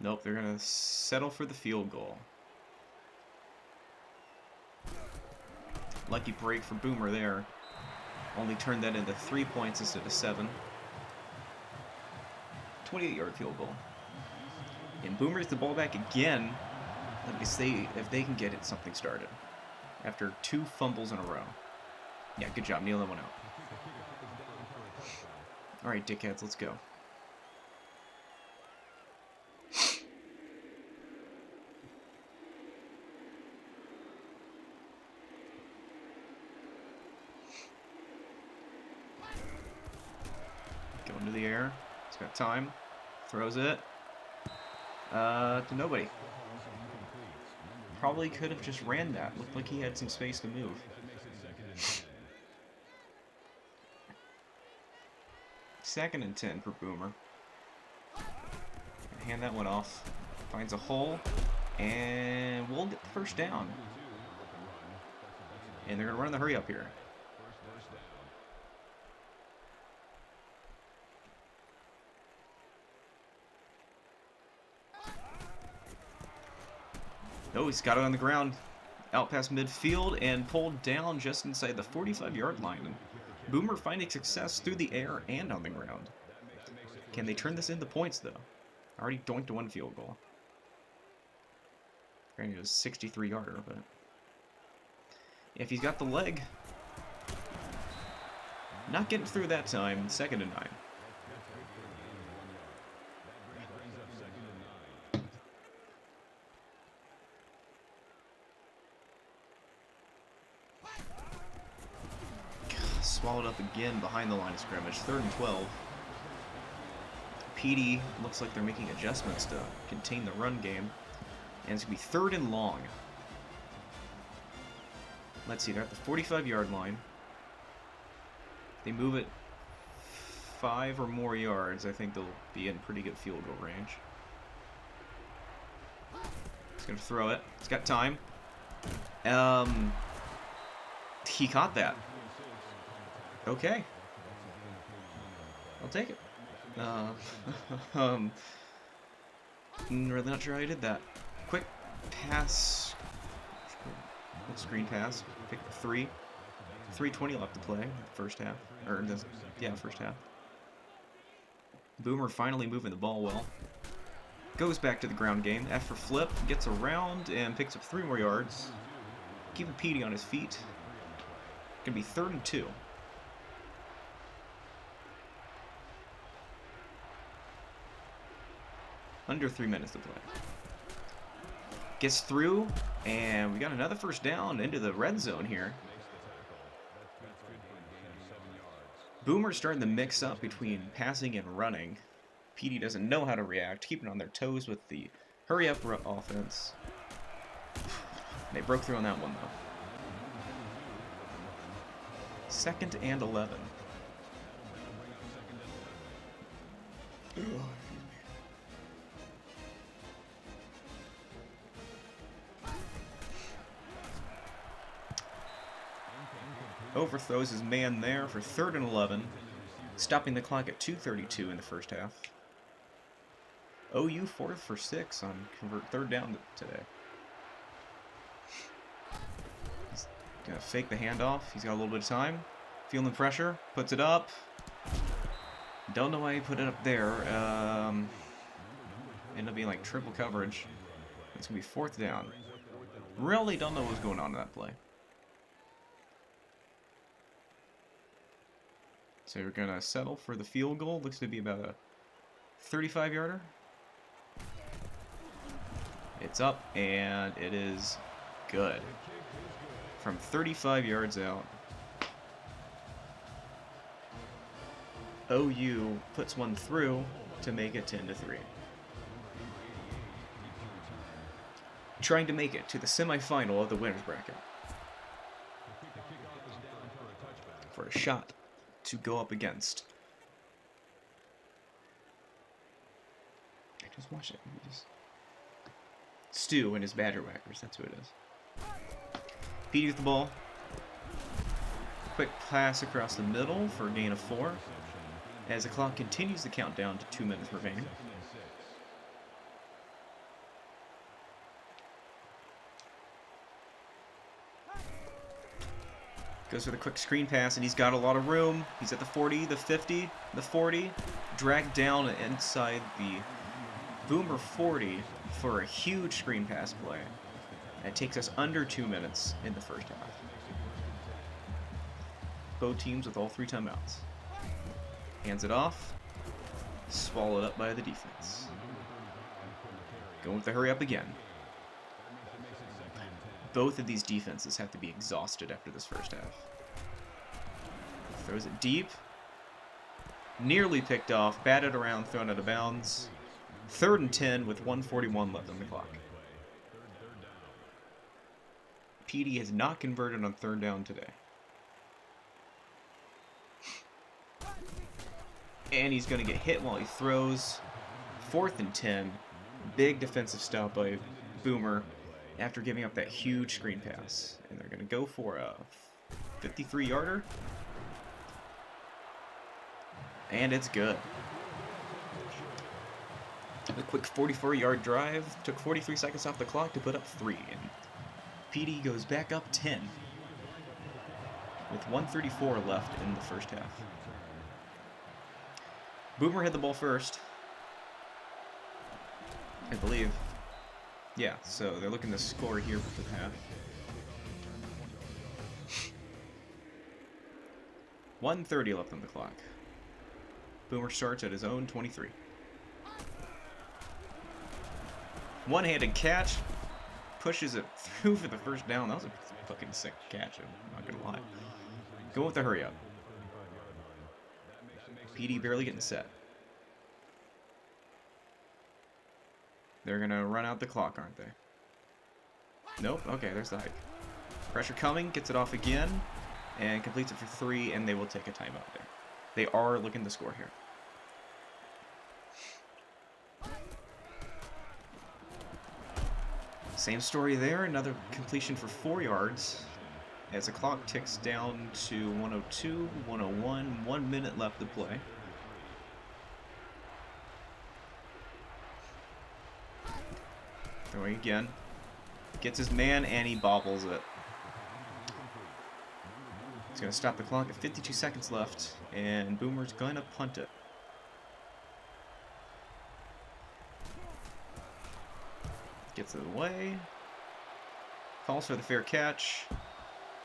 Nope, they're going to settle for the field goal. Lucky break for Boomer there. Only turned that into 3 points instead of 7. 28-yard field goal. And Boomer's the ball back again. Let me see if they can get it something started. After 2 fumbles in a row. Yeah, good job. Kneel that one out. Alright, dickheads, let's go. Going to the air. He's got time. Throws it. To nobody. Probably could have just ran that. Looked like he had some space to move. Second and 10 for Boomer. Hand that one off. Finds a hole. And we'll get the first down. And they're going to run in the hurry up here. Oh, he's got it on the ground. Out past midfield and pulled down just inside the 45-yard line. And Boomer finding success through the air and on the ground. Can they turn this into points, though? Already doinked 1 field goal. Granted, it was a 63-yarder, but if he's got the leg, not getting through that time. 2nd and 9. Swallowed up again behind the line of scrimmage. 3rd and 12. PD looks like they're making adjustments to contain the run game. And it's going to be 3rd and long. Let's see, they're at the 45-yard line. They move it 5 or more yards. I think they'll be in pretty good field goal range. He's going to throw it. He's got time. He caught that. Okay. I'll take it. Really not sure how he did that. Quick pass. Quick screen pass. Pick up 3. 3:20 left to play. First half. Or, first half. Boomer finally moving the ball well. Goes back to the ground game. F for flip. Gets around and picks up 3 more yards. Keeping Petey on his feet. Gonna be 3rd and 2. Under 3 minutes to play. Gets through, and we got another first down into the red zone here. Boomer's starting to mix up between passing and running. Petey doesn't know how to react, keeping on their toes with the hurry-up offense. They broke through on that one, though. 2nd and 11. Overthrows his man there for 3rd and 11, stopping the clock at 2:32 in the first half. OU 4th for 6 on convert 3rd down today. He's gonna fake the handoff. He's got a little bit of time. Feeling the pressure. Puts it up. Don't know why he put it up there. Ended up being like triple coverage. It's gonna be 4th down. Really don't know what's going on in that play. So we're going to settle for the field goal. Looks to be about a 35-yarder. It's up, and it is good. From 35 yards out. OU puts one through to make it 10-3. Trying to make it to the semifinal of the winner's bracket. For a shot to go up against. I just watched it. Stu and his Badger Whackers. That's who it is. Petey with the ball. Quick pass across the middle for a gain of 4. As the clock continues to count down to 2 minutes remaining. Goes for the quick screen pass, and he's got a lot of room. He's at the 40, the 50, the 40. Dragged down inside the Boomer 40 for a huge screen pass play. That takes us under 2 minutes in the first half. Both teams with all 3 timeouts. Hands it off. Swallowed up by the defense. Going with the hurry up again. Both of these defenses have to be exhausted after this first half. Throws it deep. Nearly picked off. Batted around, thrown out of bounds. 3rd and 10 with 1:41 left on the clock. Petey has not converted on 3rd down today. And he's going to get hit while he throws. 4th and 10. Big defensive stop by Boomer after giving up that huge screen pass. And they're going to go for a 53-yarder. And it's good. A quick 44-yard drive. Took 43 seconds off the clock to put up 3. And Petey goes back up 10. With 1:34 left in the first half. Boomer had the ball first. I believe. Yeah, so they're looking to score here for the half. 1:30 left on the clock. Boomer starts at his own 23. One-handed catch. Pushes it through for the first down. That was a fucking sick catch, I'm not gonna lie. Go with the hurry up. Petey barely getting set. They're going to run out the clock, aren't they? Nope. Okay, there's the hike. Pressure coming. Gets it off again. And completes it for 3, and they will take a timeout there. They are looking to score here. Same story there. Another completion for 4 yards. As the clock ticks down to 1:02, 1:01, 1 minute left to play. Throwing again. Gets his man and he bobbles it. He's going to stop the clock at 52 seconds left, and Boomer's going to punt it. Gets it away. Calls for the fair catch.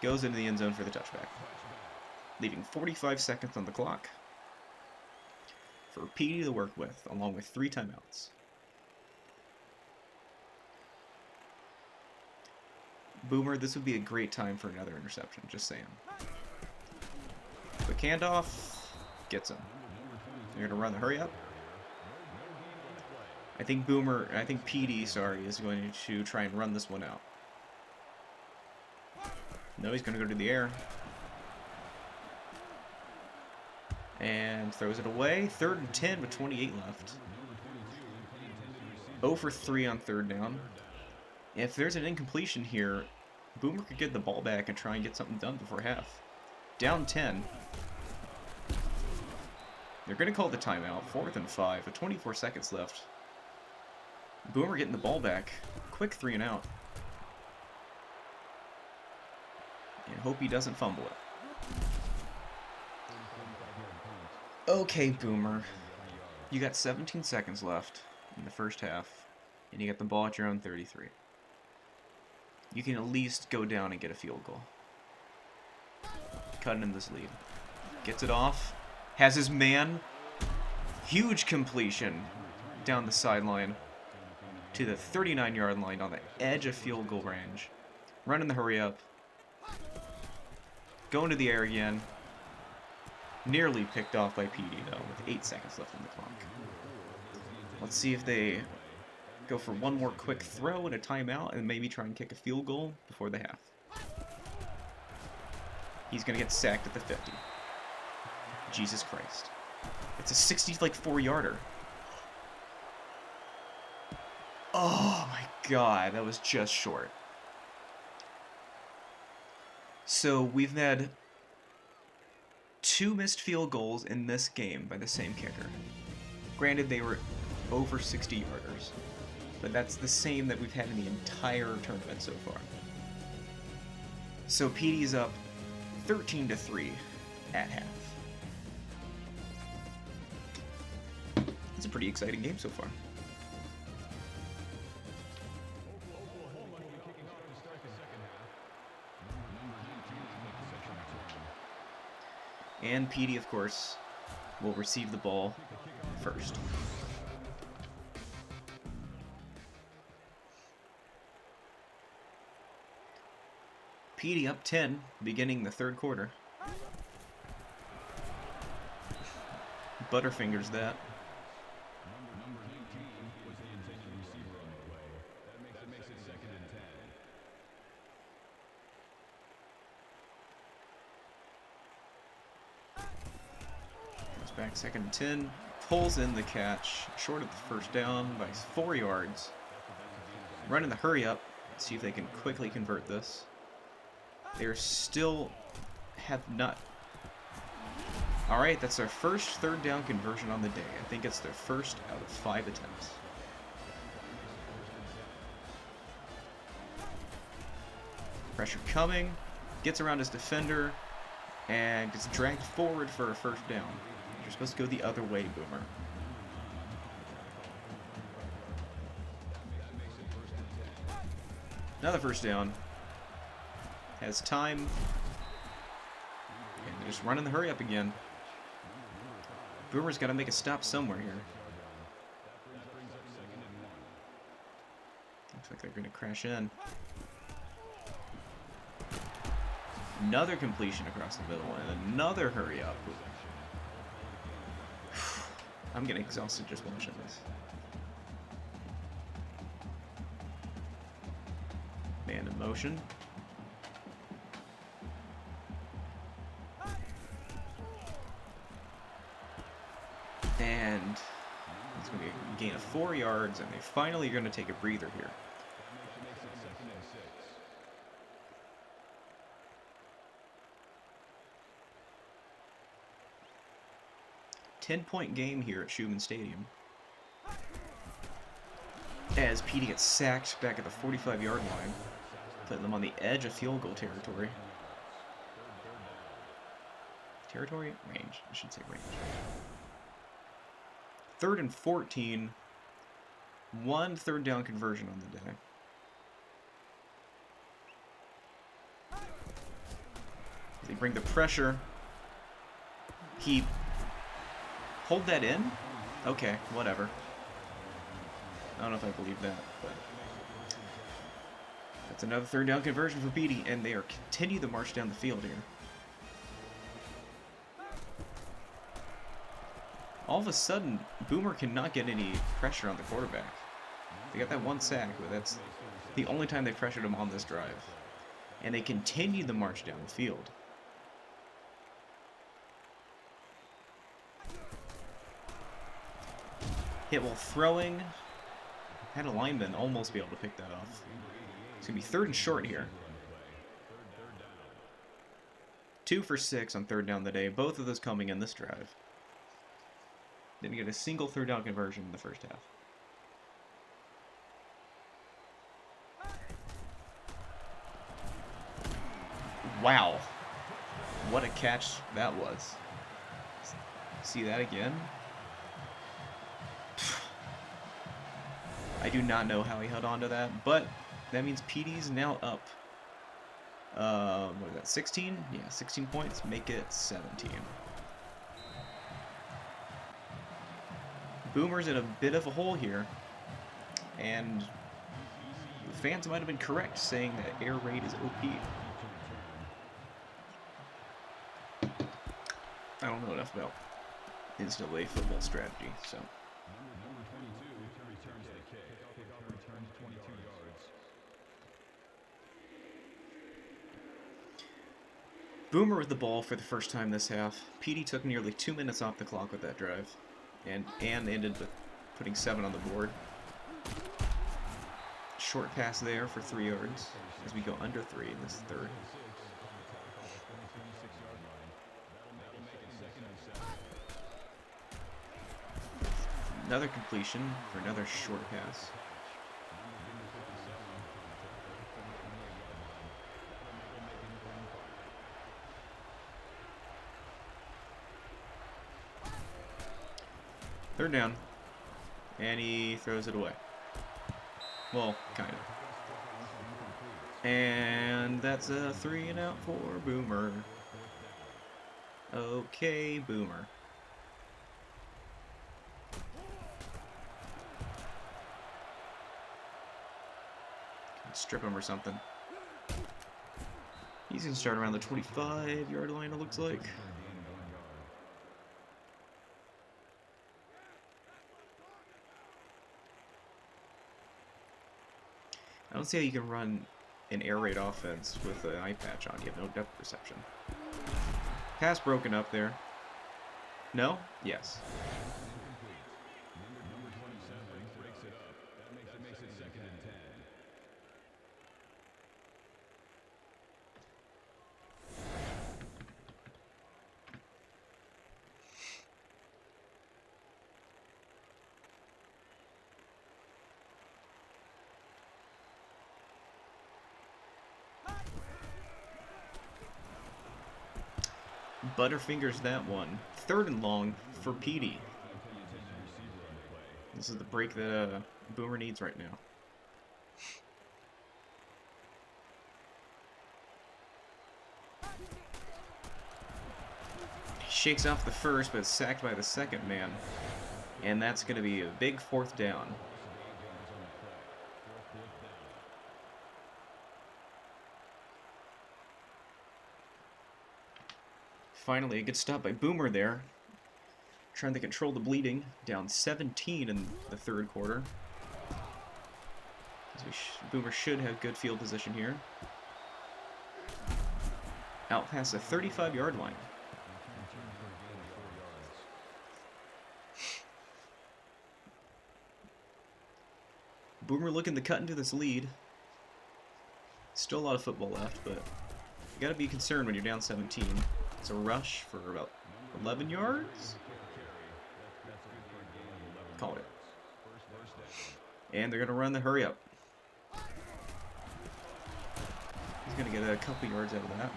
Goes into the end zone for the touchback. Leaving 45 seconds on the clock for Petey to work with, along with 3 timeouts. Boomer, this would be a great time for another interception, just saying. Quick handoff. Gets him. They're going to run the hurry up. I think Petey, sorry, is going to try and run this one out. No, he's going to go to the air. And throws it away. 3rd and 10 with 28 left. 0 for 3 on 3rd down. If there's an incompletion here, Boomer could get the ball back and try and get something done before half. Down 10. They're going to call the timeout. 4th and 5 with 24 seconds left. Boomer getting the ball back. Quick 3 and out. And hope he doesn't fumble it. Okay, Boomer. You got 17 seconds left in the first half, and you got the ball at your own 33. You can at least go down and get a field goal. Cutting in this lead. Gets it off. Has his man. Huge completion down the sideline to the 39-yard line on the edge of field goal range. Running the hurry up. Going to the air again. Nearly picked off by Petey, though, with 8 seconds left on the clock. Let's see if they go for one more quick throw and a timeout and maybe try and kick a field goal before the half. He's going to get sacked at the 50. Jesus Christ. It's a 64-yarder. Oh my god, that was just short. So we've had 2 missed field goals in this game by the same kicker. Granted, they were over 60-yarders, but that's the same that we've had in the entire tournament so far. So Petey's up 13-3 at half. It's a pretty exciting game so far. And Petey, of course, will receive the ball first. Petey up 10, beginning the 3rd quarter. Butterfingers that. Back 2nd and 10, pulls in the catch, short of the 1st down by 4 yards. Running the hurry up, see if they can quickly convert this. They still have not. Alright, that's their first 3rd down conversion on the day. I think it's their first out of 5 attempts. Pressure coming, gets around his defender, and gets dragged forward for a 1st down. You're supposed to go the other way, Boomer. Another 1st down. Has time. And they're just running the hurry up again. Boomer's got to make a stop somewhere here. Looks like they're going to crash in. Another completion across the middle and another hurry up. I'm getting exhausted just watching this. Man in motion. And it's going to be a gain of 4 yards, and they finally are going to take a breather here. .10-point game here at Schumann Stadium. as Petey gets sacked back at the 45-yard line, putting them on the edge of field goal territory. Territory? Range. I should say range. 3rd and 14. 1 third down conversion on the day. They bring the pressure. He pulled that in? Okay, whatever. I don't know if I believe that, but that's another third down conversion for Petey, and they are continue the march down the field here. All of a sudden, Boomer cannot get any pressure on the quarterback. They got that 1 sack, but that's the only time they pressured him on this drive. And they continue the march down the field. Hit while throwing. Had a lineman almost be able to pick that off. It's going to be 3rd and short here. 2 for 6 on 3rd down the day. Both of those coming in this drive. Didn't get a single third down conversion in the first half. Wow. What a catch that was. See that again? I do not know how he held on to that, but that means Petey's now up. What is that, 16? Yeah, 16 points. Make it 17. Boomer's in a bit of a hole here, and the fans might have been correct saying that air raid is OP. I don't know enough about NCAA football strategy, so. Number 22 returns the kick. Kickoff returns 22 yards. Boomer with the ball for the first time this half. Petey took nearly 2 minutes off the clock with that drive, and ended with putting 7 on the board. Short pass there for 3 yards as we go under 3 in this third. Another completion for another short pass. Third down, and he throws it away. Well, kind of. And that's a 3 and out for Boomer. Okay, Boomer. Strip him or something. He's gonna start around the 25-yard line, it looks like. I don't see how you can run an air raid offense with an eye patch on. You have no depth perception. Pass broken up there. No? Yes. Number 27 breaks it up. That makes it 2nd and 10. Butterfingers that one. 3rd and long for Petey. This is the break that Boomer needs right now. He shakes off the first, but is sacked by the second man. And that's going to be a big 4th down. Finally, a good stop by Boomer there. Trying to control the bleeding. Down 17 in the 3rd quarter. Boomer should have good field position here. Out past the 35-yard line. Boomer looking to cut into this lead. Still a lot of football left, but you gotta be concerned when you're down 17. It's a rush for about 11 yards. Call it. And they're going to run the hurry up. He's going to get a couple yards out of that.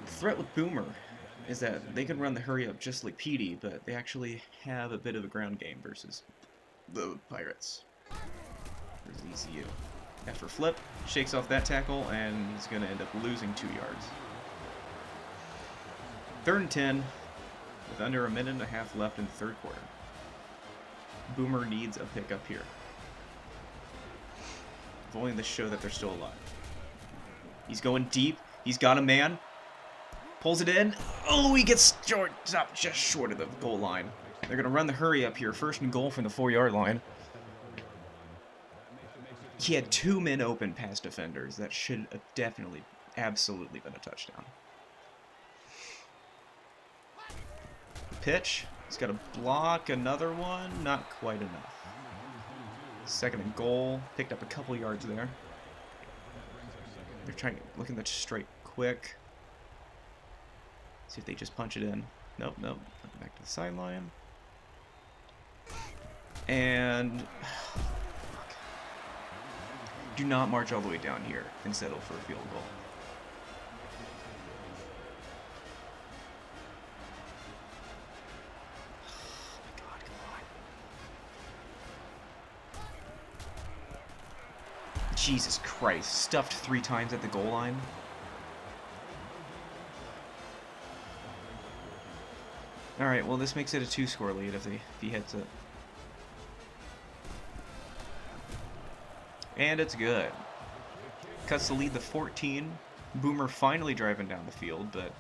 The threat with Boomer is that they can run the hurry up just like Petey, but they actually have a bit of a ground game versus the Pirates. There's the ECU. After flip, shakes off that tackle, and he's going to end up losing 2 yards. 3rd and 10, with under a minute and a half left in the 3rd quarter. Boomer needs a pickup here. If only to show that they're still alive. He's going deep. He's got a man. Pulls it in. Oh, he gets short, just short of the goal line. They're going to run the hurry up here. 1st and goal from the 4-yard line. He had 2 men open past defenders. That should have definitely, absolutely been a touchdown. Pitch. He's got to block another one. Not quite enough. 2nd and goal. Picked up a couple yards there. They're trying to look in the straight quick. See if they just punch it in. Nope, nope. Back to the sideline. And do not march all the way down here and settle for a field goal. Oh my God, come on. Jesus Christ. Stuffed 3 times at the goal line. Alright, well this makes it a 2-score lead if he hits it. And it's good. Cuts the lead to 14. Boomer finally driving down the field, but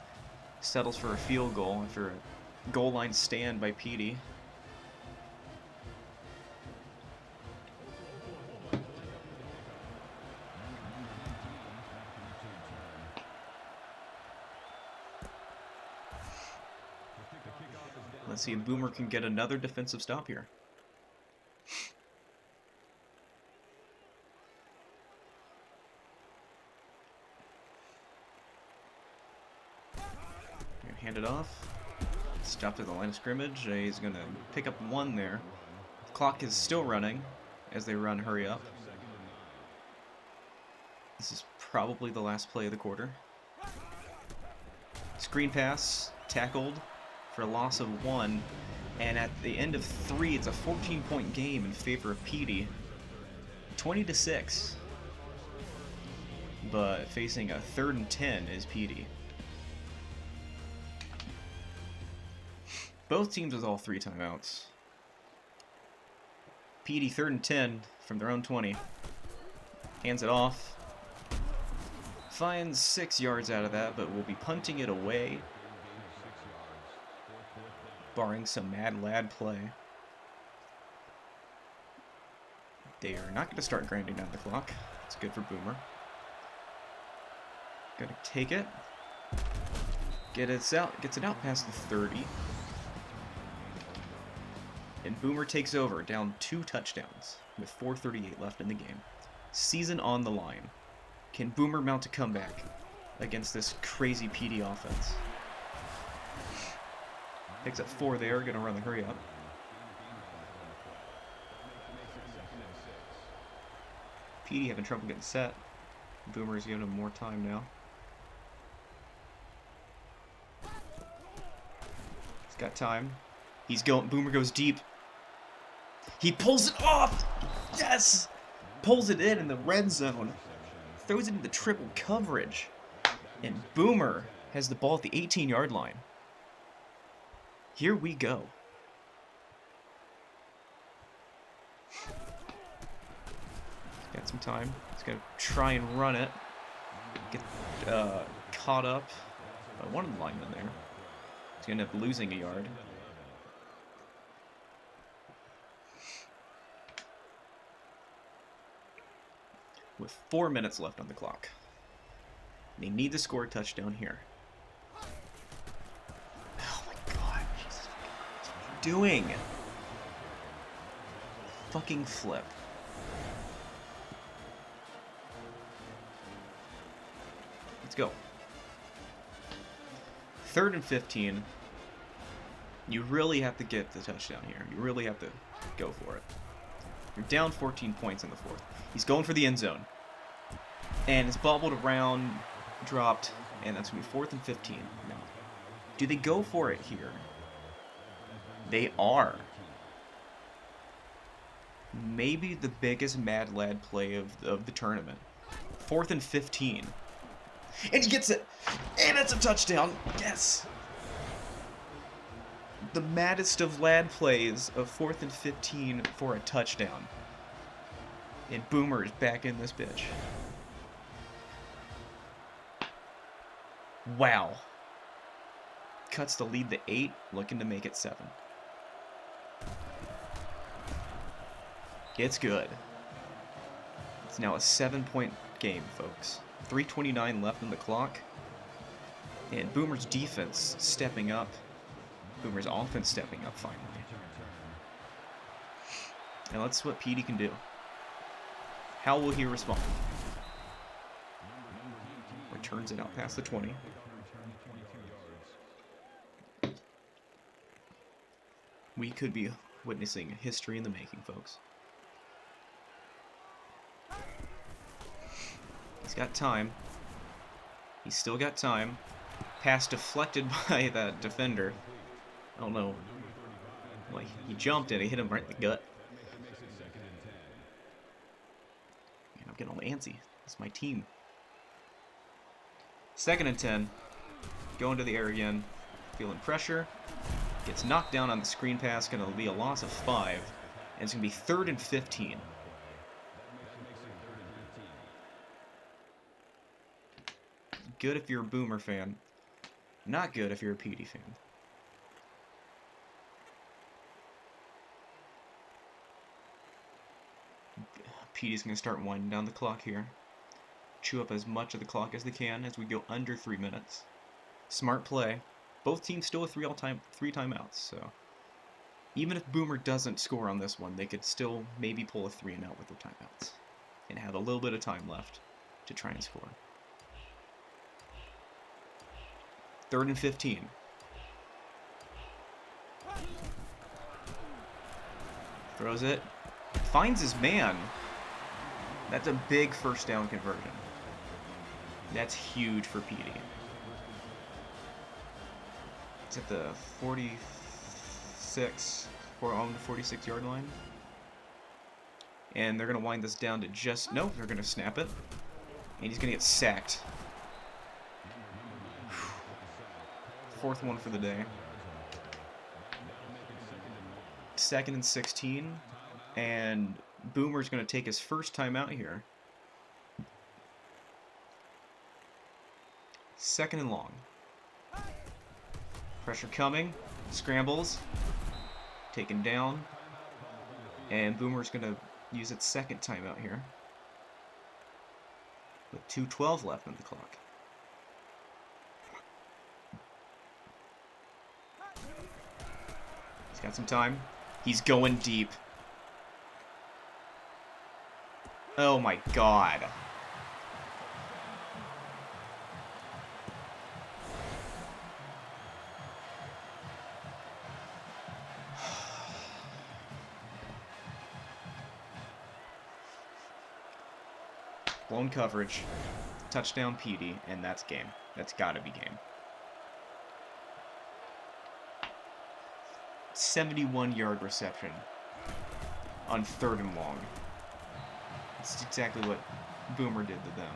settles for a field goal after a goal line stand by Petey. Let's see if Boomer can get another defensive stop here. Hand it off. Stopped at the line of scrimmage. He's going to pick up 1 there. The clock is still running as they run hurry up. This is probably the last play of the quarter. Screen pass, tackled for a loss of 1. And at the end of 3, it's a 14-point game in favor of Petey. 20-6. But facing a 3rd and 10 is Petey. Both teams with all 3 timeouts. Petey 3rd and 10 from their own 20. Hands it off. Finds 6 yards out of that, but will be punting it away. Barring some mad lad play. They are not going to start grinding down the clock. It's good for Boomer. Gonna take it. Gets it out past the 30. And Boomer takes over, down 2 touchdowns, with 4:38 left in the game. Season on the line. Can Boomer mount a comeback against this crazy PD offense? Picks up 4 there, gonna run the hurry up. PD having trouble getting set. Boomer's giving him more time now. He's got time. He's going. Boomer goes deep. He pulls it off. Yes, pulls it in the red zone. Throws it into triple coverage, and Boomer has the ball at the 18-yard line. Here we go. Got some time. He's gonna try and run it. Get caught up by one of the linemen there. He's gonna end up losing a yard. With 4 minutes left on the clock. They need to score a touchdown here. Oh my God, Jesus. What are you doing? Fucking flip. Let's go. 3rd and 15. You really have to get the touchdown here. You really have to go for it. You're down 14 points in the fourth. He's going for the end zone. And it's bobbled around, dropped, and that's going to be 4th and 15. Now, do they go for it here? They are. Maybe the biggest Mad Lad play of the tournament. 4th and 15. And he gets it! And it's a touchdown! Yes! The maddest of Lad plays of 4th and 15 for a touchdown. And Boomer's back in this bitch. Wow. Cuts the lead to 8, looking to make it 7. It's good. It's now a 7-point game, folks. 3:29 left in the clock. And Boomer's defense stepping up. Boomer's offense stepping up finally. And let's see what Petey can do. How will he respond? Returns it out past the 20. We could be witnessing history in the making, folks. He's got time. He's still got time. Pass deflected by that defender. I don't know. Like, he jumped and it hit him right in the gut. Man, I'm getting all antsy. It's my team. 2nd and 10. Going to the air again. Feeling pressure. Gets knocked down on the screen pass. Going to be a loss of 5. And it's going to be 3rd and 15. Good if you're a Boomer fan. Not good if you're a Petey fan. Petey's going to start winding down the clock here. Chew up as much of the clock as they can as we go under 3 minutes. Smart play. Both teams still with 3 timeouts, so even if Boomer doesn't score on this one, they could still maybe pull a 3 and out with their timeouts and have a little bit of time left to try and score. 3rd and 15. Throws it. Finds his man. That's a big first down conversion. That's huge for Petey. It's at the 46, on the 46-yard line. And they're going to wind this down to just... No, they're going to snap it. And he's going to get sacked. 4th one for the day. 2nd and 16. And Boomer's going to take his first time out here. 2nd and long. Pressure coming. Scrambles. Taken down. And Boomer's going to use its 2nd timeout here. With 2:12 left on the clock. He's got some time. He's going deep. Oh my god. Blown coverage. Touchdown Petey, and that's game. That's gotta be game. 71-yard reception on 3rd and long. That's exactly what Boomer did to them,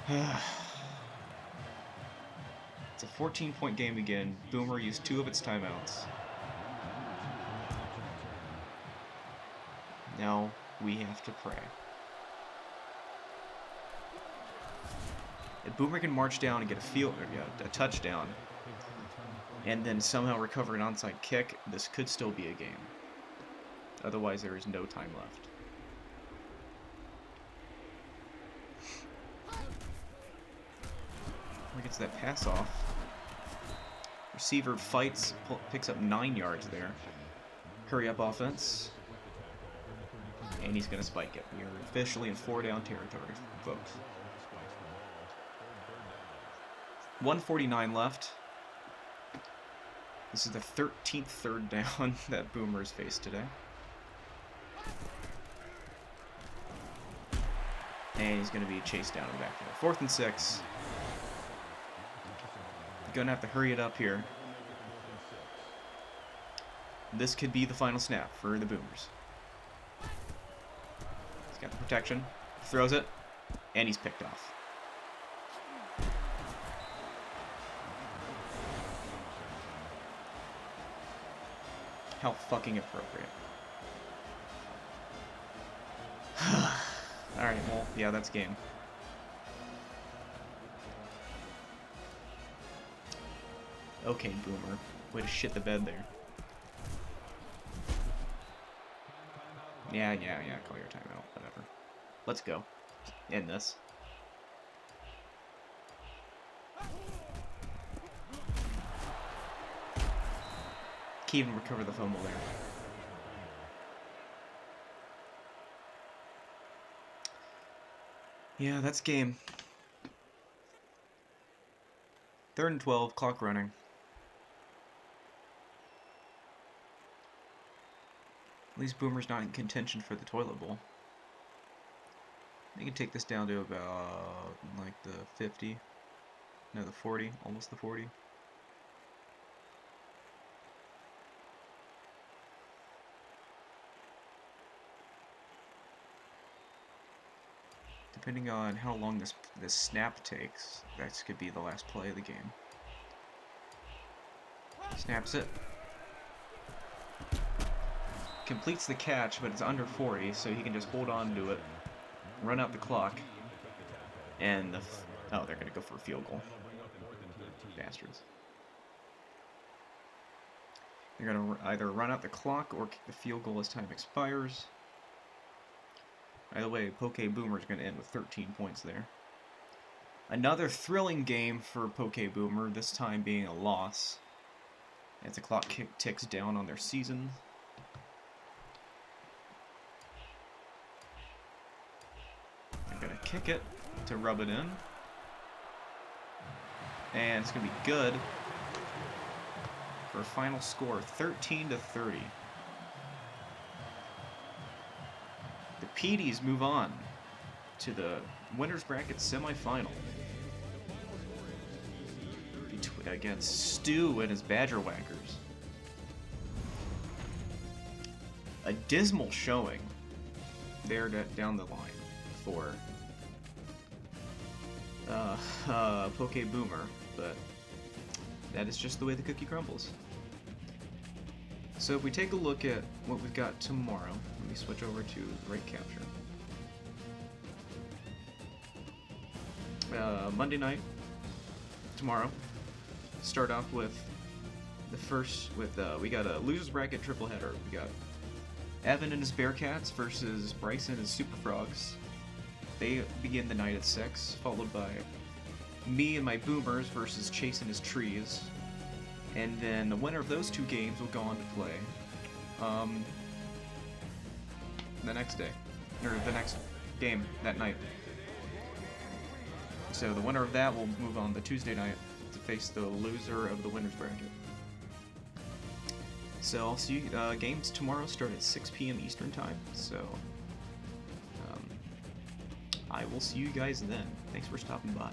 but... It's a 14-point game again. Boomer used 2 of its timeouts. Now we have to pray. If Boomer can march down and get a touchdown, and then somehow recover an onside kick, this could still be a game. Otherwise, there is no time left. Gets that pass off. Receiver fights, picks up 9 yards there. Hurry up offense. And he's going to spike it. We are officially in 4-down territory, folks. 1:49 left. This is the 13th third down that Boomers faced today. And he's going to be chased down in the backfield. 4th and 6. Gonna have to hurry it up here. This could be the final snap for the Boomers. He's got the protection. Throws it. And he's picked off. How fucking appropriate. Alright, well, yeah, that's game. Okay, Boomer. Way to shit the bed there. Yeah, call your timeout, whatever. Let's go. End this. Can't even recover the fumble there. Yeah, that's game. 3rd and 12, clock running. At least Boomer's not in contention for the toilet bowl. They can take this down to about, like, the 50. No, the 40. Almost the 40. Depending on how long this snap takes, that could be the last play of the game. Snaps it. Completes the catch, but it's under 40, so he can just hold on to it, run out the clock, and oh, they're going to go for a field goal. Bastards. They're going to either run out the clock or kick the field goal as time expires. Either way, Poké Boomer is going to end with 13 points there. Another thrilling game for Poké Boomer, this time being a loss. As the clock ticks down on their season. They're going to kick it to rub it in. And it's going to be good for a final score, 13-30. The Pedies move on to the winners bracket semifinal against Stu and his Badger Whackers. A dismal showing there down the line for Poké Boomer, but that is just the way the cookie crumbles. So if we take a look at what we've got tomorrow, let me switch over to rate capture. Monday night, tomorrow, start off with the first, we got a losers bracket triple header. We got Evan and his Bearcats versus Bryson and his Superfrogs. They begin the night at 6, followed by me and my Boomers versus Chase and his Trees. And then the winner of those two games will go on to play the next day, or the next game that night. So the winner of that will move on the Tuesday night to face the loser of the winners bracket. So I'll see you, games tomorrow start at 6 p.m. Eastern time, so I will see you guys then. Thanks for stopping by.